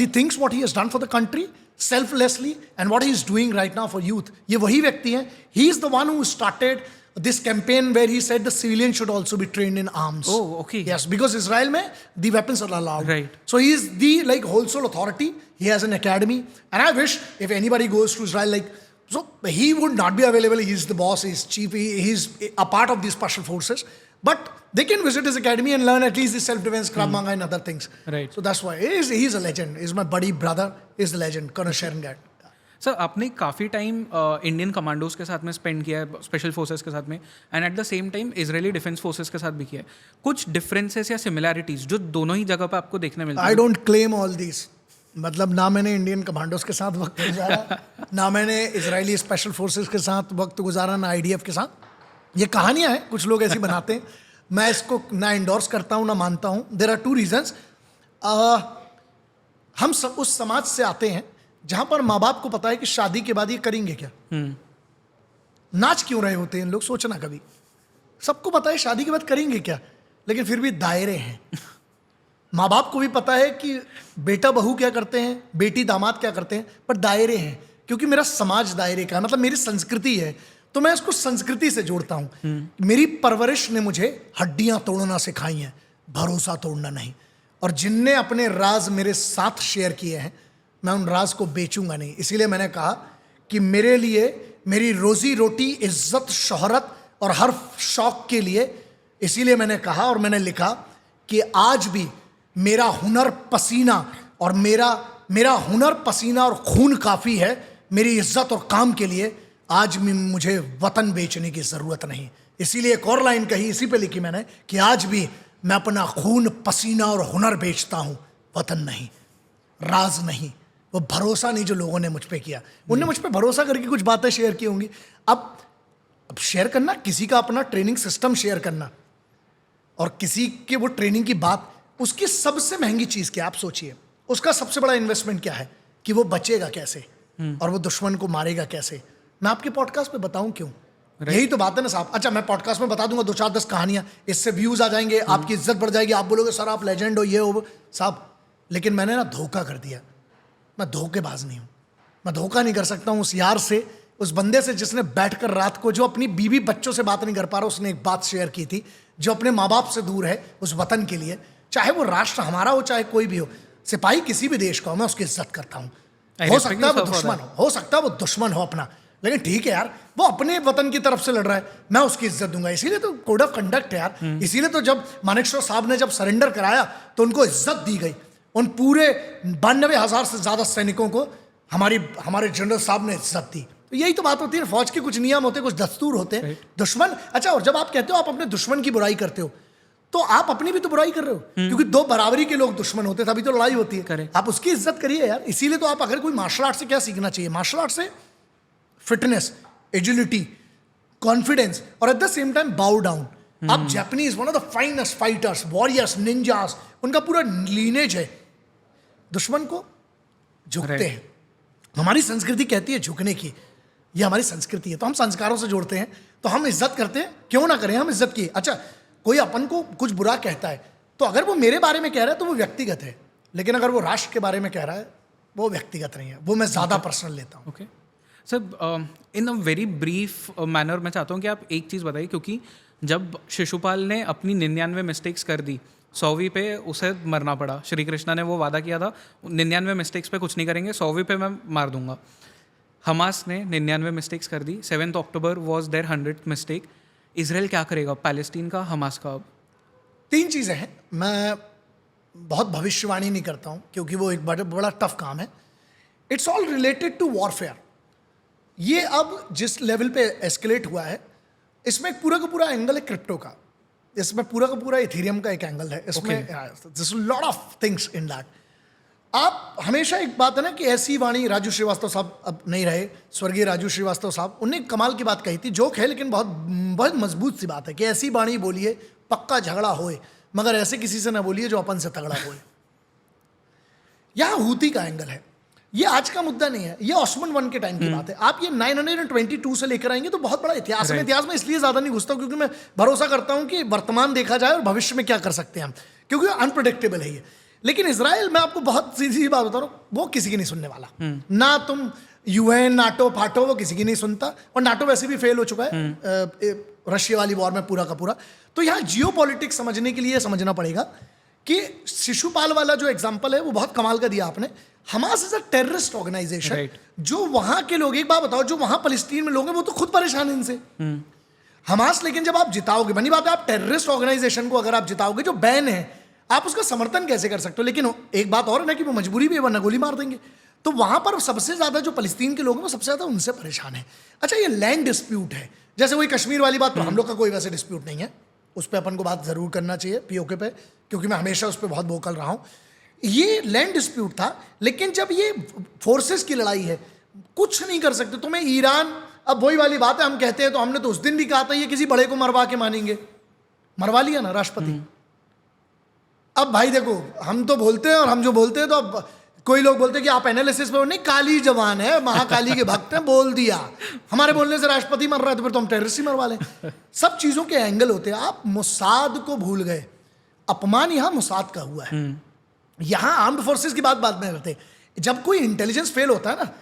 A: the things what he has done for the country selflessly and what he is doing right now for youth. ये वही व्यक्ति हैं. He is the one who started this campaign where he said the civilians should also be trained in arms.
B: Oh, okay.
A: Yes, because Israel mein the weapons are allowed.
B: Right.
A: So he is the like wholesale authority. He has an academy, and I wish if anybody goes to Israel, like, so he would not be available. He's the boss. He's chief. He's a part of these special forces. But they can visit his academy and learn at least the self-defense, Krav Maga, and other things.
B: Right.
A: So that's why he's a legend. He's my buddy, brother. He's the legend, Colonel Sharon Gett.
B: Sir आपने काफ़ी time Indian commandos के साथ में spend किया है, special forces के साथ में, and eight the same time Israeli defence forces के साथ भी किया है। कुछ डिफरेंसेस या सिमिलैरिटीज जो दोनों ही जगह पे आपको देखने मिलती है?
A: I don't claim all this, मतलब ना मैंने इंडियन कमांडोज के साथ वक्त गुजारा, ना मैंने इजरायली स्पेशल फोर्सेस के साथ वक्त गुजारा, ना आईडीएफ के साथ। ये कहानियां हैं, कुछ लोग ऐसी बनाते हैं, मैं इसको ना इंडोर्स करता हूँ ना मानता हूँ। There are 2 reasons. हम सब उस समाज से आते हैं जहां पर माँ बाप को पता है कि शादी के बाद ये करेंगे क्या। नाच क्यों रहे होते हैं इन लोग, सोचना कभी। सबको पता है शादी के बाद करेंगे क्या, लेकिन फिर भी दायरे हैं। माँ बाप को भी पता है कि बेटा बहू क्या करते हैं, बेटी दामाद क्या करते हैं, पर दायरे हैं, क्योंकि मेरा समाज दायरे का है, मतलब मेरी संस्कृति है, तो मैं इसको संस्कृति से जोड़ता हूं। मेरी परवरिश ने मुझे हड्डियां तोड़ना सिखाई हैं, भरोसा तोड़ना नहीं। और जिनने अपने राज मेरे साथ शेयर किए हैं, मैं उन राज को बेचूंगा नहीं। इसीलिए मैंने कहा कि मेरे लिए मेरी रोजी रोटी, इज्जत, शोहरत और हर शौक के लिए, इसीलिए मैंने कहा और मैंने लिखा कि आज भी मेरा हुनर पसीना और मेरा हुनर पसीना और खून काफ़ी है मेरी इज्जत और काम के लिए। आज भी मुझे वतन बेचने की ज़रूरत नहीं। इसीलिए एक और लाइन कही, इसी पे लिखी मैंने कि आज भी मैं अपना खून पसीना और हुनर बेचता हूँ, वतन नहीं, राज नहीं, वो भरोसा नहीं जो लोगों ने मुझ पे किया। उनने मुझ पे भरोसा करके कुछ बातें शेयर की होंगी। अब शेयर करना, किसी का अपना ट्रेनिंग सिस्टम शेयर करना और किसी के वो ट्रेनिंग की बात, उसकी सबसे महंगी चीज़ क्या, आप सोचिए, उसका सबसे बड़ा इन्वेस्टमेंट क्या है कि वो बचेगा कैसे और वो दुश्मन को मारेगा कैसे। मैं आपके पॉडकास्ट पे बताऊं क्यों? यही तो बात है ना साहब। अच्छा, मैं पॉडकास्ट में बता दूंगा 2-4-10 कहानियां, इससे व्यूज आ जाएंगे, आपकी इज्जत बढ़ जाएगी, आप बोलोगे सर आप लेजेंड हो, ये हो साहब। लेकिन मैंने ना धोखा कर दिया। मैं धोखेबाज नहीं हूँ, मैं धोखा नहीं कर सकता हूँ उस यार से, उस बंदे से जिसने बैठकर रात को, जो अपनी बीवी बच्चों से बात नहीं कर पा रहा, उसने एक बात शेयर की थी, जो अपने माँ बाप से दूर है उस वतन के लिए, चाहे वो राष्ट्र हमारा हो चाहे कोई भी हो, सिपाही किसी भी देश का हो, मैं उसकी इज्जत करता हूँ। हो सकता है वो दुश्मन हो सकता है वो दुश्मन हो अपना, लेकिन ठीक है यार, वो अपने वतन की तरफ से लड़ रहा है, मैं उसकी इज्जत दूंगा। इसीलिए तो कोड ऑफ कंडक्ट है यार। इसीलिए तो जब मानेकशॉ साहब ने जब सरेंडर कराया तो उनको इज्जत दी गई। उन पूरे 92,000 से ज्यादा सैनिकों को हमारे जनरल साहब ने इज्जत दी। तो यही तो बात होती है, फौज के कुछ नियम होते हैं, कुछ दस्तूर होते हैं। दुश्मन, अच्छा, और जब आप कहते हो आप अपने दुश्मन की बुराई करते हो, तो आप अपनी भी तो बुराई कर रहे हो, क्योंकि 2 बराबरी के लोग दुश्मन होते हैं, तभी तो लड़ाई होती है। आप उसकी इज्जत करिए यार। इसीलिए तो आप, अगर कोई मार्शल आर्ट से क्या सीखना चाहिए, मार्शल आर्ट से फिटनेस, एजिलिटी, कॉन्फिडेंस और at the same time bow down. आप Japanese, one of the finest fighters, warriors, ninjas, उनका पूरा लीनेज है। दुश्मन को झुकते हैं। हमारी संस्कृति कहती है झुकने की, ये हमारी संस्कृति है, तो हम संस्कारों से जोड़ते हैं, तो हम इज्जत करते हैं, क्यों ना करें, हम इज्जत की। अच्छा, कोई अपन को कुछ बुरा कहता है तो अगर वो मेरे बारे में कह रहा है तो वो व्यक्तिगत है, लेकिन अगर वो राष्ट्र के बारे में कह रहा है वो व्यक्तिगत नहीं है, वो मैं ज़्यादा पर्सनल लेता हूँ।
B: Okay sir, in a very brief manner मैं चाहता हूँ कि आप एक चीज़ बताइए, क्योंकि जब शिशुपाल ने अपनी 99 मिस्टेक्स कर दी, 100वीं पे उसे मरना पड़ा। श्री कृष्णा ने वो वादा किया था 99 मिस्टेक्स पे कुछ नहीं करेंगे, 100वीं पे मैं मार दूंगा। हमास ने 99 मिस्टेक्स कर दी, 7 October was there 100th mistake. Israel क्या करेगा, पैलेस्टीन का, हमास का? अब
A: 3 चीज़ें हैं, मैं बहुत भविष्यवाणी नहीं करता हूँ क्योंकि वो एक बड़ा टफ काम है। It's all related to warfare. ये अब जिस लेवल पे एस्केलेट हुआ है, इसमें एक पूरा का पूरा एंगल है क्रिप्टो का, इसमें पूरा का पूरा इथेरियम का एक एंगल है, इसमें this lot of things in that. आप हमेशा एक बात है ना कि ऐसी वाणी, राजू श्रीवास्तव साहब अब नहीं रहे, स्वर्गीय राजू श्रीवास्तव साहब, उन्होंने कमाल की बात कही थी, जोक है लेकिन बहुत बहुत मजबूत सी बात है कि ऐसी वाणी बोलिए पक्का झगड़ा होए, मगर ऐसे किसी से ना बोलिए जो अपन से तगड़ा होए। यह हूती का एंगल है, ये आज का मुद्दा नहीं है, ये ऑस्मन 1 के टाइम की बात है। आप ये 922 से लेकर आएंगे तो बहुत बड़ा इतिहास है। इतिहास में इसलिए ज्यादा नहीं घुसता क्योंकि मैं भरोसा करता हूं कि वर्तमान देखा जाए और भविष्य में क्या कर सकते हैं हम, क्योंकि अनप्रेडिक्टेबल है ये। लेकिन इजराइल, मैं आपको बहुत सीधी बात बता रहा हूँ, वो किसी की नहीं सुनने वाला। ना तुम यूएन, नाटो फाटो, वो किसी की नहीं सुनता, और नाटो वैसे भी फेल हो चुका है रशिया वाली वॉर में पूरा का पूरा। तो यहाँ जियो पॉलिटिक्स समझने के लिए समझना पड़ेगा कि शिशुपाल वाला जो एग्जाम्पल है वो बहुत कमाल का दिया आपने। Hamas is a terrorist organization. जो वहां के लोग, एक बात बताओ, जो वहां फलस्तीन में लोग हैं वो तो खुद परेशान हैं इनसे। हमास, लेकिन जब आप जिताओगे, बनी बात है, आप टेररिस्ट ऑर्गेनाइजेशन को अगर आप जिताओगे जो बैन है, आप उसका समर्थन कैसे कर सकते हो? लेकिन एक बात और है ना कि वो मजबूरी भी है, वरना गोली मार देंगे। तो वहां पर सबसे ज्यादा जो फलस्तीन के लोग हैं वो सबसे ज्यादा उनसे परेशान है। अच्छा, ये लैंड डिस्प्यूट है, जैसे वही कश्मीर वाली बात, तो हम लोग का कोई वैसे डिस्प्यूट नहीं है, उस पर अपन को बात जरूर करना चाहिए पीओके पे, क्योंकि मैं हमेशा उस पर बहुत वोकल रहा हूं। ये लैंड डिस्प्यूट था, लेकिन जब ये फोर्सेस की लड़ाई है, कुछ नहीं कर सकते तुम्हें ईरान। अब वही वाली बात है, हम कहते हैं तो हमने तो उस दिन भी कहा था ये किसी बड़े को मरवा के मानेंगे, मरवा लिया ना राष्ट्रपति। अब भाई देखो, हम तो बोलते हैं, और हम जो बोलते हैं तो अब कोई लोग बोलते हैं कि आप एनालिसिस पे, नहीं, काली जवान है, महाकाली के भक्त हैं, बोल दिया, हमारे बोलने से राष्ट्रपति मर रहा है तो फिर तो हम टेररिस्ट ही मरवा लें। सब चीजों के एंगल होते हैं। आप मुसाद को भूल गए, अपमान यहां मुसाद का हुआ है। यहां आर्म्ड फोर्सेस की बात में करते, जब कोई इंटेलिजेंस फेल होता है ना,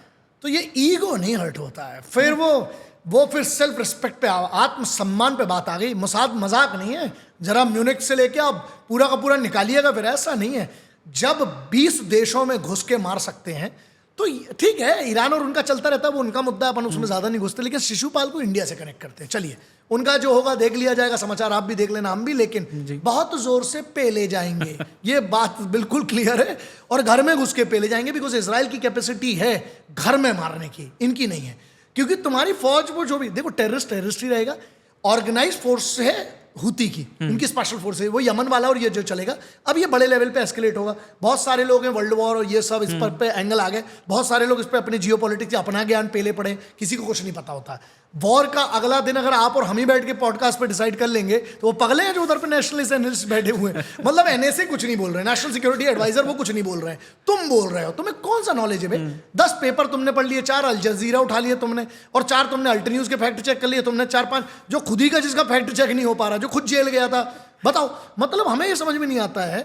A: तो ये ईगो नहीं हर्ट होता है, फिर वो फिर सेल्फ रिस्पेक्ट पे, आत्मसम्मान पे बात आ गई। मुसाद मजाक नहीं है, जरा म्यूनिक से लेके आप पूरा का पूरा निकालिएगा, फिर ऐसा नहीं है। जब 20 देशों में घुस के मार सकते हैं तो ठीक है, ईरान और उनका चलता रहता है, वो उनका मुद्दा, अपन उसमें ज्यादा नहीं घुसते। लेकिन शिशुपाल को इंडिया से कनेक्ट करते हैं, चलिए उनका जो होगा देख लिया जाएगा, समाचार आप भी देख लेना, हम भी, लेकिन बहुत जोर से पेले जाएंगे, ये बात बिल्कुल क्लियर है, और घर में घुस के पेले जाएंगे, बिकॉज इजराइल की कैपेसिटी है घर में मारने की, इनकी नहीं है। क्योंकि तुम्हारी फौज, वो जो भी देखो, टेररिस्ट ही रहेगा। ऑर्गेनाइज फोर्स है हुती की, उनकी स्पेशल फोर्स है, वो यमन वाला, और ये जो चलेगा। अब ये बड़े लेवल पे एस्केलेट होगा, बहुत सारे लोग हैं, वर्ल्ड वॉर और ये सब इस पर पे एंगल आ गए, बहुत सारे लोग इस पे अपने जियो पॉलिटिक्स अपना ज्ञान पेले पड़े, किसी को कुछ नहीं पता होता। वॉर का अगला दिन अगर आप और हम ही बैठ के पॉडकास्ट पे डिसाइड कर लेंगे तो वो पगले हैं जो उधर पे नेशनलिस्ट एनालिस्ट बैठे हुए हैं, मतलब एनएसए कुछ नहीं बोल रहे, नेशनल सिक्योरिटी एडवाइजर वो कुछ नहीं बोल रहे हैं, तुम बोल रहे हो। तुम्हें कौन सा नॉलेज है भाई? 10 पेपर तुमने पढ़ लिए, 4 अल जजीरा उठा लिए तुमने, और 4 तुमने अल्ट न्यूज के फैक्ट चेक कर लिए तुमने, 4-5 जो खुद ही का जिसका फैक्ट चेक नहीं हो पा रहा, जो खुद जेल गया था। बताओ, मतलब हमें ये समझ में नहीं आता है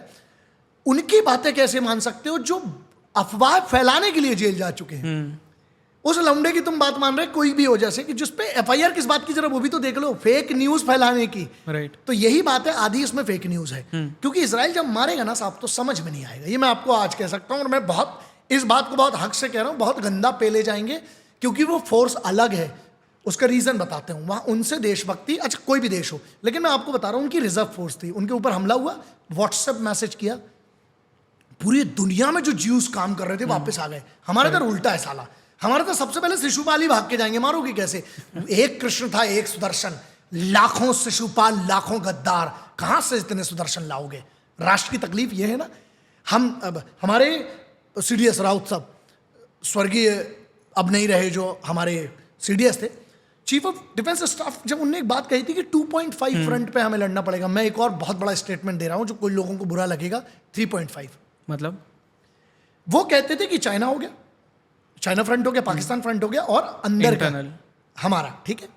A: उनकी बातें कैसे मान सकते हो जो अफवाह फैलाने के लिए जेल जा चुके हैं। उस लौंडे की तुम बात मान रहे, कोई भी हो, जैसे कि जिस पे एफआईआर किस बात की, जरा वो भी तो देख लो, फेक न्यूज फैलाने की।
B: राइट।
A: तो यही बात है, आधी इसमें फेक न्यूज है, क्योंकि इजराइल जब मारेगा ना साहब तो समझ में नहीं आएगा। ये मैं आपको आज कह सकता हूं, और मैं बहुत इस बात को बहुत हक से कह रहा हूं, बहुत गंदा पेले जाएंगे, क्योंकि वो फोर्स अलग है। उसका रीजन बताते हूँ, वहां उनसे देशभक्ति, अच्छा कोई भी देश हो, लेकिन मैं आपको बता रहा हूँ उनकी रिजर्व फोर्स थी, उनके ऊपर हमला हुआ, व्हाट्सएप मैसेज किया, पूरी दुनिया में जो ज्यूस काम कर रहे थे वापस आ गए। हमारे इधर उल्टा है साला, हमारे तो सबसे पहले शिशुपाल ही भाग के जाएंगे, मारोगे कैसे? एक कृष्ण था, एक सुदर्शन, लाखों शिशुपाल, लाखों गद्दार, कहां से इतने सुदर्शन लाओगे? राष्ट्र की तकलीफ ये है ना। हम अब हमारे सीडीएस राउत साहब, स्वर्गीय अब नहीं रहे, जो हमारे सीडीएस थे, चीफ ऑफ डिफेंस स्टाफ, जब उनने एक बात कही थी कि 2.5 फ्रंट पे हमें लड़ना पड़ेगा, मैं एक और बहुत बड़ा स्टेटमेंट दे रहा हूं जो कोई लोगों को बुरा लगेगा, 3.5।
B: मतलब
A: वो कहते थे कि चाइना हो गया, चाइना फ्रंट हो गया, पाकिस्तान फ्रंट हो गया और अंदर का
B: इंटरनल
A: हमारा, ठीक है।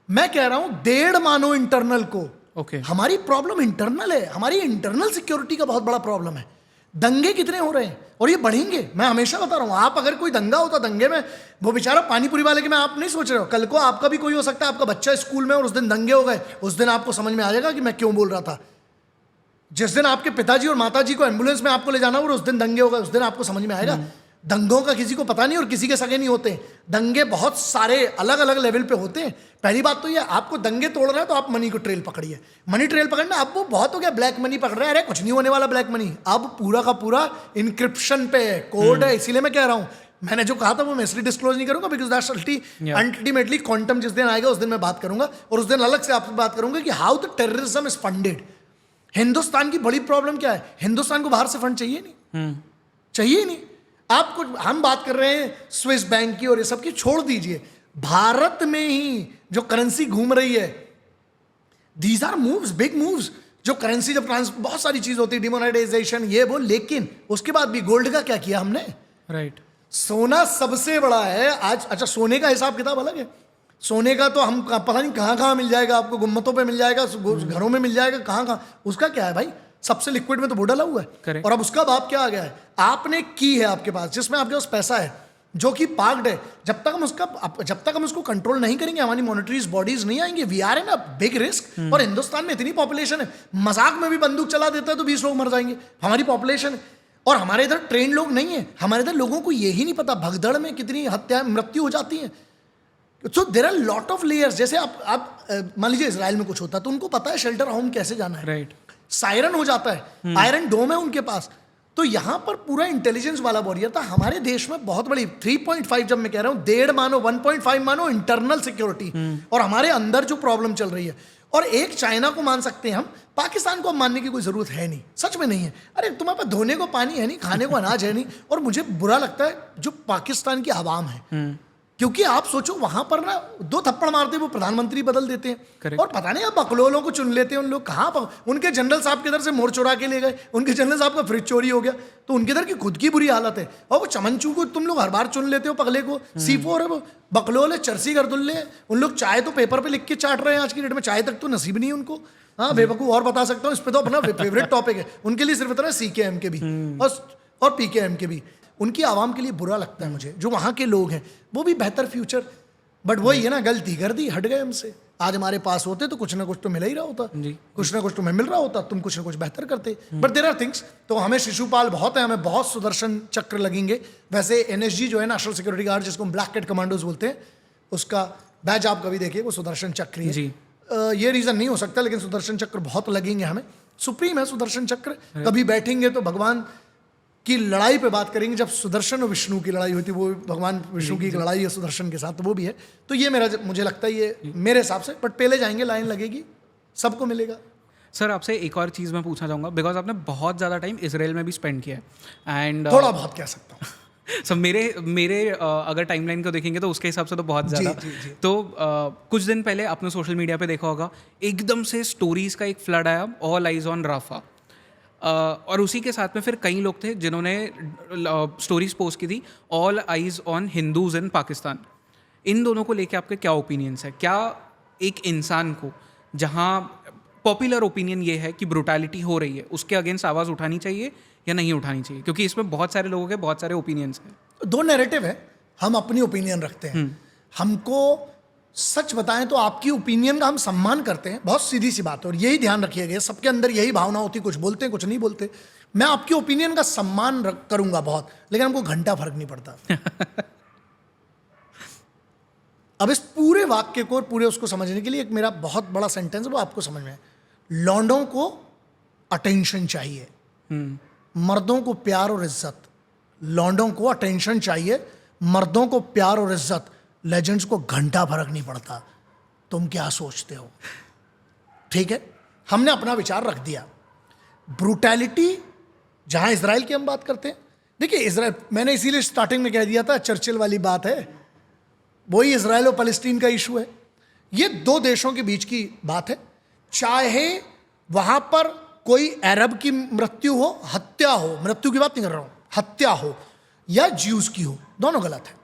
A: मैं कह रहा हूं 1.5 मानो इंटरनल को।
B: ओके
A: हमारी प्रॉब्लम इंटरनल है, हमारी इंटरनल सिक्योरिटी का बहुत बड़ा प्रॉब्लम है। दंगे कितने हो रहे हैं और ये बढ़ेंगे। मैं हमेशा बता रहा हूं, आप अगर कोई दंगा होता दंगे में, वो बेचारा पानीपुरी वाले के में आप नहीं सोच रहे हो, कल को आपका भी कोई हो सकता है, आपका बच्चा स्कूल में और उस दिन दंगे हो गए, उस दिन आपको समझ में आ जाएगा कि मैं क्यों बोल रहा था। जिस दिन आपके पिताजी और माताजी को एम्बुलेंस में आपको ले जाना और उस दिन दंगे हो गए, उस दिन आपको समझ में आएगा। दंगों का किसी को पता नहीं और किसी के सगे नहीं होते। दंगे बहुत सारे अलग अलग लेवल पे होते हैं। पहली बात तो ये, आपको दंगे तोड़ रहे हैं तो आप मनी को ट्रेल पकड़िए। मनी ट्रेल पकड़ना अब वो बहुत हो गया, ब्लैक मनी पकड़ रहे हैं, अरे कुछ नहीं होने वाला ब्लैक मनी। अब पूरा का पूरा इंक्रिप्शन पे है, कोड है। इसीलिए मैं कह रहा हूं, मैंने जो कहा था वो मैं इसलिए डिस्क्लोज नहीं करूंगा बिकॉज दैट्स अल्टीमेटली क्वांटम जिस दिन आएगा उस दिन मैं बात करूंगा, और उस दिन अलग से आपसे बात करूंगा कि how the terrorism is funded. Hindustan की बड़ी प्रॉब्लम क्या है, हिंदुस्तान को बाहर से फंड चाहिए नहीं, चाहिए ही नहीं। आपको हम बात कर रहे हैं स्विस बैंक की और ये सब की, छोड़ दीजिए। भारत में ही जो करेंसी घूम रही है, these are moves, big moves. जो करेंसी जब बहुत सारी चीज होती है, डिमोनेटाइजेशन ये वो, लेकिन उसके बाद भी गोल्ड का क्या किया हमने,
B: राइट।
A: सोना सबसे बड़ा है आज। अच्छा, सोने का हिसाब किताब अलग है। सोने का तो हम पता नहीं कहाँ कहाँ मिल जाएगा आपको, गुम्मतों पे मिल जाएगा, घरों में मिल जाएगा, कहाँ कहाँ। उसका क्या है भाई, सबसे लिक्विड में तो वो डला हुआ है।
B: Correct.
A: और अब उसका बाप क्या आ गया है, आपने की है आपके पास, जिसमें आपके पास पैसा है जो कि पार्क्ड है। जब तक हम उसको कंट्रोल नहीं करेंगे, हमारी मॉनेटरीज बॉडीज नहीं आएंगे। We are in a big risk. और हिंदुस्तान में इतनी पॉपुलेशन है, मजाक में भी बंदूक चला देता है तो 20 लोग मर जाएंगे। हमारी पॉपुलेशन है और हमारे इधर ट्रेन लोग नहीं है। हमारे इधर लोगों को यही नहीं पता भगदड़ में कितनी हत्या मृत्यु हो जाती है। So there are lot of layers. जैसे आप मान लीजिए इसराइल में कुछ होता है तो उनको पता है शेल्टर होम कैसे जाना है,
B: राइट।
A: सायरन हो जाता है, आयरन डोम है उनके पास। तो यहां पर पूरा इंटेलिजेंस वाला वॉरियर था। हमारे देश में बहुत बड़ी 3.5, जब मैं कह रहा हूं 1.5 मानो 1.5 मानो इंटरनल सिक्योरिटी, और हमारे अंदर जो प्रॉब्लम चल रही है। और एक चाइना को मान सकते हैं हम, पाकिस्तान को मानने की कोई जरूरत है नहीं, सच में नहीं है। अरे तुम्हारे पास धोने को पानी है नहीं, खाने को अनाज है नहीं। और मुझे बुरा लगता है जो पाकिस्तान की आवाम है, क्योंकि आप सोचो वहां पर ना 2 थप्पड़ मारते वो प्रधानमंत्री बदल देते हैं।
B: Correct.
A: और पता नहीं अब बकलोलों को चुन लेते हैं। उन लोग कहाँ, उनके जनरल साहब के इधर से मोर चुरा के ले गए, उनके जनरल साहब का फ्रिज चोरी हो गया, तो उनके इधर की खुद की बुरी हालत है। और वो चमनचू को तुम लोग हर बार चुन लेते हो, पगले को। C4 है वो, बकलोल है, चरसी गर्दुल्ले है। उन लोग चाय तो पेपर पे लिख के चाट रहे हैं आज की डेट में, चाय तक तो नसीब नहीं है उनको। हाँ बेवकूफ और बता सकता हूँ, इस पे तो अपना फेवरेट टॉपिक है उनके लिए, सिर्फ इतना CKM के भी और PKM के भी। उनकी आवाम के लिए बुरा लगता है मुझे, जो वहाँ के लोग हैं वो भी बेहतर फ्यूचर, बट वही है ना, गलती कर दी, हट गए हमसे। आज हमारे पास होते तो कुछ ना कुछ तो मिल ही रहा होता, कुछ ना कुछ तुम्हें मिल रहा होता, तुम कुछ ना कुछ बेहतर करते। But there are things. तो हमें शिशुपाल बहुत है, हमें बहुत सुदर्शन चक्र लगेंगे। वैसे NSG जो है, नेशनल सिक्योरिटी गार्ड, जिसको हम ब्लैक कैट कमांडोज बोलते हैं, उसका बैच आप कभी देखिए, वो सुदर्शन चक्र है। ये रीजन नहीं हो सकता, लेकिन सुदर्शन चक्र बहुत लगेंगे हमें। सुप्रीम है सुदर्शन चक्र। कभी बैठेंगे तो भगवान की लड़ाई पे बात करेंगे, जब सुदर्शन और विष्णु की लड़ाई होती है, वो भगवान विष्णु की लड़ाई है सुदर्शन के साथ, तो वो भी है। तो ये मुझे लगता है ये मेरे हिसाब से, बट पहले जाएंगे, लाइन लगेगी, सबको मिलेगा।
B: सर आपसे एक और चीज़ मैं पूछना चाहूँगा, बिकॉज आपने बहुत ज़्यादा टाइम इसराइल में भी स्पेंड किया है, एंड
A: थोड़ा बहुत कह सकता हूँ।
B: सो मेरे अगर टाइमलाइन को देखेंगे तो उसके हिसाब से तो बहुत ज़्यादा। तो कुछ दिन पहले आपने सोशल मीडिया पे देखा होगा, एकदम से स्टोरीज का एक फ्लड आया, ऑल आइज ऑन राफा। और उसी के साथ में फिर कई लोग थे जिन्होंने स्टोरीज पोस्ट की थी, ऑल आइज ऑन हिंदूज इन पाकिस्तान। इन दोनों को लेके आपके क्या ओपिनियंस है? क्या एक इंसान को, जहाँ पॉपुलर ओपिनियन ये है कि ब्रुटैलिटी हो रही है, उसके अगेंस्ट आवाज़ उठानी चाहिए या नहीं उठानी चाहिए? क्योंकि इसमें बहुत सारे लोगों के बहुत सारे ओपिनियंस हैं।
A: 2 नैरेटिव है, हम अपनी ओपिनियन रखते हैं। हमको सच बताएं तो आपकी ओपिनियन का हम सम्मान करते हैं, बहुत सीधी सी बात है। और यही ध्यान रखिएगा, सबके अंदर यही भावना होती है, कुछ बोलते हैं कुछ नहीं बोलते। मैं आपकी ओपिनियन का सम्मान करूंगा बहुत, लेकिन हमको घंटा फर्क नहीं पड़ता। अब इस पूरे वाक्य को और पूरे उसको समझने के लिए एक मेरा बहुत बड़ा सेंटेंस है, वो आपको समझ में है। लौंडों को अटेंशन चाहिए, मर्दों को प्यार और इज्जत। लौंडों को अटेंशन चाहिए, मर्दों को प्यार और इज्जत। लेजेंड्स को घंटा फर्क नहीं पड़ता तुम क्या सोचते हो। ठीक है, हमने अपना विचार रख दिया। ब्रूटैलिटी, जहां इजराइल की हम बात करते हैं, देखिए इजराइल, मैंने इसीलिए स्टार्टिंग में कह दिया था, चर्चिल वाली बात है, वही इजराइल और फलस्तीन का इशू है। ये 2 देशों के बीच की बात है। चाहे वहां पर कोई अरब की मृत्यु हो, हत्या हो, मृत्यु की बात नहीं कर रहा हूं, हत्या हो, या ज्यूस की हो, दोनों गलत है,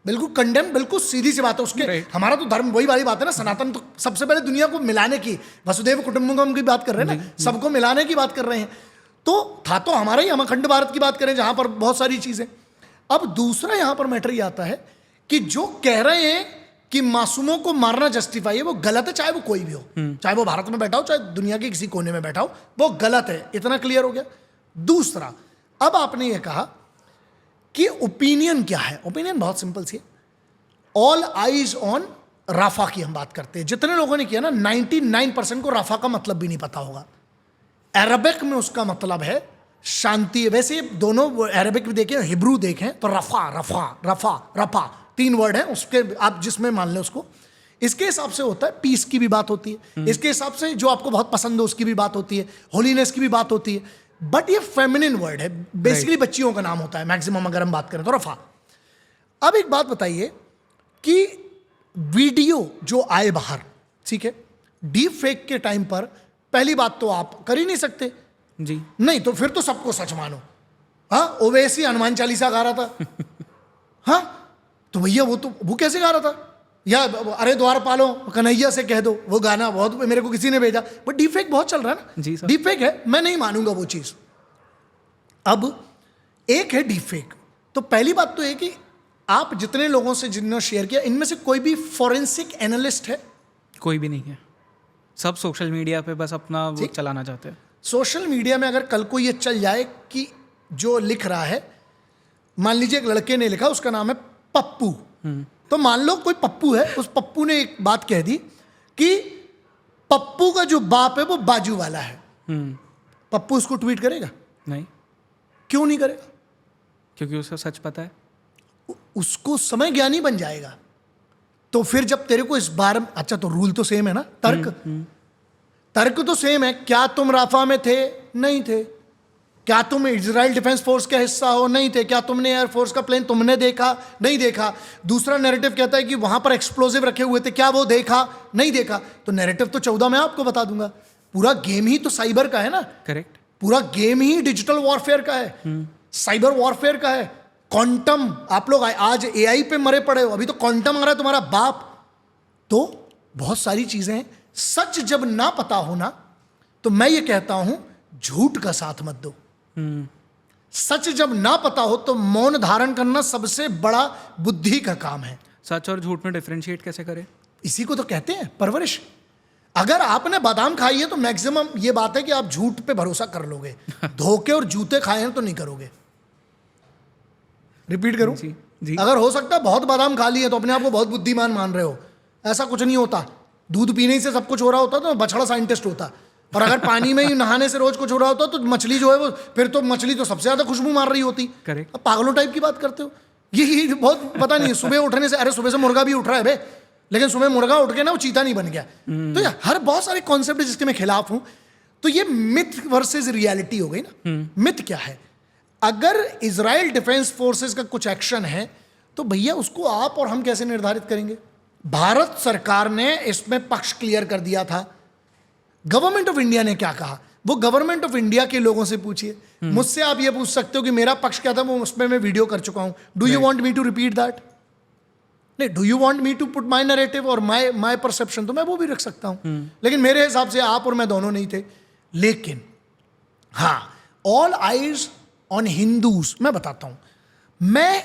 A: बिल्कुल कंडेम, बिल्कुल सीधी सी बात है उसके। हमारा तो धर्म वही वाली बात है ना, सनातन तो सबसे पहले दुनिया को मिलाने की, वसुदेव कुटुंबकम की बात कर रहे हैं ना, सबको मिलाने की बात कर रहे हैं। तो था तो हमारा ही, हम अखंड भारत की बात करें जहां पर बहुत सारी चीजें। अब दूसरा यहां पर मैटर ये आता है कि जो कह रहे हैं कि मासूमों को मारना जस्टिफाई है, वो गलत है, चाहे वो कोई भी हो, चाहे वो भारत में बैठा हो, चाहे दुनिया के किसी कोने में बैठा हो, वो गलत है। इतना क्लियर हो गया। दूसरा, अब आपने ये कहा कि ओपिनियन क्या है। ओपिनियन बहुत सिंपल सी है, ऑल आईज ऑन राफा की हम बात करते हैं। जितने लोगों ने किया ना, 99% को राफा का मतलब भी नहीं पता होगा। अरबिक में उसका मतलब है शांति। वैसे दोनों अरबिक भी देखें, हिब्रू देखें तो रफा रफा रफा रफा 3 वर्ड है उसके, आप जिसमें मान लें उसको। इसके हिसाब से होता है पीस की भी बात होती है, इसके हिसाब से जो आपको बहुत पसंद हो उसकी भी बात होती है, होलीनेस की भी बात होती है। बट ये फेमिनिन वर्ड है, बेसिकली बच्चियों का नाम होता है मैक्सिमम, अगर हम बात करें तो रफा। अब एक बात बताइए कि वीडियो जो आए बाहर, ठीक है, डीप फेक के टाइम पर पहली बात तो आप कर ही नहीं सकते
B: जी,
A: नहीं तो फिर तो सबको सच मानो। हाँ, ओवैसी हनुमान चालीसा गा रहा था हाँ, तो भैया वो कैसे गा रहा था? या अरे द्वारपालो कन्हैया से कह दो, वो गाना बहुत मेरे को किसी ने भेजा, बट डीप फेक बहुत चल रहा है ना
B: जी सर।
A: डीप फेक है, मैं नहीं मानूंगा वो चीज। अब एक है डीप फेक, तो पहली बात तो है कि आप जितने लोगों से जिन्होंने शेयर किया, इनमें से कोई भी फॉरेंसिक एनालिस्ट है?
B: कोई भी नहीं है, सब सोशल मीडिया पे बस अपना वो चलाना चाहते हैं।
A: सोशल मीडिया में अगर कल को ये चल जाए कि जो लिख रहा है, मान लीजिए एक लड़के ने लिखा, उसका नाम है पप्पू, तो मान लो कोई पप्पू है, उस पप्पू ने एक बात कह दी कि पप्पू का जो बाप है वो बाजू वाला है। पप्पू उसको ट्वीट करेगा?
B: नहीं।
A: क्यों नहीं करेगा?
B: क्योंकि उसे सच पता है।
A: उसको समय ज्ञानी बन जाएगा। तो फिर जब तेरे को इस बार, अच्छा तो रूल तो सेम है ना, तर्क तो सेम है। क्या तुम राफा में थे? नहीं थे। क्या तुम इजराइल डिफेंस फोर्स का हिस्सा हो? नहीं थे। क्या तुमने एयरफोर्स का प्लेन तुमने देखा? नहीं देखा। दूसरा नैरेटिव कहता है कि वहां पर एक्सप्लोजिव रखे हुए थे, क्या वो देखा? नहीं देखा। तो नैरेटिव तो 14 मैं आपको बता दूंगा। पूरा गेम ही तो साइबर का है ना।
B: करेक्ट।
A: पूरा गेम ही डिजिटल वॉरफेयर का है, साइबर वॉरफेयर का है। क्वांटम, आप लोग आज एआई पे मरे पड़े हो, अभी तो क्वांटम आ रहा है तुम्हारा बाप। तो बहुत सारी चीजें हैं। सच जब ना पता होना, तो मैं ये कहता हूं झूठ का साथ मत दो। सच जब ना पता हो तो मौन धारण करना सबसे बड़ा बुद्धि का काम है।
B: सच और झूठ में डिफरेंशिएट कैसे करें?
A: इसी को तो कहते हैं परवरिश। अगर आपने बादाम खाई है तो मैक्सिमम ये बात है कि आप झूठ पे भरोसा कर लोगे। धोखे और जूते खाए हैं तो नहीं करोगे। रिपीट करूं?
B: जी।
A: अगर हो सकता है बहुत बादाम खा लिए तो अपने आप को बहुत बुद्धिमान मान रहे हो, ऐसा कुछ नहीं होता। दूध पीने ही से सब कुछ हो रहा होता तो बछड़ा साइंटिस्ट होता। और अगर पानी में ही नहाने से रोज कुछ हो रहा होता तो मछली जो है वो, फिर तो मछली तो सबसे ज्यादा खुशबू मार रही होती।
B: करेक्ट।
A: अब पागलों टाइप की बात करते हो। ये बहुत पता नहीं है। सुबह उठने से, अरे सुबह से मुर्गा भी उठ रहा है बे, लेकिन सुबह मुर्गा उठ के ना वो चीता नहीं बन गया। तो ये हर बहुत सारे कॉन्सेप्ट जिसके मैं खिलाफ हूं। तो ये मिथ वर्सेस रियलिटी हो गई ना। मिथ क्या है? अगर इजराइल डिफेंस फोर्सेस का कुछ एक्शन है तो भैया उसको आप और हम कैसे निर्धारित करेंगे? भारत सरकार ने इसमें पक्ष क्लियर कर दिया था। गवर्नमेंट ऑफ इंडिया ने क्या कहा, वो गवर्नमेंट ऑफ इंडिया के लोगों से पूछिए। मुझसे आप ये पूछ सकते हो कि मेरा पक्ष क्या था, वो उसमें मैं वीडियो कर चुका हूं। Do you want me to repeat that? नहीं, do you want me to put my narrative और माय परसेप्शन, तो मैं वो भी रख सकता हूं। लेकिन मेरे हिसाब से आप और मैं दोनों नहीं थे। लेकिन हाँ, ऑल आइज ऑन हिंदूज। मैं बताता हूं, मैं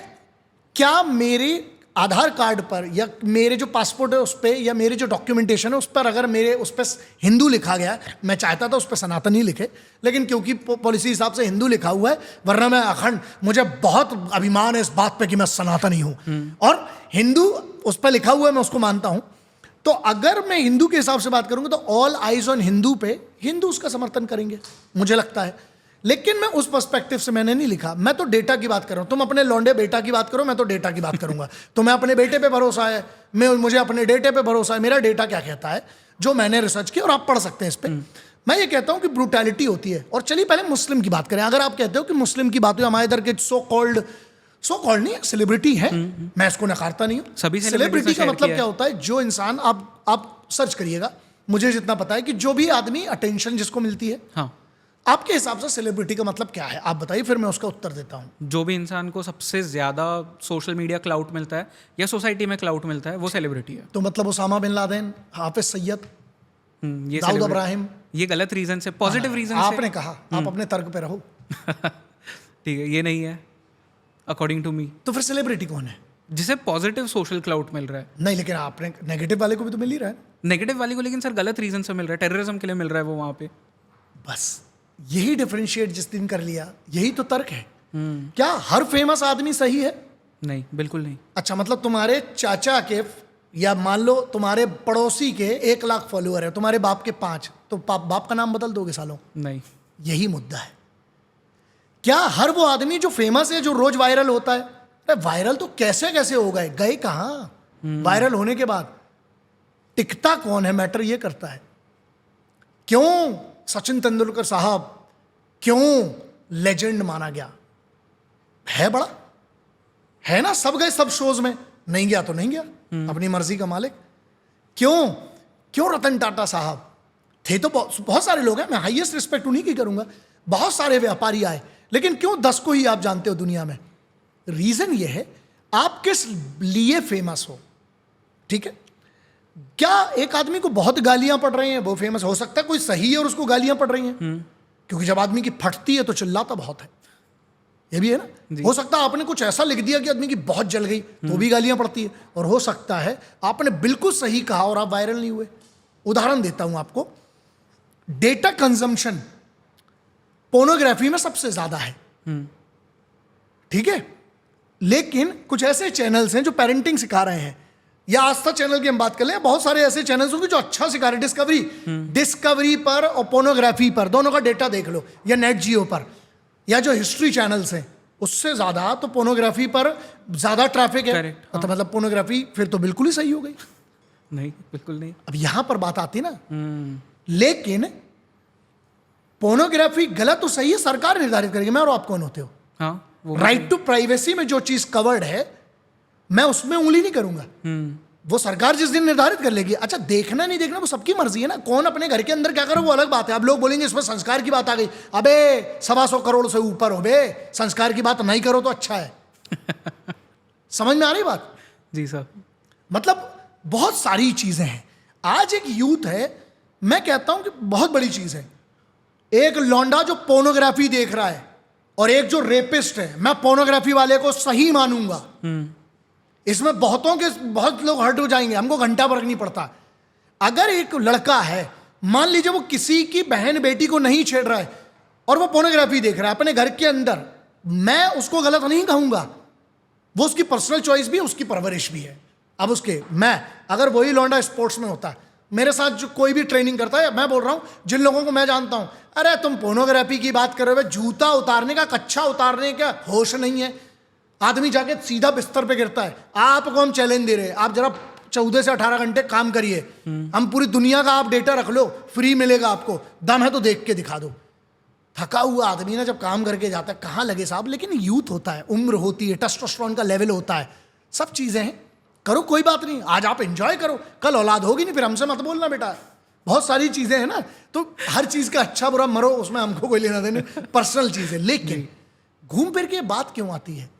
A: क्या मेरे आधार कार्ड पर या मेरे जो पासपोर्ट है उस पर या मेरे जो डॉक्यूमेंटेशन है उस पर अगर मेरे उस पर हिंदू लिखा गया है, मैं चाहता था उस पर सनातन ही लिखे, लेकिन क्योंकि पॉलिसी हिसाब से हिंदू लिखा हुआ है, वरना मैं अखंड, मुझे बहुत अभिमान है इस बात पे कि मैं सनातन ही हूं और हिंदू उस पर लिखा हुआ है, मैं उसको मानता हूं। तो अगर मैं हिंदू के हिसाब से बात करूंगा तो ऑल आइज ऑन हिंदू पे हिंदू उसका समर्थन करेंगे, मुझे लगता है। लेकिन मैं उस पर्सपेक्टिव से मैंने नहीं लिखा। मैं तो डेटा की बात कर रहा हूं। तुम अपने लौंडे बेटा की बात करो, मैं तो डेटा की बात करूंगा। तुम्हें अपने बेटे पे भरोसा है, मुझे अपने डेटे पे भरोसा है। मेरा डेटा क्या कहता है, जो मैंने रिसर्च किया, और आप पढ़ सकते हैं इस पे। मैं ये कहता हूं कि ब्रूटैलिटी होती है। और चलिए पहले मुस्लिम की बात करें। अगर आप कहते हो कि मुस्लिम की बात हुई, हमारे इधर के सो कॉल्ड नहीं है, सेलिब्रिटी है, मैं इसको नकारता नहीं हूं।
B: सभी
A: सेलिब्रिटी का मतलब क्या होता है? जो इंसान, आप सर्च करिएगा, मुझे जितना पता है कि जो भी आदमी अटेंशन जिसको मिलती है,
B: हाँ,
A: आपके हिसाब से सेलिब्रिटी का मतलब क्या है, आप बताइए, फिर मैं उसका उत्तर देता हूँ।
B: जो भी इंसान को सबसे ज़्यादा सोशल मीडिया क्लाउट मिलता है या सोसाइटी में क्लाउट मिलता है वो सेलिब्रिटी है।
A: तो मतलब उसामा बिन लादेन, हाफिज सैयद,
B: ये
A: दाऊद
B: celebrity-
A: इब्राहिम।
B: ये गलत रीजन से, पॉजिटिव रीजन से।
A: आपने कहा, आप अपने तर्क पे रहो।
B: ठीक है, ये नहीं है अकॉर्डिंग टू मी।
A: तो फिर सेलिब्रिटी कौन है?
B: जिसे पॉजिटिव सोशल क्लाउट मिल रहा है।
A: नहीं, लेकिन आपने नेगेटिव वाले को भी तो मिल ही रहा है।
B: नेगेटिव वाली को लेकिन सर गलत रीजन से मिल रहा है, टेररिज्म के लिए मिल रहा है वो वहाँ पे।
A: बस यही डिफरेंशिएट जिस दिन कर लिया, यही तो तर्क है। क्या हर फेमस आदमी सही है?
B: नहीं, बिल्कुल नहीं।
A: अच्छा, मतलब तुम्हारे चाचा के या मान लो तुम्हारे पड़ोसी के 1 लाख फॉलोअर है, तुम्हारे बाप के 5, तो बाप का नाम बदल दोगे सालों?
B: नहीं।
A: यही मुद्दा है। क्या हर वो आदमी जो फेमस है, जो रोज वायरल होता है, अरे वायरल तो कैसे कैसे हो गए कहां? वायरल होने के बाद टिकता कौन है, मैटर ये करता है। क्यों सचिन तेंदुलकर साहब, क्यों लेजेंड माना गया? है बड़ा, है ना, सब गए सब शोज में, नहीं गया तो नहीं गया, अपनी मर्जी का मालिक। क्यों रतन टाटा साहब थे, तो बहुत सारे लोग हैं, मैं हाईएस्ट रिस्पेक्ट उन्हीं की करूंगा, बहुत सारे व्यापारी आए, लेकिन क्यों 10 को ही आप जानते हो दुनिया में? रीजन ये है आप किस लिए फेमस हो। ठीक है, क्या एक आदमी को बहुत गालियां पड़ रही हैं वो फेमस हो सकता है? कोई सही है और उसको गालियां पड़ रही हैं? क्योंकि जब आदमी की फटती है तो चिल्लाता बहुत है, ये भी है ना। हो सकता है आपने कुछ ऐसा लिख दिया कि आदमी की बहुत जल गई तो भी गालियां पड़ती है, और हो सकता है आपने बिल्कुल सही कहा और आप वायरल नहीं हुए। उदाहरण देता हूं आपको, डेटा कंजम्पशन पोर्नोग्राफी में सबसे ज्यादा है, ठीक है, लेकिन कुछ ऐसे चैनल्स हैं जो पेरेंटिंग सिखा रहे हैं, या आस्था चैनल की हम बात कर लें, बहुत सारे ऐसे चैनल्स होंगे जो अच्छा सिखा रहे हैं। डिस्कवरी पर और पोर्नोग्राफी पर दोनों का डेटा देख लो, या नेट जियो पर, या जो हिस्ट्री चैनल्स हैं उससे ज्यादा तो पोर्नोग्राफी पर ज्यादा ट्रैफिक है। तो मतलब पोर्नोग्राफी फिर तो बिल्कुल ही सही हो गई।
B: नहीं, बिल्कुल नहीं।
A: अब यहां पर बात आती ना, लेकिन पोर्नोग्राफी गलत तो सही है, सरकार निर्धारित करेगी, मैं और आप कौन होते हो?
B: हाँ,
A: राइट टू प्राइवेसी में जो चीज कवर्ड है मैं उसमें उंगली नहीं करूंगा, वो सरकार जिस दिन निर्धारित कर लेगी। अच्छा, देखना नहीं देखना वो सबकी मर्जी है ना, कौन अपने घर के अंदर क्या करे वो अलग बात है। अब लोग बोलेंगे इसमें संस्कार की बात आ गई, अबे 125 करोड़ से ऊपर हो बे, संस्कार की बात नहीं करो तो अच्छा है। समझ में आ रही बात?
B: जी सर।
A: मतलब बहुत सारी चीजें हैं। आज एक यूथ है, मैं कहता हूं कि बहुत बड़ी चीज है, एक लौंडा जो पोर्नोग्राफी देख रहा है और एक जो रेपिस्ट है, मैं पोर्नोग्राफी वाले को सही मानूंगा। इसमें बहुत लोग हर्ट हो जाएंगे, हमको घंटा फर्क नहीं पड़ता। अगर एक लड़का है, मान लीजिए वो किसी की बहन बेटी को नहीं छेड़ रहा है और वो पोर्नोग्राफी देख रहा है अपने घर के अंदर, मैं उसको गलत नहीं कहूंगा, वो उसकी पर्सनल चॉइस भी है, उसकी परवरिश भी है। अब मैं अगर वही लौंडा स्पोर्ट्स में होता है, मेरे साथ जो कोई भी ट्रेनिंग करता है, मैं बोल रहा हूं जिन लोगों को मैं जानता हूं, अरे तुम पोर्नोग्राफी की बात कर रहे हो, जूता उतारने का, कच्छा उतारने का होश नहीं है। आदमी जाके सीधा बिस्तर पे गिरता है। आपको हम चैलेंज दे रहे हैं, आप जरा 14 से 18 घंटे काम करिए, हम पूरी दुनिया का आप डेटा रख लो, फ्री मिलेगा आपको, दम है तो देख के दिखा दो। थका हुआ आदमी ना जब काम करके जाता है, कहाँ लगे साहब, लेकिन यूथ होता है, उम्र होती है, टेस्टोस्टेरोन का लेवल होता है, सब चीजें हैं, करो कोई बात नहीं, आज आप एंजॉय करो, कल औलाद होगी नहीं, फिर हमसे मत बोलना बेटा। बहुत सारी चीजें हैं ना, तो हर चीज का अच्छा बुरा मरो, उसमें हमको कोई लेना देना, पर्सनल चीज है। लेकिन घूम फिर के बात क्यों आती है,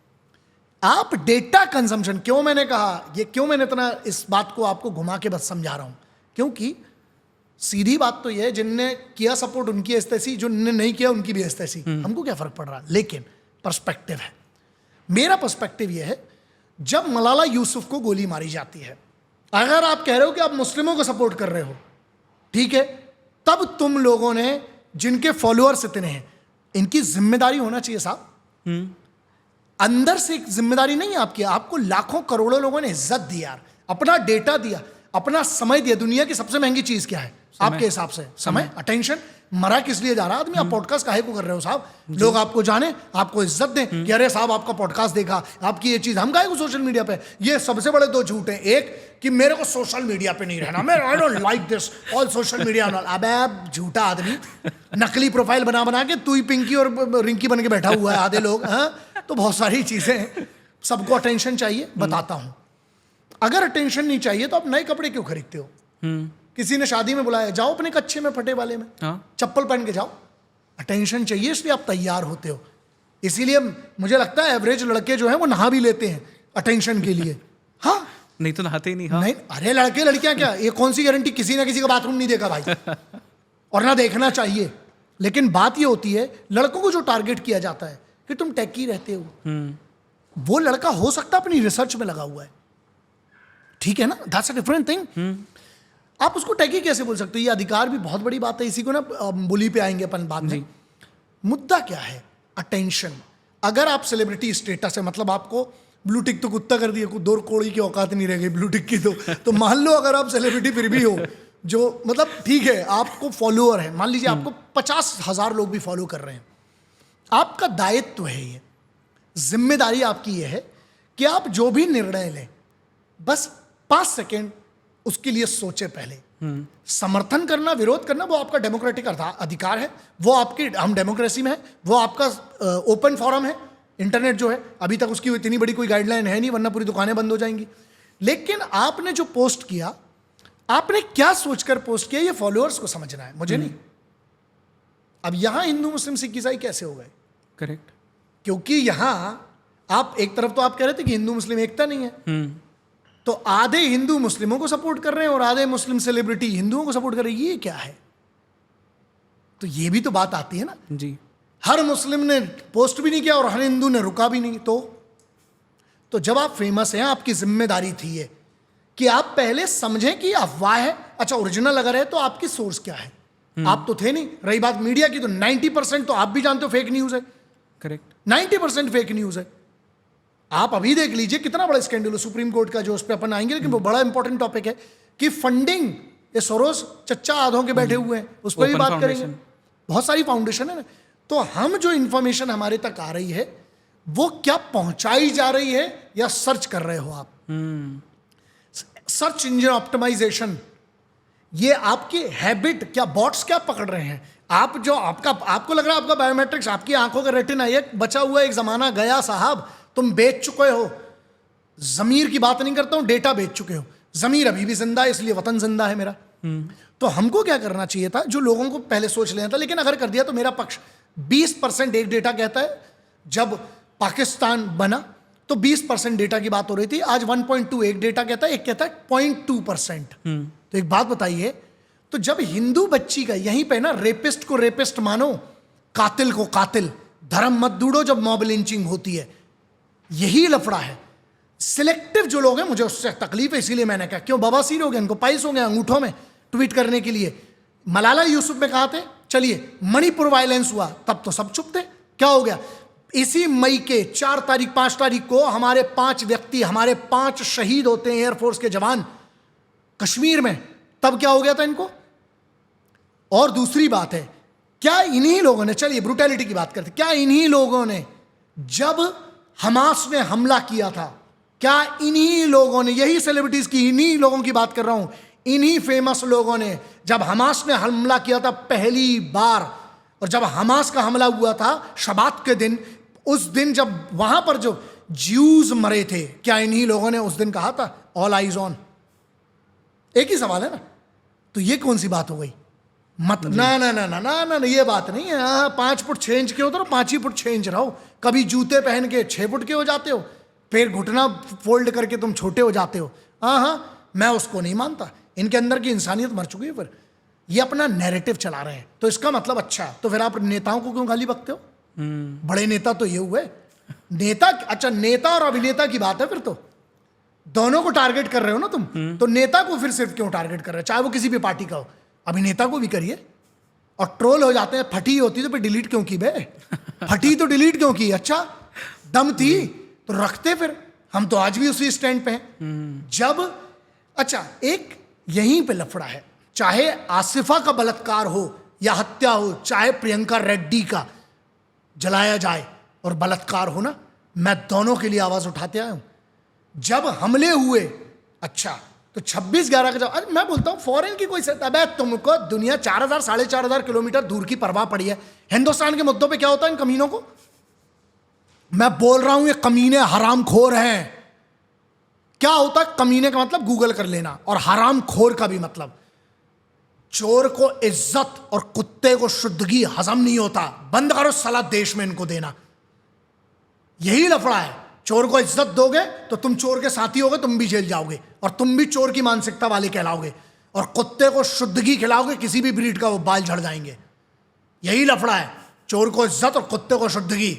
A: आप डेटा कंजम्पशन, क्यों मैंने कहा ये, क्यों मैंने इतना इस बात को आपको घुमा के बस समझा रहा हूं, क्योंकि सीधी बात तो यह है, जिनने किया सपोर्ट उनकी एस्थेसी, जो नहीं किया उनकी भी एस्थेसी, हमको क्या फर्क पड़ रहा। लेकिन पर्सपेक्टिव है, मेरा पर्सपेक्टिव यह है, जब मलाला यूसुफ को गोली मारी जाती है, अगर आप कह रहे हो कि आप मुस्लिमों को सपोर्ट कर रहे हो, ठीक है, तब तुम लोगों ने, जिनके फॉलोअर्स इतने हैं, इनकी जिम्मेदारी होना चाहिए साहब। अंदर से एक जिम्मेदारी नहीं है आपकी, आपको लाखों करोड़ों लोगों ने इज्जत दी यार, अपना डेटा दिया, अपना समय दिया। दुनिया की सबसे महंगी चीज क्या है आपके हिसाब से? समय, अटेंशन। मरा किस लिए जा रहा आदमी? आप पॉडकास्ट काहे को कर रहे हो साहब? लोग आपको जाने, आपको इज्जत दें कि अरे साहब आपका पॉडकास्ट देखा, आपकी ये चीज, हम काहे को सोशल मीडिया पे। ये सबसे बड़े 2 झूठ हैं, एक कि मेरे को सोशल मीडिया पे नहीं रहना, मैं I don't like this all social media. अबे झूठा आदमी, नकली प्रोफाइल बना बना के तू ही पिंकी और रिंकी बन के बैठा हुआ है आधे लोग। तो बहुत सारी चीजें हैं, सबको अटेंशन चाहिए। बताता हूं, अगर अटेंशन नहीं चाहिए तो आप नए कपड़े क्यों खरीदते हो? किसी ने शादी में बुलाया, जाओ अपने कच्छे में, फटे वाले में, चप्पल पहन के जाओ। अटेंशन चाहिए, इसलिए आप तैयार होते हो। इसीलिए मुझे लगता है एवरेज लड़के जो हैं वो नहा भी लेते हैं अटेंशन के लिए। हाँ,
B: नहीं तो नहाते ही नहीं। हाँ,
A: नहीं, अरे लड़के लड़कियां क्या, ये कौन सी गारंटी, किसी ना किसी का बाथरूम नहीं देखा भाई और ना देखना चाहिए। लेकिन बात ये होती है, लड़कों को जो टारगेट किया जाता है कि तुम टेकी रहते हो, वो लड़का हो सकता है अपनी रिसर्च में लगा हुआ है, ठीक है ना, दैट्स अ डिफरेंट थिंग। आप उसको टेकी कैसे बोल सकते हो? ये अधिकार भी बहुत बड़ी बात है। इसी को ना बुली पे आएंगे अपन बाद में। मुद्दा क्या है? अटेंशन। अगर आप सेलिब्रिटी स्टेटस है, मतलब आपको ब्लू टिक तो कुत्ता कर दिया, 2 कौड़ी की औकात नहीं रह गई ब्लू टिक की, तो मान लो अगर आप सेलिब्रिटी फिर भी हो, जो मतलब ठीक है आपको फॉलोअर है, मान लीजिए आपको 50,000 लोग भी फॉलो कर रहे हैं, आपका दायित्व है, ये जिम्मेदारी आपकी ये है कि आप जो भी निर्णय लें बस 5 सेकेंड उसके लिए सोचे पहले। समर्थन करना, विरोध करना, वो आपका डेमोक्रेटिक अधिकार है, वो आपकी, हम डेमोक्रेसी में है, वो आपका ओपन फोरम है। इंटरनेट जो है, अभी तक उसकी इतनी बड़ी कोई गाइडलाइन है नहीं, वरना पूरी दुकानें बंद हो जाएंगी। लेकिन आपने जो पोस्ट किया, आपने क्या सोचकर पोस्ट किया, ये फॉलोअर्स को समझना है, मुझे नहीं। अब यहां हिंदू मुस्लिम सिख ईसाई कैसे हो गए?
B: करेक्ट।
A: क्योंकि यहां आप एक तरफ तो आप कह रहे थे कि हिंदू मुस्लिम एकता नहीं है, तो आधे हिंदू मुस्लिमों को सपोर्ट कर रहे हैं और आधे मुस्लिम सेलिब्रिटी हिंदुओं को सपोर्ट कर रहे हैं। ये क्या है? तो ये भी तो बात आती है ना
B: जी।
A: हर मुस्लिम ने पोस्ट भी नहीं किया और हर हिंदू ने रुका भी नहीं। तो जब आप फेमस हैं, आपकी जिम्मेदारी थी ये कि आप पहले समझें कि अफवाह है, अच्छा ओरिजिनल अगर है तो आपकी सोर्स क्या है। आप तो थे नहीं। रही बात मीडिया की, तो 90% तो आप भी जानते हो फेक न्यूज है।
B: करेक्ट।
A: 90% फेक न्यूज है। आप अभी देख लीजिए कितना बड़ा स्कैंडल है सुप्रीम कोर्ट का, जो उस पर अपन आएंगे, लेकिन वो बड़ा इंपॉर्टेंट टॉपिक है कि फंडिंग, ये सोरोस चच्चा आधों के बैठे हुए हैं, उस पर भी बात करेंगे। बहुत सारी फाउंडेशन है ना। तो हम जो इंफॉर्मेशन हमारे तक आ रही है वो क्या पहुंचाई जा रही है या सर्च कर रहे हो आप? सर्च इंजन ऑप्टिमाइजेशन, ये आपकी हैबिट, क्या बॉट्स क्या पकड़ रहे हैं? आप जो आपको लग रहा है आपका बायोमेट्रिक्स, आपकी आंखों का रेटिना, एक बचा हुआ एक जमाना गया साहब, तुम बेच चुके हो। जमीर की बात नहीं करता हूं, डेटा बेच चुके हो। जमीर अभी भी जिंदा है, इसलिए वतन जिंदा है मेरा। तो हमको क्या करना चाहिए था, जो लोगों को पहले सोच लेना था, लेकिन अगर कर दिया तो मेरा पक्ष। 20% एक डेटा कहता है, जब पाकिस्तान बना तो 20% डेटा की बात हो रही थी, आज 1.2 एक डेटा कहता है, एक कहता है 0.2%। तो एक बात बताइए, तो जब हिंदू बच्ची का यहीं पे ना, रेपिस्ट को रेपिस्ट मानो, कातिल को कातिल, धर्म मत दूड़ो जब मॉब लिंचिंग होती है, यही लफड़ा है। सिलेक्टिव जो लोग हैं, मुझे उससे तकलीफ है, इसीलिए मैंने कहा क्यों बवासीर हो गए, इनको पाइस हो गए अंगूठों में ट्वीट करने के लिए। मलाला यूसुफ में कहा थे, चलिए मणिपुर वायलेंस हुआ तब तो सब चुप थे, क्या हो गया? इसी मई के 4 तारीख 5 तारीख को हमारे 5 व्यक्ति, हमारे 5 शहीद होते हैं एयरफोर्स के जवान कश्मीर में, तब क्या हो गया था इनको? और दूसरी बात है, क्या इन्हीं लोगों ने, चलिए ब्रूटैलिटी की बात करते, क्या इन्हीं लोगों ने जब हमास ने हमला किया था, क्या इन्हीं लोगों ने, यही सेलिब्रिटीज की, इन्हीं लोगों की बात कर रहा हूं, इन्हीं फेमस लोगों ने जब हमास ने हमला किया था पहली बार, और जब हमास का हमला हुआ था शबात के दिन, उस दिन जब वहां पर जो ज्यूज मरे थे, क्या इन्हीं लोगों ने उस दिन कहा था ऑल आइज ऑन? एक ही सवाल है ना। तो ये कौन सी बात हो गई? मत ना ना ना ना ना ना, ये बात नहीं है। 5 फुट 6 इंच के हो तो 5 ही फुट 6 इंच रहो। कभी जूते पहन के 6 फुट के हो जाते हो, फिर घुटना फोल्ड करके तुम छोटे हो जाते हो। हाँ, मैं उसको नहीं मानता। इनके अंदर की इंसानियत मर चुकी है। फिर ये अपना नैरेटिव चला रहे हैं, तो इसका मतलब अच्छा, तो फिर आप नेताओं को क्यों गाली बकते हो? बड़े नेता तो ये हुए नेता। अच्छा, नेता और अभिनेता की बात है, फिर तो दोनों को टारगेट कर रहे हो ना तुम। तो नेता को फिर सिर्फ क्यों टारगेट कर रहे हो, चाहे वो किसी भी पार्टी का हो? अभिनेता को भी करिए। और ट्रोल हो जाते हैं, फटी होती तो फिर डिलीट क्यों की बे? फटी तो डिलीट क्यों की? अच्छा दम थी तो रखते। फिर हम तो आज भी उसी स्टैंड पे हैं। जब अच्छा, एक यहीं पे लफड़ा है, चाहे आसिफा का बलात्कार हो या हत्या हो, चाहे प्रियंका रेड्डी का जलाया जाए और बलात्कार हो ना, मैं दोनों के लिए आवाज उठाते आया हूं। जब हमले हुए, अच्छा तो 26/11 का जब, मैं बोलता हूं फॉरेन की कोई अबे तुमको दुनिया 4000 4500 किलोमीटर दूर की परवाह पड़ी है। हिंदुस्तान के मुद्दों पे क्या होता है इन कमीनों को? मैं बोल रहा हूं ये कमीने हरामखोर हैं। क्या होता है कमीने का मतलब? गूगल कर लेना। और हरामखोर का भी मतलब चोर को इज्जत और कुत्ते को शुद्धगी हजम नहीं होता। बंद करो साला देश में इनको देना। यही लफड़ा है। चोर को इज्जत दोगे तो तुम चोर के साथी होगे, तुम भी जेल जाओगे और तुम भी चोर की मानसिकता वाले कहलाओगे। और कुत्ते को शुद्धगी खिलाओगे, किसी भी ब्रीड का, वो बाल झड़ जाएंगे। यही लफड़ा है। चोर को इज्जत और कुत्ते को शुद्धगी।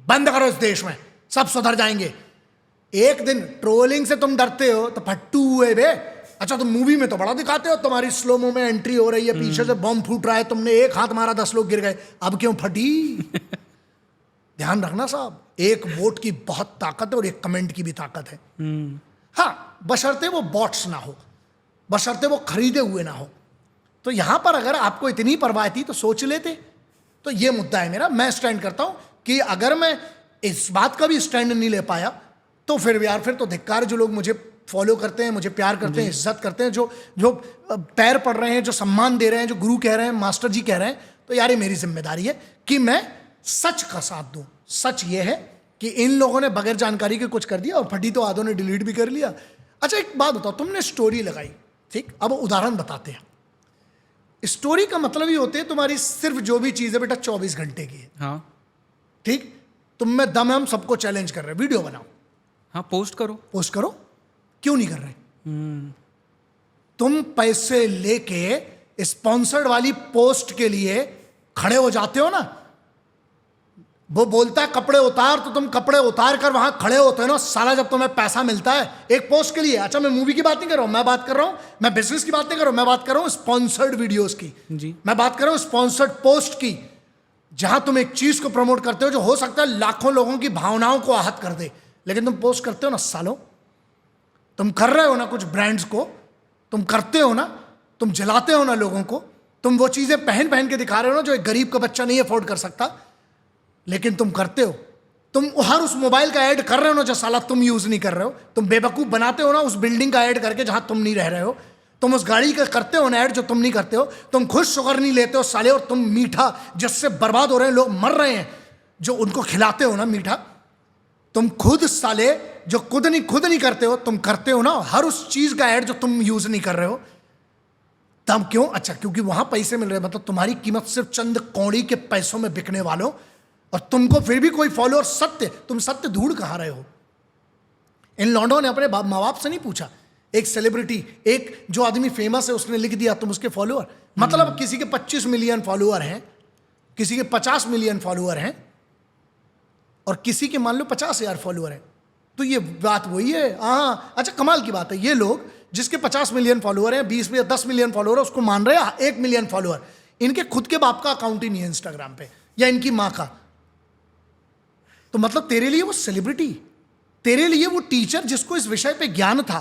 A: बंद करो इस देश में, सब सुधर जाएंगे। एक दिन ट्रोलिंग से तुम डरते हो तो फट्टू हुए बे। अच्छा, तुम मूवी में तो बड़ा दिखाते हो, तुम्हारी स्लोमो में एंट्री हो रही है, पीछे से बम फूट रहा है, तुमने एक हाथ मारा 10 लोग गिर गए, अब क्यों फटी? ध्यान रखना साहब, एक वोट की बहुत ताकत है और एक कमेंट की भी ताकत है। हाँ, बशर्ते वो बॉट्स ना हो, बशर्ते वो खरीदे हुए ना हो। तो यहां पर अगर आपको इतनी परवाह थी तो सोच लेते। तो ये मुद्दा है मेरा। मैं स्टैंड करता हूं कि अगर मैं इस बात का भी स्टैंड नहीं ले पाया तो फिर यार, फिर तो धिक्कार जो लोग मुझे फॉलो करते हैं, मुझे प्यार करते हैं, इज्जत करते हैं, जो पैर पड़ रहे हैं, जो सम्मान दे रहे हैं, जो गुरु कह रहे हैं, मास्टर जी कह रहे हैं, तो यार ये मेरी जिम्मेदारी है कि मैं सच का साथ दूं। सच ये है कि इन लोगों ने बगैर जानकारी के कुछ कर दिया और फटी तो आधों ने डिलीट भी कर लिया। अच्छा, एक बात बताओ, तुमने स्टोरी लगाई, ठीक, अब उदाहरण बताते हैं। स्टोरी का मतलब ही होते है तुम्हारी सिर्फ जो भी चीज है बेटा 24 घंटे की है।
B: हाँ
A: ठीक, तुम में दम है, हम सबको चैलेंज कर रहे हैं, वीडियो बनाओ।
B: हाँ, पोस्ट करो।
A: पोस्ट करो, क्यों नहीं कर रहे? तुम पैसे लेके स्पॉन्सर्ड वाली पोस्ट के लिए खड़े हो जाते हो ना। वो बोलता है कपड़े उतार, तो तुम कपड़े उतार कर वहां खड़े होते हो ना साला, जब तुम्हें पैसा मिलता है एक पोस्ट के लिए। अच्छा, मैं मूवी की बात नहीं कर रहा हूं, मैं बात कर रहा हूं, मैं बिजनेस की बात नहीं कर रहा हूं, मैं बात कर रहा हूं स्पॉन्सर्ड वीडियोस की
B: जी।
A: मैं बात कर रहा हूं स्पॉन्सर्ड पोस्ट की, जहां तुम एक चीज को प्रमोट करते हो जो हो सकता है लाखों लोगों की भावनाओं को आहत कर दे, लेकिन तुम पोस्ट करते हो ना सालों। तुम कर रहे हो ना कुछ ब्रांड्स को, तुम करते हो ना, तुम जलाते हो ना लोगों को, तुम वो चीजें पहन पहन के दिखा रहे हो ना जो एक गरीब का बच्चा नहीं अफोर्ड कर सकता, लेकिन तुम करते हो। तुम हर उस मोबाइल का ऐड कर रहे हो ना जो साला तुम यूज नहीं कर रहे हो। तुम बेवकूफ बनाते हो ना उस बिल्डिंग का ऐड करके जहां तुम नहीं रह रहे हो। तुम उस गाड़ी का करते हो ना ऐड जो तुम नहीं करते हो। तुम खुद शुगर नहीं लेते हो साले, और तुम मीठा जिससे बर्बाद हो रहे हैं लोग, मर रहे हैं, जो उनको खिलाते हो ना मीठा, तुम खुद साले जो खुद नहीं करते हो, तुम करते हो ना हर उस चीज का ऐड जो तुम यूज नहीं कर रहे हो। तब क्यों? अच्छा, क्योंकि वहां पैसे मिल रहे हैं, मतलब तुम्हारी कीमत सिर्फ चंद कौड़ी के पैसों में बिकने वालों, और तुमको फिर भी कोई फॉलोअर तुम सत्य ढूंढ कहां रहे हो? इन लौंडों ने अपने माँ बाप से नहीं पूछा। एक सेलिब्रिटी, एक जो आदमी फेमस है, उसने लिख दिया तुम उसके फॉलोअर। मतलब किसी के 25 मिलियन फॉलोअर हैं, किसी के 50 मिलियन फॉलोअर हैं, और किसी के मान लो 50,000 फॉलोअर हैं। तो ये बात वही है। हाँ, अच्छा, कमाल की बात है, ये लोग जिसके 50 मिलियन फॉलोअर हैं, 20 या 10 मिलियन फॉलोअर है, उसको मान रहे हैं 1 मिलियन फॉलोअर। इनके खुद के बाप का अकाउंट ही नहीं है इंस्टाग्राम पे, या इनकी माँ का। तो मतलब तेरे लिए वो सेलिब्रिटी, तेरे लिए वो टीचर जिसको इस विषय पे ज्ञान था,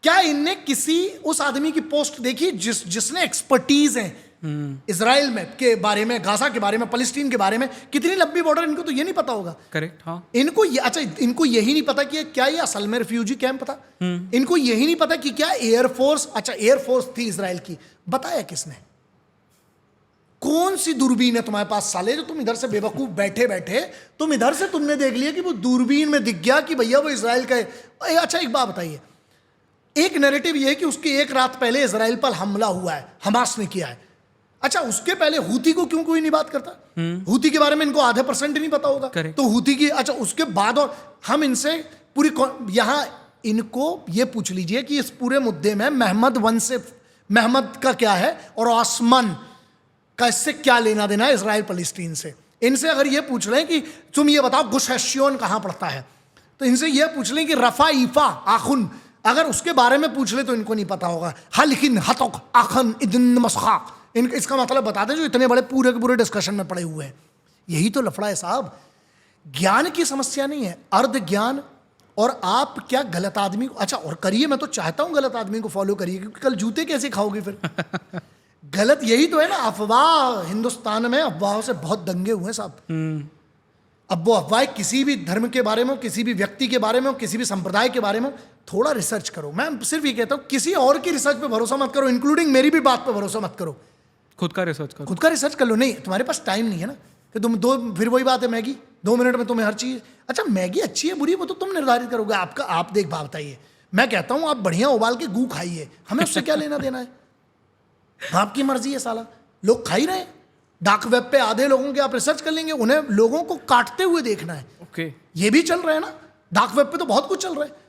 A: क्या इनने किसी उस आदमी की पोस्ट देखी जिसने एक्सपर्टीज है इजराइल में के बारे में, गाजा के बारे में, फलस्तीन के बारे में? कितनी लंबी बॉर्डर, इनको तो ये नहीं पता होगा।
B: करेक्ट, हाँ।
A: इनको अच्छा, इनको यही नहीं पता कि क्या ये असल में रिफ्यूजी कैंप था। इनको यही नहीं पता कि क्या एयरफोर्स, अच्छा एयरफोर्स थी इजराइल की, बताया किसने? कौन सी दूरबीन है तुम्हारे पास साले, जो तुम इधर से बेवकूफ बैठे बैठे तुम इधर से तुमने देख लिया कि वो दूरबीन में दिख गया कि भैया वो इजराइल का है। अच्छा, एक बात बताइए, एक नैरेटिव ये है कि उसकी एक रात पहले इजराइल पर हमला हुआ है, हमास ने किया है। अच्छा, उसके पहले हूती को क्यों कोई नहीं बात करता? हूती के बारे में इनको आधे % ही नहीं पता होगा। तो हूती की, अच्छा उसके बाद, और हम इनसे पूरी यहां इनको ये पूछ लीजिए कि इस पूरे मुद्दे में महमद का क्या है और आसमान का इससे क्या लेना देना है इजराइल फलस्तीन से। इनसे अगर ये पूछ लें कि तुम ये बताओ गुश एशियोन कहां पड़ता है, तो इनसे ये पूछ लें कि रफा ईफा आखुन, अगर उसके बारे में पूछ ले तो इनको नहीं पता होगा। हलकिन हतक आखन इदन मसखा, इसका मतलब बता दें जो इतने बड़े पूरे के पूरे डिस्कशन में पड़े हुए हैं। यही तो लफड़ा है साहब। ज्ञान की समस्या नहीं है, अर्ध ज्ञान। और आप क्या गलत आदमी को, अच्छा और करिए, मैं तो चाहता हूं गलत आदमी को फॉलो करिए, क्योंकि कल जूते कैसे खाओगे फिर? गलत यही तो है ना, अफवाह। हिंदुस्तान में अफवाहों से बहुत दंगे हुए साहब। अब वो अफवाह किसी भी धर्म के बारे में, किसी भी व्यक्ति के बारे में, किसी भी संप्रदाय के बारे में, थोड़ा रिसर्च करो। मैं सिर्फ ये कहता हूं, किसी और की रिसर्च पे भरोसा मत करो, इंक्लूडिंग मेरी भी बात पे भरोसा मत करो।
B: खुद का रिसर्च करो,
A: खुद का रिसर्च कर लो। नहीं, तुम्हारे पास टाइम नहीं है ना कि तुम फिर वही बात है, मैगी 2 मिनट में तुम्हें हर चीज। अच्छा, मैगी अच्छी है बुरी है वो तो तुम निर्धारित करोगे। आप देख बात बताइए। मैं कहता हूं आप बढ़िया उबाल के गू खाइए, हमें उससे क्या लेना देना है? आपकी मर्जी है साला, लोग खा ही रहे हैं। डार्क वेब पे आधे लोगों के आप रिसर्च कर लेंगे, उन्हें लोगों को काटते हुए देखना है।
B: ओके
A: ये भी चल रहा है ना, डार्क वेब पे तो बहुत कुछ चल रहा है।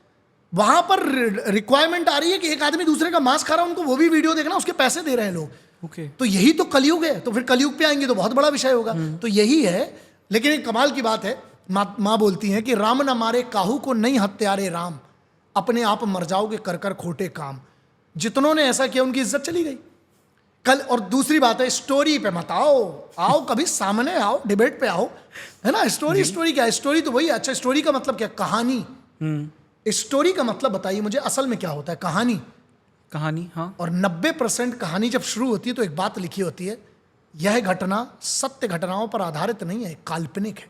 A: वहां पर रिक्वायरमेंट आ रही है कि एक आदमी दूसरे का मांस खा रहा है, उनको वो भी वीडियो देखना, उसके पैसे दे रहे हैं लोग।
B: ओके
A: तो यही तो कलयुग है। तो फिर कलयुग पे आएंगे तो बहुत बड़ा विषय होगा। तो यही है। लेकिन एक कमाल की बात है, माँ बोलती हैं कि राम न मारे काहू को नहीं हत्यारे राम, अपने आप मर जाओगे कर कर खोटे काम। जितनों ने ऐसा किया उनकी इज्जत चली गई कल। और दूसरी बात है, स्टोरी पे मत आओ कभी सामने आओ, डिबेट पे आओ, है ना। स्टोरी क्या है? स्टोरी तो वही है। अच्छा, स्टोरी का मतलब क्या? कहानी। स्टोरी का मतलब बताइए मुझे, असल में क्या होता है? कहानी। हाँ। और 90% कहानी जब शुरू होती है तो एक बात लिखी होती है, यह घटना सत्य घटनाओं पर आधारित नहीं है, काल्पनिक है।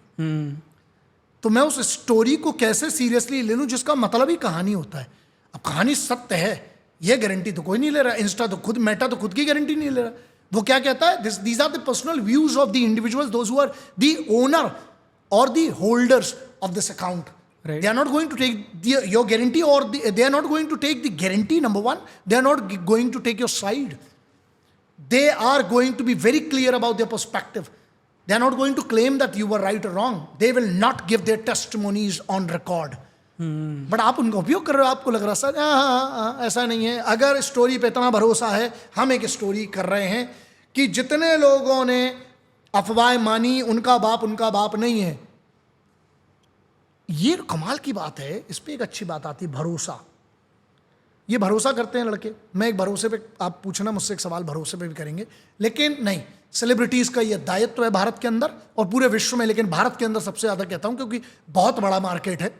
A: तो मैं उस स्टोरी को कैसे सीरियसली ले लूं जिसका मतलब ही कहानी होता है। अब कहानी सत्य है यह गारंटी तो कोई नहीं ले रहा। मेटा तो खुद की गारंटी नहीं ले रहा। वो क्या कहता है? These are the personal views of the individuals, those who are the owner और the holders of this account.
B: Right.
A: They are not going to take your guarantee, or they are not going to take the guarantee. Number one, they are not going to take your side. They are going to be very clear about their perspective. They are not going to claim that you were right or wrong. They will not give their testimonies on record. But आप उनका उपयोग कर रहे हो, आपको लग रहा sir ऐसा नहीं है। अगर स्टोरी पे इतना भरोसा है, हम एक स्टोरी कर रहे हैं कि जितने लोगों ने अफवाहें मानी उनका बाप नहीं है। ये कमाल की बात है। इस पे एक अच्छी बात आती है, भरोसा। ये भरोसा करते हैं लड़के। मैं एक भरोसे पे, आप पूछना मुझसे एक सवाल भरोसे पे भी करेंगे, लेकिन नहीं, सेलिब्रिटीज का ये दायित्व है भारत के अंदर और पूरे विश्व में, लेकिन भारत के अंदर सबसे ज्यादा कहता हूं क्योंकि बहुत बड़ा मार्केट है।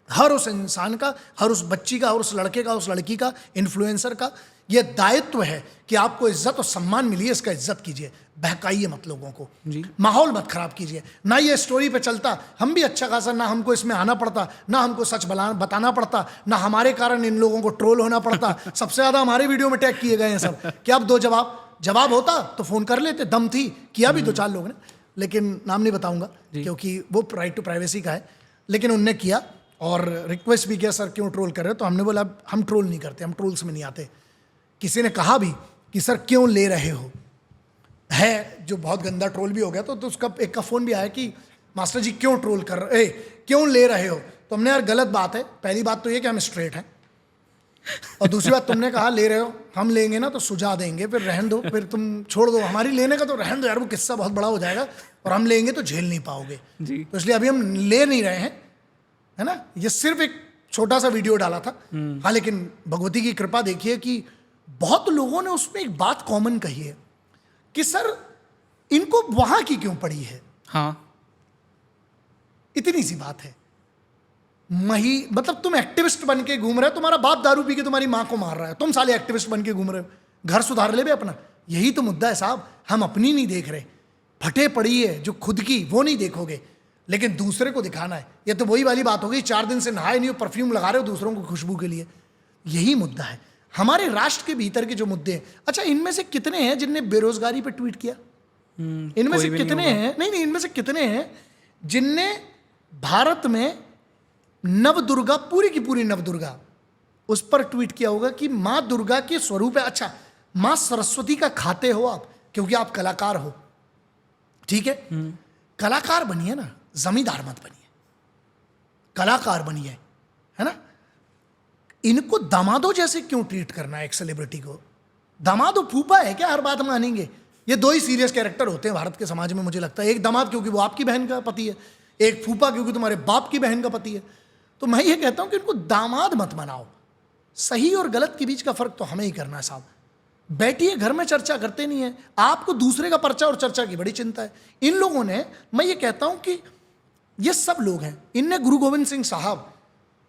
A: हर उस इंसान का, हर उस बच्ची का, हर उस लड़के का, उस लड़की का, इन्फ्लुएंसर का ये दायित्व है कि आपको इज्जत और सम्मान मिली, इसका इज्जत कीजिए, बहकाइए मत लोगों को, माहौल मत खराब कीजिए। ना ये स्टोरी पे चलता, हम भी अच्छा खासा, ना हमको इसमें आना पड़ता, ना हमको सच बताना पड़ता, ना हमारे कारण इन लोगों को ट्रोल होना पड़ता। सबसे ज्यादा हमारे वीडियो में टैग किए गए हैं सब। क्या अब 2 जवाब होता तो फोन कर लेते, दम थी, किया भी 2-4 लोगों ने, लेकिन नाम नहीं बताऊंगा क्योंकि वो राइट टू प्राइवेसी का है। लेकिन उनने किया और रिक्वेस्ट भी किया, सर क्यों ट्रोल कर रहे हो? तो हमने बोला हम ट्रोल नहीं करते, हम ट्रोल्स में नहीं आते। किसी ने कहा भी कि सर क्यों ले रहे हो, है जो बहुत गंदा ट्रोल भी हो गया। तो उसका एक का फोन भी आया कि मास्टर जी क्यों ट्रोल कर रहे, क्यों ले रहे हो? तो हमने, यार गलत बात है। पहली बात तो ये कि हम स्ट्रेट हैं, और दूसरी बात तुमने कहा ले रहे हो, हम लेंगे ना तो सुझा देंगे, फिर रहन दो, फिर तुम छोड़ दो। हमारी लेने का तो रहन दो यार, वो किस्सा बहुत बड़ा हो जाएगा और हम लेंगे तो झेल नहीं पाओगे जी। तो इसलिए अभी हम ले नहीं रहे हैं, है ना। ये सिर्फ एक छोटा सा वीडियो डाला था। हाँ, लेकिन भगवती की कृपा देखिए कि बहुत लोगों ने उसमें एक बात कॉमन कही है कि सर इनको वहां की क्यों पड़ी है। हाँ, इतनी सी बात है। मतलब तुम एक्टिविस्ट बन के घूम रहे हो, तुम्हारा बाप दारू पी के तुम्हारी मां को मार रहा है, तुम साले एक्टिविस्ट बन के घूम रहे हो। घर सुधार ले बे अपना, यही तो मुद्दा है साहब। हम अपनी नहीं देख रहे, फटे पड़ी है जो खुद की, वो नहीं देखोगे, लेकिन दूसरे को दिखाना है। ये तो वही वाली बात हो गई, 4 दिन से नहाए नहीं हो, परफ्यूम लगा रहे हो दूसरों को खुशबू के लिए। यही मुद्दा है हमारे राष्ट्र के भीतर के जो मुद्दे हैं। अच्छा, इनमें से कितने हैं जिनने बेरोजगारी पे ट्वीट किया? इनमें से कितने हैं? नहीं, इनमें से कितने हैं जिनने भारत में नवदुर्गा, पूरी की पूरी नवदुर्गा, उस पर ट्वीट किया होगा कि मां दुर्गा के स्वरूप है। अच्छा, मां सरस्वती का खाते हो आप क्योंकि आप कलाकार हो, ठीक है। कलाकार बनिए ना, जमींदार मत बनिए, कलाकार बनिए, है ना। इनको दामादो जैसे क्यों ट्रीट करना है एक सेलिब्रिटी को? दामादो फूफा है क्या? हर बात मानेंगे? ये 2 ही सीरियस कैरेक्टर होते हैं भारत के समाज में, मुझे लगता है। एक दामाद क्योंकि वो आपकी बहन का पति है, एक फूफा क्योंकि तुम्हारे बाप की बहन का पति है। तो मैं ये कहता हूं कि इनको दामाद मत बनाओ। सही और गलत के बीच का फर्क तो हमें ही करना है साहब। बैठिए घर में, चर्चा करते नहीं है। आपको दूसरे का पर्चा और चर्चा की बड़ी चिंता है। इन लोगों ने, मैं ये कहता हूं कि ये सब लोग हैं, इनने गुरु गोविंद सिंह साहब,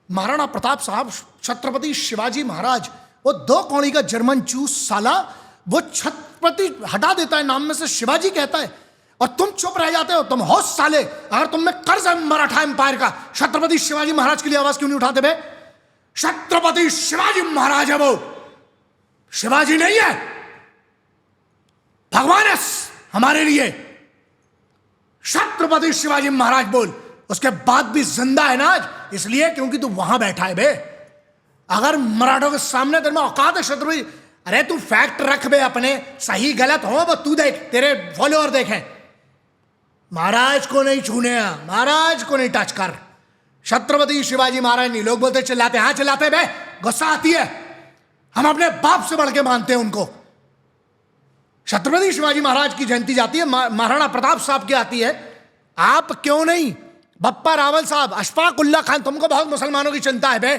A: महाराणा प्रताप साहब, छत्रपति शिवाजी महाराज, वो 2 कौड़ी का जर्मन चूस साला, वो छत्रपति हटा देता है नाम में से, शिवाजी कहता है, और तुम चुप रह जाते हो। तुम हो साले, अगर तुम में कर्ज है मराठा एम्पायर का, छत्रपति शिवाजी महाराज के लिए आवाज क्यों नहीं उठाते बे? छत्रपति शिवाजी महाराज है वो, शिवाजी नहीं है, भगवान है हमारे लिए। छत्रपति शिवाजी महाराज बोल। उसके बाद भी जिंदा है ना आज, इसलिए क्योंकि तू वहां बैठा है बे। अगर मराठों के सामने तेरे में औकात है छत्रपति, अरे तू फैक्ट रख बे अपने, सही गलत हो वो तू देख, तेरे फॉलोअर देखें। महाराज को नहीं छूने, महाराज को नहीं टच कर। छत्रपति शिवाजी महाराज नहीं, लोग बोलते चिल्लाते, हाँ चिल्लाते बे, गुस्सा आती है, हम अपने बाप से बढ़ के मानते हैं उनको। छत्रपति शिवाजी महाराज की जयंती जाती है, महाराणा प्रताप साहब की आती है, आप क्यों नहीं? बप्पा रावल साहब, अशफाक उल्ला खान, तुमको बहुत मुसलमानों की चिंता है बे,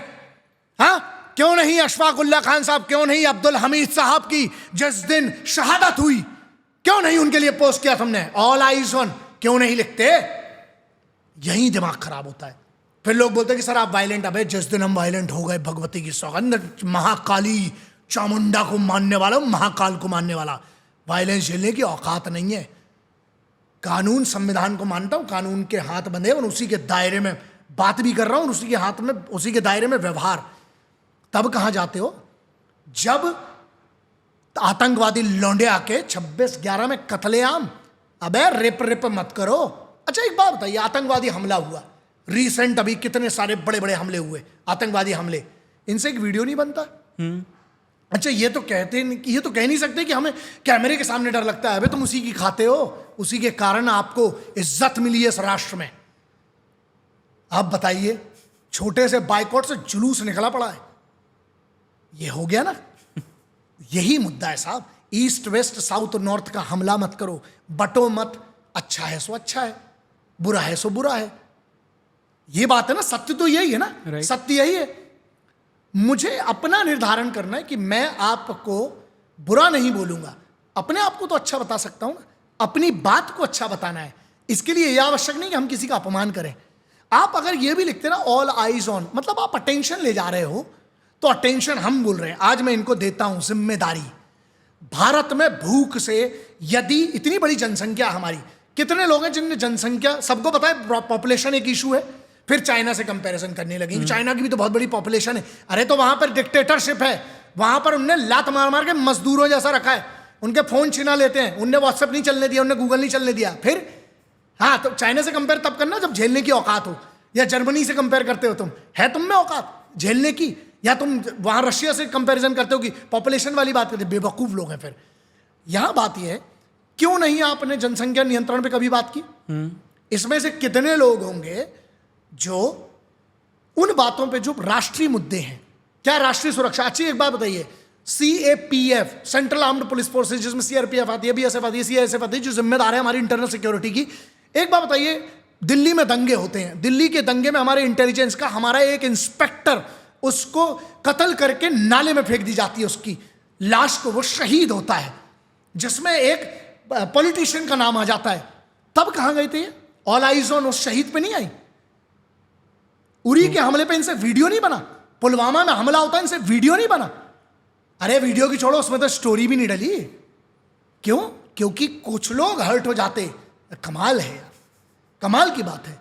A: हाँ क्यों नहीं? अशफाक उल्ला खान साहब क्यों नहीं? अब्दुल हमीद साहब की जिस दिन शहादत हुई, क्यों नहीं उनके लिए पोस्ट किया तुमने? ऑल आइज ऑन क्यों नहीं लिखते? यही दिमाग खराब होता है। फिर लोग बोलते हैं कि सर आप वायलेंट। अबे जिस दिन हम वायलेंट हो गए, भगवती की सौगंध, महाकाली चामुंडा को मानने वाला, महाकाल को मानने वाला, वायलेंस झेलने की औकात नहीं है। कानून संविधान को मानता हूं, कानून के हाथ बंधे और उसी के दायरे में बात भी कर रहा हूं, उसी के हाथ में, उसी के दायरे में व्यवहार। तब कहां जाते हो जब आतंकवादी लौंडे आके 26/11 में कत्लेआम। अबे रिप मत करो। अच्छा एक बात बताइए, आतंकवादी हमला हुआ रिसेंट, अभी कितने सारे बड़े बड़े हमले हुए, आतंकवादी हमले, इनसे एक वीडियो नहीं बनता? अच्छा ये तो कहते नहीं, ये तो कह नहीं सकते कि हमें कैमरे के सामने डर लगता है। अबे तुम उसी की खाते हो, उसी के कारण आपको इज्जत मिली है इस राष्ट्र में। आप बताइए, छोटे से बाइकॉट से जुलूस निकला पड़ा है, ये हो गया ना? यही मुद्दा है साहब। ईस्ट वेस्ट साउथ नॉर्थ का हमला मत करो, बटो मत। अच्छा है सो अच्छा है, बुरा है सो बुरा है, ये बात है ना। सत्य तो यही है ना,
B: right.
A: सत्य यही है। मुझे अपना निर्धारण करना है कि मैं आपको बुरा नहीं बोलूंगा, अपने आप को तो अच्छा बता सकता हूं ना, अपनी बात को अच्छा बताना है। इसके लिए यह आवश्यक नहीं कि हम किसी का अपमान करें। आप अगर यह भी लिखते ना ऑल आइज ऑन, मतलब आप अटेंशन ले जा रहे हो, तो अटेंशन हम बोल रहे हैं। आज मैं इनको देता हूं जिम्मेदारी। भारत में भूख से, यदि इतनी बड़ी जनसंख्या हमारी, कितने लोग हैं जिनने जनसंख्या, सबको पता है पॉपुलेशन एक इशू है, फिर चाइना से कंपैरिजन करने लगे, चाइना की भी तो बहुत बड़ी पॉपुलेशन है। अरे तो वहां पर डिक्टेटरशिप है, वहां पर उनने लात मार मार के मजदूरों जैसा रखा है, उनके फोन छिना लेते हैं, उनने व्हाट्सएप नहीं चलने दिया, उनने गूगल नहीं चलने दिया। फिर हाँ, तो चाइना से कंपेयर तब करना जब झेलने की औकात हो, या जर्मनी से कंपेयर करते हो तुम, है तुम में औकात झेलने की, या तुम वहां रशिया से कंपैरिजन करते हो कि पॉपुलेशन वाली बात करते, बेवकूफ लोग हैं। फिर यहां बात यह है, क्यों नहीं आपने जनसंख्या नियंत्रण पे कभी बात की? इसमें से कितने लोग होंगे जो उन बातों पे जो राष्ट्रीय मुद्दे हैं, क्या राष्ट्रीय सुरक्षा। अच्छी एक बात बताइए, CAPF, central armed police forces, जिसमें CRPF आती है, BSF आती है, CISF आती है, जो जिम्मेदार है हमारी इंटरनल सिक्योरिटी की। एक बात बताइए, दिल्ली में दंगे होते हैं, दिल्ली के दंगे में हमारे इंटेलिजेंस का, हमारा एक इंस्पेक्टर, उसको कत्ल करके नाले में फेंक दी जाती है, उसकी लाश को, वो शहीद होता है, जिसमें एक पॉलिटिशियन का नाम आ जाता है। तब कहां गए थे? ऑल आइज ऑन उस शहीद पे नहीं आई। उरी के हमले पे इनसे वीडियो नहीं बना, पुलवामा में हमला होता है इनसे वीडियो नहीं बना। अरे वीडियो की छोड़ो, उसमें तो स्टोरी भी नहीं डली। क्यों? क्योंकि कुछ लोग हर्ट हो जाते। कमाल है यार, कमाल की बात है।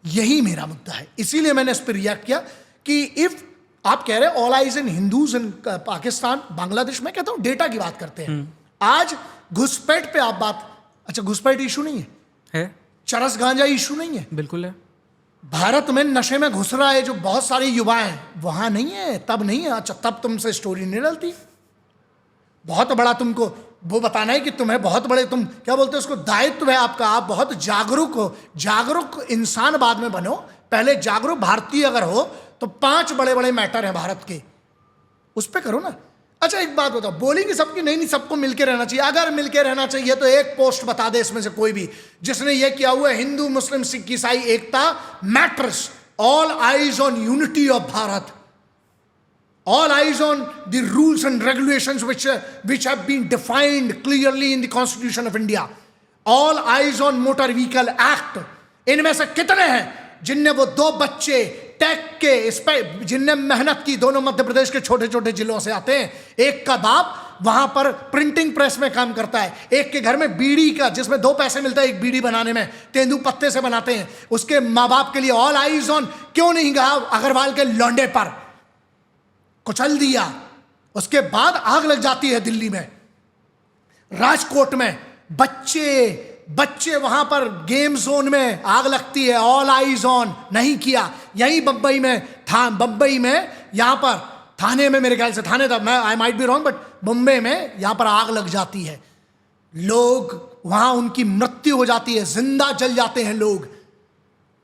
A: यही मेरा मुद्दा है, इसीलिए मैंने इस पर रिएक्ट किया कि इफ आप कह रहे हैं ऑल आइज इन हिंदूज इन पाकिस्तान, बांग्लादेश, मैं कहता हूं डेटा की बात करते हैं। आज घुसपैठ पे आप बात, अच्छा घुसपैठ इशू नहीं है, चरस गांजा इशू नहीं है,
B: बिल्कुल है।
A: भारत में नशे में घुस रहा है जो बहुत सारे युवा हैं, वहां नहीं है, तब नहीं है। अच्छा तब तुमसे स्टोरी नहीं डलती। बहुत बड़ा तुमको वो बताना है कि तुम्हें बहुत बड़े, तुम क्या बोलते हो उसको, दायित्व है आपका, आप बहुत जागरूक हो। जागरूक इंसान बाद में बनो, पहले जागरूक भारतीय अगर हो तो 5 बड़े बड़े मैटर हैं भारत के, उस पर करो ना। अच्छा एक बात बताओ, बोलेंगे सबकी नहीं, सबको मिलकर रहना चाहिए। अगर मिलकर रहना चाहिए तो एक पोस्ट बता दे इसमें से कोई भी जिसने ये किया हुआ है, हिंदू मुस्लिम सिख ईसाई एकता matters, all eyes on unity of Bharat, all eyes on the rules and regulations which have been defined clearly in the Constitution of India, all eyes on Motor Vehicle Act। इनमें से कितने हैं जिनने वो 2 बच्चे टेक के इस पे, जिनने मेहनत की, दोनों मध्य प्रदेश के छोटे छोटे जिलों से आते हैं। एक का बाप वहां पर प्रिंटिंग प्रेस में काम करता है, एक के घर में बीड़ी का, जिसमें 2 पैसे मिलता है एक बीड़ी बनाने में, तेंदू पत्ते से बनाते हैं, उसके माँ बाप के लिए ऑल आइज ऑन क्यों नहीं गया अग्रवाल के लौंडे पर? कुचल दिया, उसके बाद आग लग जाती है दिल्ली में, राजकोट में बच्चे वहां पर गेम जोन में आग लगती है, ऑल आइज ऑन नहीं किया। यही बम्बई में यहां पर थाने में, मेरे ख्याल से थाने था, मैं I might be wrong, but Bombay में यहां पर आग लग जाती है, लोग वहां उनकी मृत्यु हो जाती है, जिंदा जल जाते हैं लोग।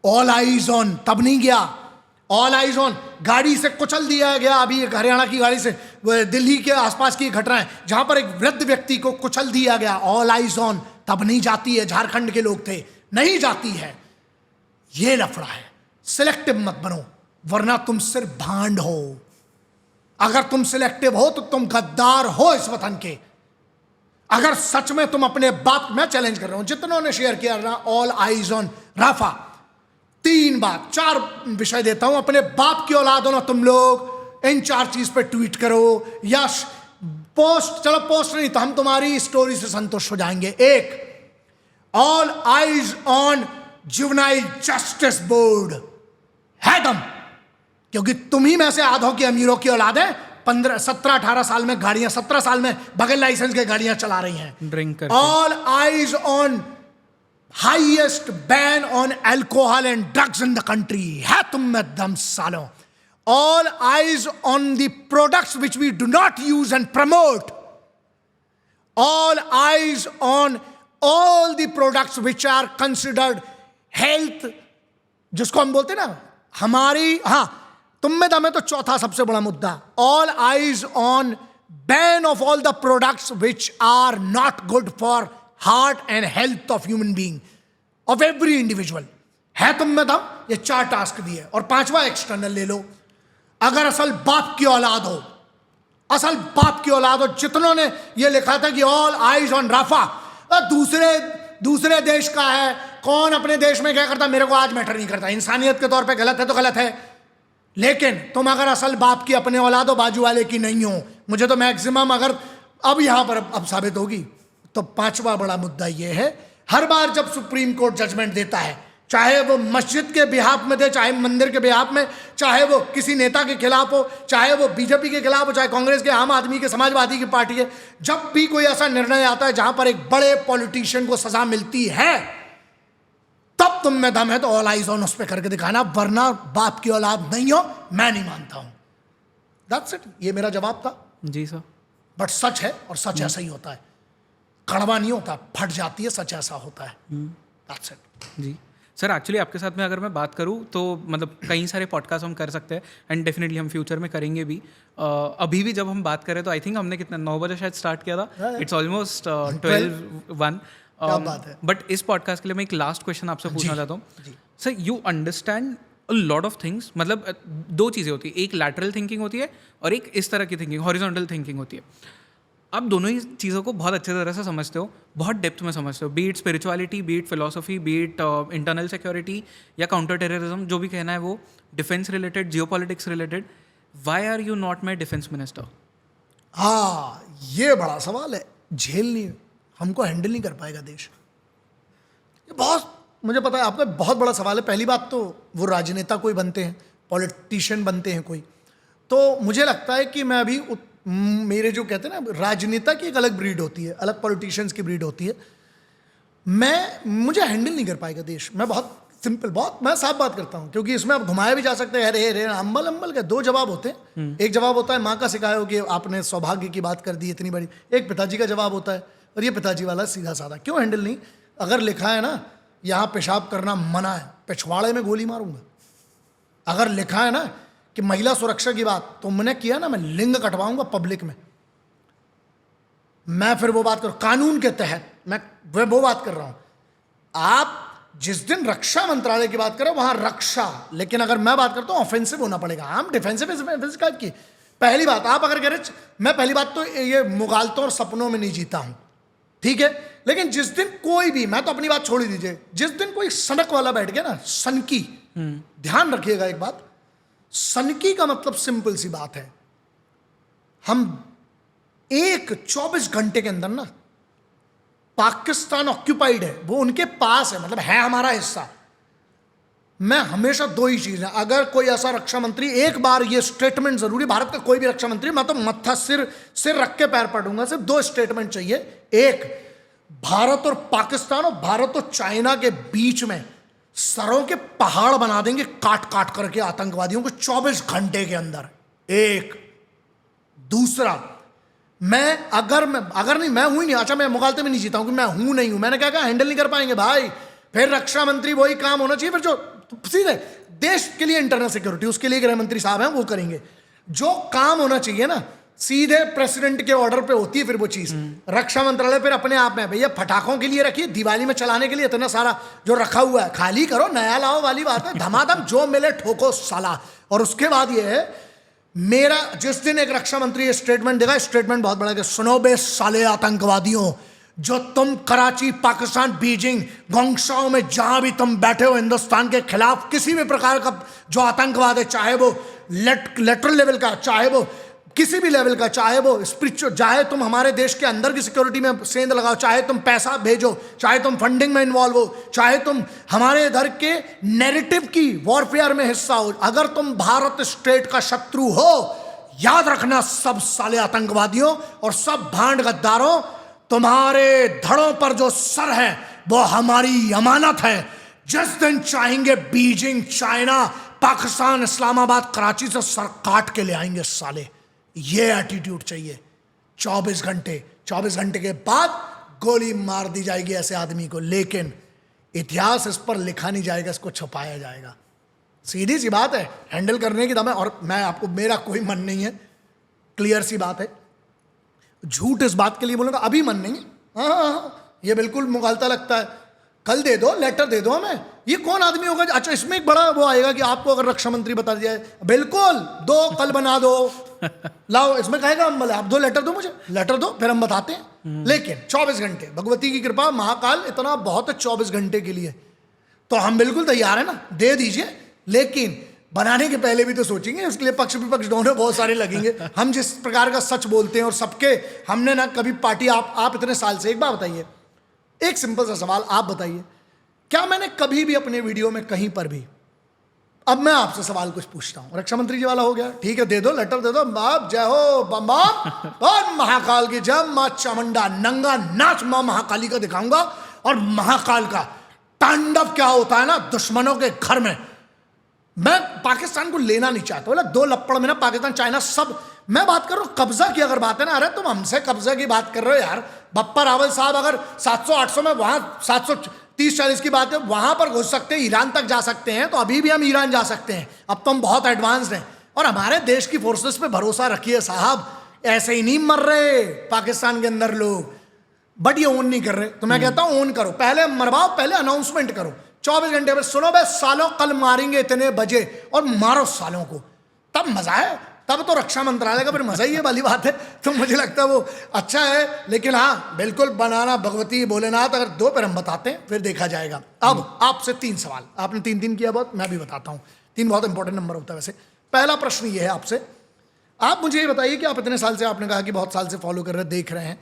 A: ऑल आइज ऑन तब नहीं गया, ऑल आइज ऑन गाड़ी से कुचल दिया गया। अभी एक हरियाणा की गाड़ी से, दिल्ली के आसपास की घटना है जहां पर एक वृद्ध व्यक्ति को कुचल दिया गया। ऑल आइज ऑन तब नहीं जाती है, झारखंड के लोग थे, नहीं जाती है। ये लफड़ा है। सिलेक्टिव मत बनो, वरना तुम सिर्फ भांड हो। अगर तुम सिलेक्टिव हो तो तुम गद्दार हो इस वतन के। अगर सच में तुम अपने बाप, मैं चैलेंज कर रहा हूं जितनों ने शेयर किया ना, ऑल आइज ऑन राफा, 3 बात 4 विषय देता हूं। अपने बाप की औलाद हो ना तुम लोग, इन 4 चीज पे ट्वीट करो या पोस्ट, चलो पोस्ट नहीं तो हम तुम्हारी स्टोरी से संतुष्ट हो जाएंगे। 1, all eyes on juvenile justice board है दम, क्योंकि तुम ही में से आधों की अमीरों की औलाद है 17-18 साल में गाड़ियां, 17 साल में बगैर लाइसेंस के गाड़ियां चला रही हैं।
B: ड्रिंक करके।
A: All eyes on highest ban on alcohol and drugs in the country है तुम में दम सालों। All eyes on the products which we do not use and promote. All eyes on all the products which are considered health, जिसको हम बोलते ना हमारी, हां तुम में दम है तो चौथा सबसे बड़ा मुद्दा, all eyes on ban of all the products which are not good for heart and health of human being, of every individual. है तुम में दम? ये 4 टास्क दिए। और 5वां एक्सटर्नल ले लो। अगर असल बाप की औलाद हो, असल बाप की औलाद हो, जितनों ने ये लिखा था कि ऑल आइज ऑन राफा, दूसरे देश का है, कौन अपने देश में क्या करता मेरे को आज मैटर नहीं करता, इंसानियत के तौर पे गलत है तो गलत है। लेकिन तुम अगर असल बाप की अपने औलाद हो, बाजू वाले की नहीं हो, मुझे तो मैक्सिमम अगर अब यहां पर अब साबित होगी। तो 5वां बड़ा मुद्दा यह है, हर बार जब सुप्रीम कोर्ट जजमेंट देता है, चाहे वो मस्जिद के बिहाफ में दे, चाहे मंदिर के बिहाफ में, चाहे वो किसी नेता के खिलाफ हो, चाहे वो बीजेपी के खिलाफ हो, चाहे कांग्रेस के, आम आदमी के, समाजवादी की पार्टी है, जब भी कोई ऐसा निर्णय आता है जहां पर एक बड़े पॉलिटिशियन को सजा मिलती है, तब तुम में दम है तो ऑल आइज ऑन उस पर करके दिखाना, वरना बाप की औलाद नहीं हो, मैं नहीं मानता हूं। That's it. ये मेरा जवाब था।
B: जी सर।
A: बट सच है, और सच ऐसा ही होता है, कड़वा नहीं होता, फट जाती है, सच ऐसा होता है। That's it.
B: जी सर, एक्चुअली आपके साथ में अगर मैं बात करूं तो मतलब कई सारे पॉडकास्ट हम कर सकते हैं एंड डेफिनेटली हम फ्यूचर में करेंगे भी। अभी भी जब हम बात करें तो आई थिंक हमने कितना 9 बजे शायद स्टार्ट किया था, इट्स ऑलमोस्ट 12-1।
A: क्या बात है।
B: बट इस पॉडकास्ट के लिए मैं एक लास्ट क्वेश्चन आपसे पूछना चाहता हूँ sir. You understand a lot of things, मतलब 2 चीज़ें होती है, एक लैटरल थिंकिंग होती है और एक इस तरह की थिंकिंग, हॉरिजॉन्टल थिंकिंग होती है। आप दोनों ही चीज़ों को बहुत अच्छे तरह से समझते हो, बहुत डेप्थ में समझते हो, be it spirituality, be it philosophy, be it internal security या काउंटर टेररिज्म, जो भी कहना है वो, defence related, geopolitics related. Why are you not my defence minister?
A: हाँ, ये बड़ा सवाल है। झेल नहीं, हमको हैंडल नहीं कर पाएगा देश। ये बहुत, मुझे पता है आपका बहुत बड़ा सवाल है। पहली बात तो वो राजनेता कोई बनते हैं, पॉलिटिशियन बनते हैं कोई, तो मुझे लगता है कि मैं अभी मेरे जो कहते हैं ना, राजनेता की एक अलग ब्रीड होती है, अलग पॉलिटिशियंस की ब्रीड होती है। मुझे हैंडल नहीं कर पाएगा देश। मैं बहुत सिंपल, बहुत मैं साफ बात करता हूँ, क्योंकि इसमें आप घुमाया भी जा सकते हैं। अरे अम्बल के 2 जवाब होते हैं। एक जवाब होता है माँ का सिखाया हो कि आपने सौभाग्य की बात कर दी इतनी बड़ी। एक पिताजी का जवाब होता है, और ये पिताजी वाला सीधा साधा। क्यों हैंडल नहीं? अगर लिखा है ना यहाँ पेशाब करना मना है, पिछवाड़े में गोली मारूंगा। अगर लिखा है ना कि महिला सुरक्षा की बात, तुमने किया ना, मैं लिंग कटवाऊंगा पब्लिक में। मैं फिर वो बात कर, कानून के तहत मैं वो बात कर रहा हूं। आप जिस दिन रक्षा मंत्रालय की बात करो वहां रक्षा, लेकिन अगर मैं बात करता हूं ऑफेंसिव होना पड़ेगा। हम डिफेंसिव की पहली बात, आप अगर कह रहे, मैं पहली बात तो ये मुगालतों और सपनों में नहीं जीता हूं, ठीक है। लेकिन जिस दिन कोई भी, मैं तो अपनी बात छोड़ ही दीजिए, जिस दिन कोई सनक वाला बैठ गया ना, सनकी, ध्यान रखिएगा एक बात, सनकी का मतलब सिंपल सी बात है, हम 24 घंटे के अंदर ना, पाकिस्तान ऑक्यूपाइड है, वो उनके पास है, मतलब है हमारा हिस्सा। मैं हमेशा 2 ही चीजें, अगर कोई ऐसा रक्षा मंत्री, एक बार ये स्टेटमेंट जरूरी, भारत का कोई भी रक्षा मंत्री, मैं तो मत्था सिर रख के पैर पड़ूंगा, सिर्फ 2 स्टेटमेंट चाहिए। एक, भारत और पाकिस्तान और भारत और चाइना के बीच में सरों के पहाड़ बना देंगे काट काट करके आतंकवादियों को 24 घंटे के अंदर। एक, दूसरा, अगर नहीं, मैं हूं ही नहीं। अच्छा, मैं मुगालते में नहीं जीता हूं कि मैं हूं नहीं हूं। मैंने क्या कहा, हैंडल नहीं कर पाएंगे भाई। फिर रक्षा मंत्री वही काम होना चाहिए, फिर जो सीधे देश के लिए इंटरनल सिक्योरिटी, उसके लिए गृह मंत्री साहब हैं, वो करेंगे। जो काम होना चाहिए ना, सीधे प्रेसिडेंट के ऑर्डर पे होती है फिर वो चीज। रक्षा मंत्रालय फिर अपने आप में भैया पटाखों के लिए रखिए, दिवाली में चलाने के लिए इतना सारा जो रखा हुआ है खाली करो, नया लाओ वाली बात है। धमाधम जो मिले ठोको साला। और उसके बाद ये है, मेरा जिस दिन एक रक्षा मंत्री ये स्टेटमेंट देगा, स्टेटमेंट बहुत बड़ा है, सुनो बे साले आतंकवादियों, जो तुम कराची, पाकिस्तान, बीजिंग, गोंगशाओ में जहां भी तुम बैठे हो हिंदुस्तान के खिलाफ किसी भी प्रकार का जो आतंकवाद है, चाहे वो लेटरल लेवल का, चाहे वो किसी भी लेवल का, चाहे वो स्पिरिचुअल, चाहे तुम हमारे देश के अंदर की सिक्योरिटी में सेंध लगाओ, चाहे तुम पैसा भेजो, चाहे तुम फंडिंग में इन्वॉल्व हो, चाहे तुम हमारे इधर के नैरेटिव की वॉरफेयर में हिस्सा हो, अगर तुम भारत स्टेट का शत्रु हो, याद रखना सब साले आतंकवादियों और सब भांड गद्दारों, तुम्हारे धड़ों पर जो सर है वो हमारी अमानत है। जिस दिन चाहेंगे बीजिंग, चाइना, पाकिस्तान, इस्लामाबाद, कराची से सर काट के ले आएंगे साले। ये एटीट्यूड चाहिए। 24 घंटे के बाद गोली मार दी जाएगी ऐसे आदमी को, लेकिन इतिहास इस पर लिखा नहीं जाएगा, इसको छुपाया जाएगा। सीधी सी बात है, हैंडल करने की दम है। और मैं आपको, मेरा कोई मन नहीं है, क्लियर सी बात है। झूठ इस बात के लिए बोलूंगा अभी मन नहीं है। हाँ, ये बिल्कुल मुगालता लगता है। कल दे दो, लेटर दे दो हमें। ये कौन आदमी होगा? अच्छा, इसमें एक बड़ा वो आएगा कि आपको अगर रक्षा मंत्री बता दिया है, बिल्कुल दो, कल बना दो, लाओ। इसमें कहेगा हम, आप दो लेटर दो, मुझे लेटर दो, फिर हम बताते हैं। लेकिन 24 घंटे, भगवती की कृपा, महाकाल इतना बहुत है 24 घंटे के लिए, तो हम बिल्कुल तैयार है ना, दे दीजिए। लेकिन बनाने के पहले भी तो सोचेंगे, उसके लिए पक्ष विपक्ष दोनों बहुत सारे लगेंगे। हम जिस प्रकार का सच बोलते हैं और सबके, हमने ना कभी पार्टी, आप इतने साल से, एक बात बताइए, एक सिंपल सा सवाल आप बताइए, क्या मैंने कभी भी अपने वीडियो में कहीं पर भी, अब मैं आपसे सवाल कुछ पूछता हूं, रक्षा मंत्री जी वाला हो गया, ठीक है, दे दो लेटर, दे दो, बाप जय हो, बम बम, और महाकाल की जय, मां चामुंडा, नंगा नाच मां महाकाली का दिखाऊंगा। और महाकाल का तांडव क्या होता है ना दुश्मनों के घर में। मैं पाकिस्तान को लेना नहीं चाहता, बोला 2 लपड़ में ना पाकिस्तान, चाइना सब। मैं बात कर रहा हूं कब्जा की अगर बात है ना, अरे तुम हमसे कब्जा की बात कर रहे हो यार। बप्पा रावल साहब अगर 700-800 में, वहां 730-40 की बात है, वहां पर घुस सकते हैं, ईरान तक जा सकते हैं, तो अभी भी हम ईरान जा सकते हैं। अब तो हम बहुत एडवांस्ड हैं। और हमारे देश की फोर्सेस पे भरोसा रखिए साहब, ऐसे ही नहीं मर रहे पाकिस्तान के अंदर लोग, बट ये ओन नहीं कर रहे। तो मैं कहता हूं ओन करो, पहले मरवाओ, पहले अनाउंसमेंट करो। 24 घंटे में सुनो बे सालों, कल मारेंगे इतने बजे, और मारो सालों को, तब मजा है। तब तो रक्षा मंत्रालय का फिर मजा ही है वाली बात है। तो मुझे लगता है वो अच्छा है। लेकिन हाँ, बिल्कुल बनाना, भगवती भोलेनाथ अगर दो, फिर हम बताते हैं, फिर देखा जाएगा। अब आपसे 3 सवाल, आपने 3 किया बहुत, मैं भी बताता हूँ। 3 बहुत इंपॉर्टेंट नंबर होता है वैसे। पहला प्रश्न ये है आपसे, आप मुझे ये बताइए कि आप इतने साल से, आपने कहा कि बहुत साल से फॉलो कर रहे, देख रहे हैं,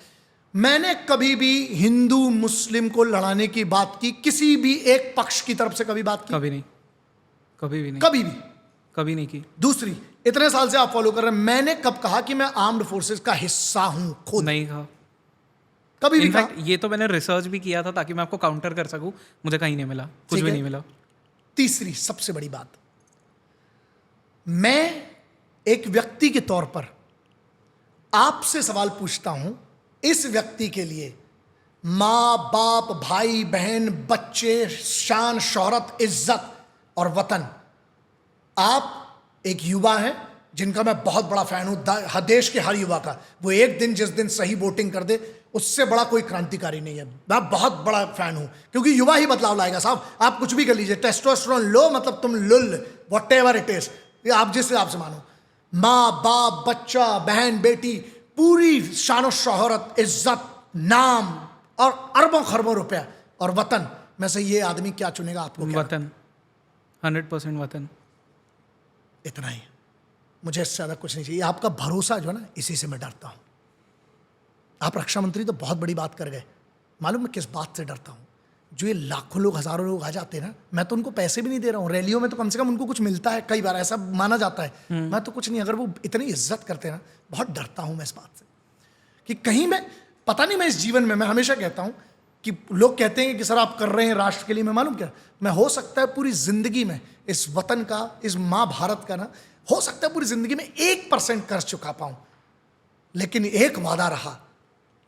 A: मैंने कभी भी हिंदू मुस्लिम को लड़ाने की बात की, किसी भी एक पक्ष की तरफ से कभी बात की?
B: कभी नहीं, कभी भी नहीं, कभी नहीं की।
A: दूसरी, इतने साल से आप फॉलो कर रहे हैं, मैंने कब कहा कि मैं आर्म्ड फोर्सेस का हिस्सा हूं खुद?
B: नहीं कहा,
A: कभी भी कहा?
B: ये तो मैंने रिसर्च भी किया था ताकि मैं आपको काउंटर कर सकूं, मुझे कहीं नहीं मिला, कुछ भी नहीं मिला।
A: तीसरी सबसे बड़ी बात, मैं एक व्यक्ति के तौर पर आपसे सवाल पूछता हूं, इस व्यक्ति के लिए मां बाप, भाई बहन, बच्चे, शान शोहरत, इज्जत और वतन, आप एक युवा हैं जिनका मैं बहुत बड़ा फैन हूं, देश के हर युवा का। वो एक दिन, जिस दिन सही वोटिंग कर दे, उससे बड़ा कोई क्रांतिकारी नहीं है। मैं बहुत बड़ा फैन हूं, क्योंकि युवा ही बदलाव लाएगा साहब। आप कुछ भी कर लीजिए, टेस्टोस्टेरोन लो, मतलब तुम लुल, व्हाटएवर इट इज, आप जिस हिसाब से मानो, माँ बाप, बच्चा, बहन, बेटी, पूरी शानो शोहरत, इज्जत, नाम और अरबों खरबों रुपया, और वतन में से ये आदमी क्या चुनेगा? आपको क्या?
B: वतन, 100% वतन।
A: इतना ही, मुझे इससे ज्यादा कुछ नहीं चाहिए। आपका भरोसा जो है ना, इसी से मैं डरता हूं। आप रक्षा मंत्री तो बहुत बड़ी बात कर गए, मालूम मैं किस बात से डरता हूं? जो ये लाखों लोग, हजारों लोग आ जाते हैं ना, मैं तो उनको पैसे भी नहीं दे रहा हूँ, रैलियों में तो कम से कम उनको कुछ मिलता है, कई बार ऐसा माना जाता है। मैं तो कुछ नहीं, अगर वो इतनी इज्जत करते हैं ना, बहुत डरता हूं मैं इस बात से कि कहीं मैं, पता नहीं, मैं इस जीवन में, मैं हमेशा कहता हूं कि लोग कहते हैं कि सर आप कर रहे हैं राष्ट्र के लिए, मैं मालूम क्या, मैं हो सकता है पूरी जिंदगी में इस वतन का, इस माँ भारत का ना, हो सकता है पूरी जिंदगी में 1% कर्ज चुका पाऊं, लेकिन एक वादा रहा,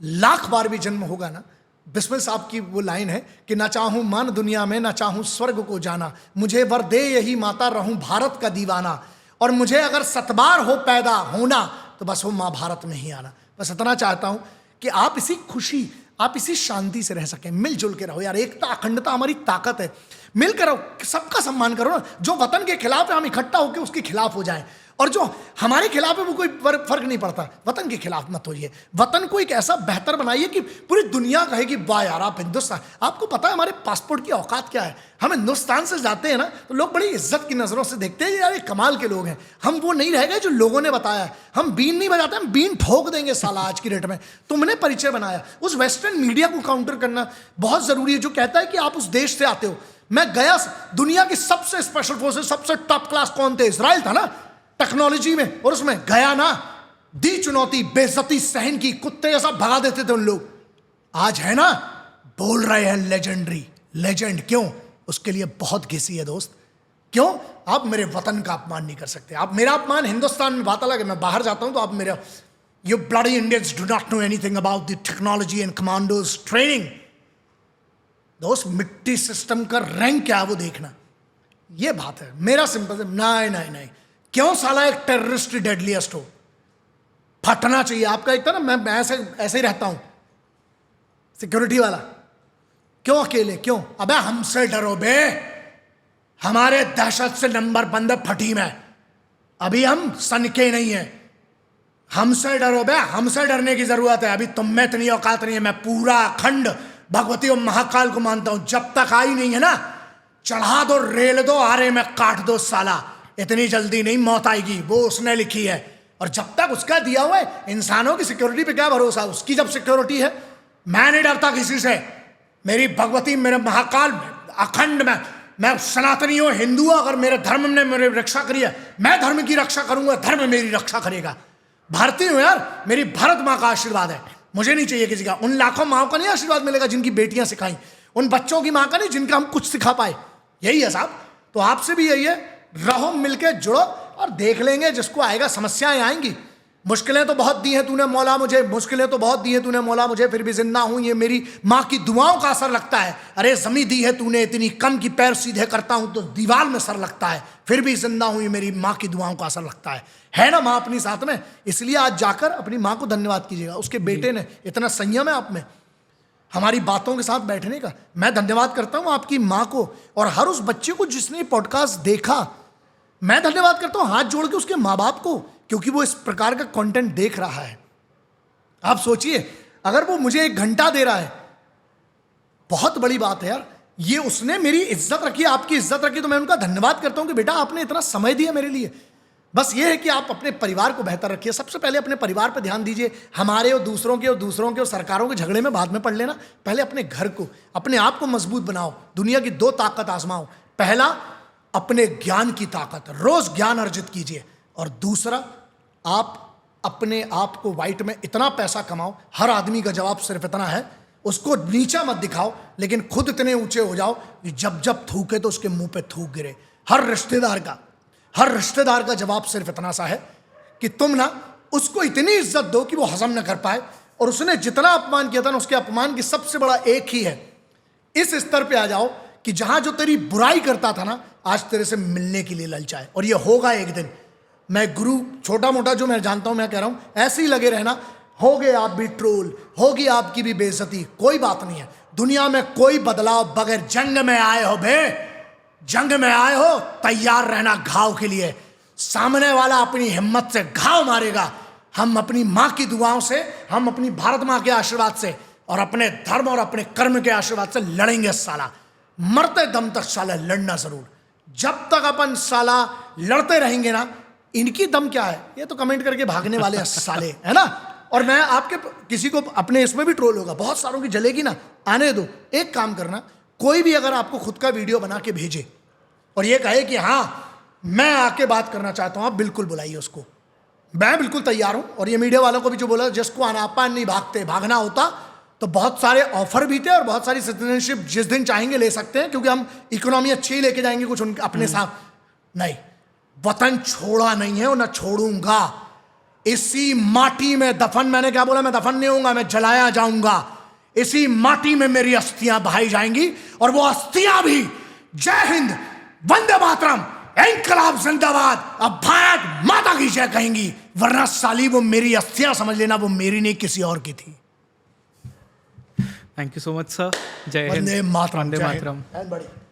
A: लाख बार भी जन्म होगा ना, बिस्मिल साहब की वो लाइन है कि ना चाहूं मान दुनिया में, ना चाहूं स्वर्ग को जाना, मुझे वर दे यही माता, रहूं भारत का दीवाना, और मुझे अगर सतबार हो पैदा होना तो बस वो माँ भारत में ही आना। बस इतना चाहता हूं कि आप इसी खुशी, आप इसी शांति से रह सकें, मिलजुल के रहो यार। एकता अखंडता हमारी ताकत है, मिलकर रहो, सबका सम्मान करो ना। जो वतन के खिलाफ है हम इकट्ठा होकर उसके खिलाफ हो जाएं, और जो हमारे खिलाफ है वो कोई फर्क नहीं पड़ता, वतन के खिलाफ मत होइए। वतन को एक ऐसा बेहतर बनाइए कि पूरी दुनिया कहेगी वाह यार आप हिंदुस्तान। आपको पता है हमारे पासपोर्ट की औकात क्या है? हम हिंदुस्तान से जाते हैं ना तो लोग बड़ी इज्जत की नजरों से देखते हैं, यार ये कमाल के लोग हैं। हम वो नहीं रह गए जो लोगों ने बताया है। हम बीन नहीं बजाते, हम बीन ठोक देंगे साला आज की डेट में। तुमने परिचय बनाया, उस वेस्टर्न मीडिया को काउंटर करना बहुत जरूरी है जो कहता है कि आप उस देश से आते हो। मैं गया, दुनिया की सबसे स्पेशल फोर्सेस, सबसे टॉप क्लास कौन थे? इजराइल था ना टेक्नोलॉजी में, और उसमें गया ना, दी चुनौती, बेइज्जती सहन की, कुत्ते जैसा भगा देते थे उन लोग। आज है ना, बोल रहे हैं लेजेंडरी, लेजेंड। क्यों? उसके लिए बहुत घिसी है दोस्त। क्यों? आप मेरे वतन का अपमान नहीं कर सकते। आप मेरा अपमान हिंदुस्तान में बात अलग है, मैं बाहर जाता हूं तो आप मेरा, you bloody Indians do not know anything about the technology and commandos training. दोस्त मिट्टी सिस्टम का रैंक क्या है वो देखना, ये बात है। मेरा सिंपल है, नहीं नहीं नहीं, क्यों साला एक टेररिस्ट डेडलीस्ट हो? फटना चाहिए आपका। एक ना मैं ऐसे ही रहता हूं सिक्योरिटी वाला। क्यों अकेले? क्यों? अबे हमसे डरो बे, हमारे दहशत से नंबर बंद फटी में, अभी हम सनके नहीं है। हमसे डरो बे, हमसे डरने की जरूरत है। अभी तुम में इतनी औकात नहीं है। मैं पूरा अखंड भगवती और महाकाल को मानता हूं। जब तक आई नहीं है ना, चढ़ा दो, रेल दो, आरे में काट दो साला। इतनी जल्दी नहीं मौत आएगी, वो उसने लिखी है। और जब तक उसका दिया हुआ है, इंसानों की सिक्योरिटी पे क्या भरोसा? उसकी जब सिक्योरिटी है, मैं नहीं डरता किसी से। मेरी भगवती, मेरे महाकाल, अखंड में, मैं सनातनी हूं, हिंदू हूं। अगर मेरे धर्म ने मेरी रक्षा करी है, मैं धर्म की रक्षा करूंगा, धर्म मेरी रक्षा करेगा। भारतीय हूं यार, मेरी भारत माँ का आशीर्वाद है, मुझे नहीं चाहिए किसी का। उन लाखों माओ का नहीं आशीर्वाद मिलेगा जिनकी बेटियां सिखाई, उन बच्चों की माँ का नहीं जिनका हम कुछ सिखा पाए। यही है साहब। तो आपसे भी यही है, रहो, मिलके जुड़ो और देख लेंगे। जिसको आएगा, समस्याएं आएंगी। मुश्किलें तो बहुत दी हैं तूने मौला मुझे, मुश्किलें तो बहुत दी हैं तूने मौला मुझे, फिर भी जिंदा हूं, ये मेरी माँ की दुआओं का असर लगता है। अरे जमीन दी है तूने इतनी कम की पैर सीधे करता हूं तो दीवार में सर लगता है, फिर भी जिंदा हूं, ये मेरी माँ की दुआओं का असर लगता है ना माँ अपनी साथ में। इसलिए आज जाकर अपनी माँ को धन्यवाद कीजिएगा। उसके बेटे ने इतना संयम है आप में, हमारी बातों के साथ बैठने का। मैं धन्यवाद करता हूं आपकी माँ को, और हर उस बच्चे को जिसने पॉडकास्ट देखा, मैं धन्यवाद करता हूं हाथ जोड़ के उसके माँ बाप को, क्योंकि वो इस प्रकार का कंटेंट देख रहा है। आप सोचिए, अगर वो मुझे 1 घंटा दे रहा है, बहुत बड़ी बात है यार। ये उसने मेरी इज्जत रखी, आपकी इज्जत रखी, तो मैं उनका धन्यवाद करता हूं कि बेटा आपने इतना समय दिया मेरे लिए। बस ये है कि आप अपने परिवार को बेहतर रखिए। सबसे पहले अपने परिवार पर ध्यान दीजिए। हमारे और दूसरों के और सरकारों के झगड़े में बाद में पड़ लेना। पहले अपने घर को, अपने आप को मजबूत बनाओ। दुनिया की 2 ताकत आजमाओ। पहला, अपने ज्ञान की ताकत, रोज ज्ञान अर्जित कीजिए। और दूसरा, आप अपने आप को वाइट में इतना पैसा कमाओ, हर आदमी का जवाब सिर्फ इतना है, उसको नीचा मत दिखाओ, लेकिन खुद इतने ऊंचे हो जाओ कि जब जब थूके तो उसके मुंह पे थूक गिरे। हर रिश्तेदार का जवाब सिर्फ इतना सा है कि तुम ना उसको इतनी इज्जत दो कि वो हजम न कर पाए, और उसने जितना अपमान किया था ना, उसके अपमान की सबसे बड़ा एक ही है। इस स्तर पे आ जाओ कि जहां जो तेरी बुराई करता था ना, आज तेरे से मिलने के लिए ललचाए। और ये होगा एक दिन। मैं गुरु, छोटा मोटा जो मैं जानता हूं, मैं कह रहा हूं, ऐसे ही लगे रहना। होगे आप भी ट्रोल, होगी आपकी भी बेइज्जती, कोई बात नहीं है। दुनिया में कोई बदलाव बगैर जंग में आए हो बे, जंग में आए हो, तैयार रहना घाव के लिए। सामने वाला अपनी हिम्मत से घाव मारेगा। हम अपनी माँ की दुआओं से, हम अपनी भारत माँ के आशीर्वाद से, और अपने धर्म और अपने कर्म के आशीर्वाद से लड़ेंगे साला। मरते दम तक साला लड़ना जरूर। जब तक अपन साला लड़ते रहेंगे ना, इनकी दम क्या है, ये तो कमेंट करके भागने वाले साले, है ना। और मैं आपके किसी को अपने इसमें भी ट्रोल होगा, बहुत सारों की जलेगी ना, आने दो। एक काम करना, कोई भी अगर आपको खुद का वीडियो बना के भेजे और ये कहे कि हाँ मैं आके बात करना चाहता हूं, आप बिल्कुल बुलाइए उसको। मैं बिल्कुल तैयार हूं। और ये मीडिया वालों को भी जो बोला, जिसको अनापान नहीं भागते, भागना होता तो बहुत सारे ऑफर भी थे और बहुत सारी सिटीजनशिप जिस दिन चाहेंगे ले सकते हैं, क्योंकि हम इकोनॉमी अच्छी ही लेके जाएंगे कुछ उनके अपने साथ। नहीं, वतन छोड़ा नहीं है और ना छोड़ूंगा। इसी माटी में दफन, मैंने क्या बोला, मैं दफन नहीं होऊंगा, मैं जलाया जाऊंगा। इसी माटी में मेरी अस्थियां बहाई जाएंगी और वो अस्थियां भी जय हिंद, वंदे मातरम, इंकलाब जिंदाबाद, अब भारत माता की जय कहेंगी। वरना साली वो मेरी अस्थियां समझ लेना, वो मेरी नहीं किसी और की थी।
B: Thank you so much sir. जय हिंद,
A: वंदे मातरम,
B: वंदे
A: जय हिंद।
B: मातरम।
A: बहुत बढ़िया।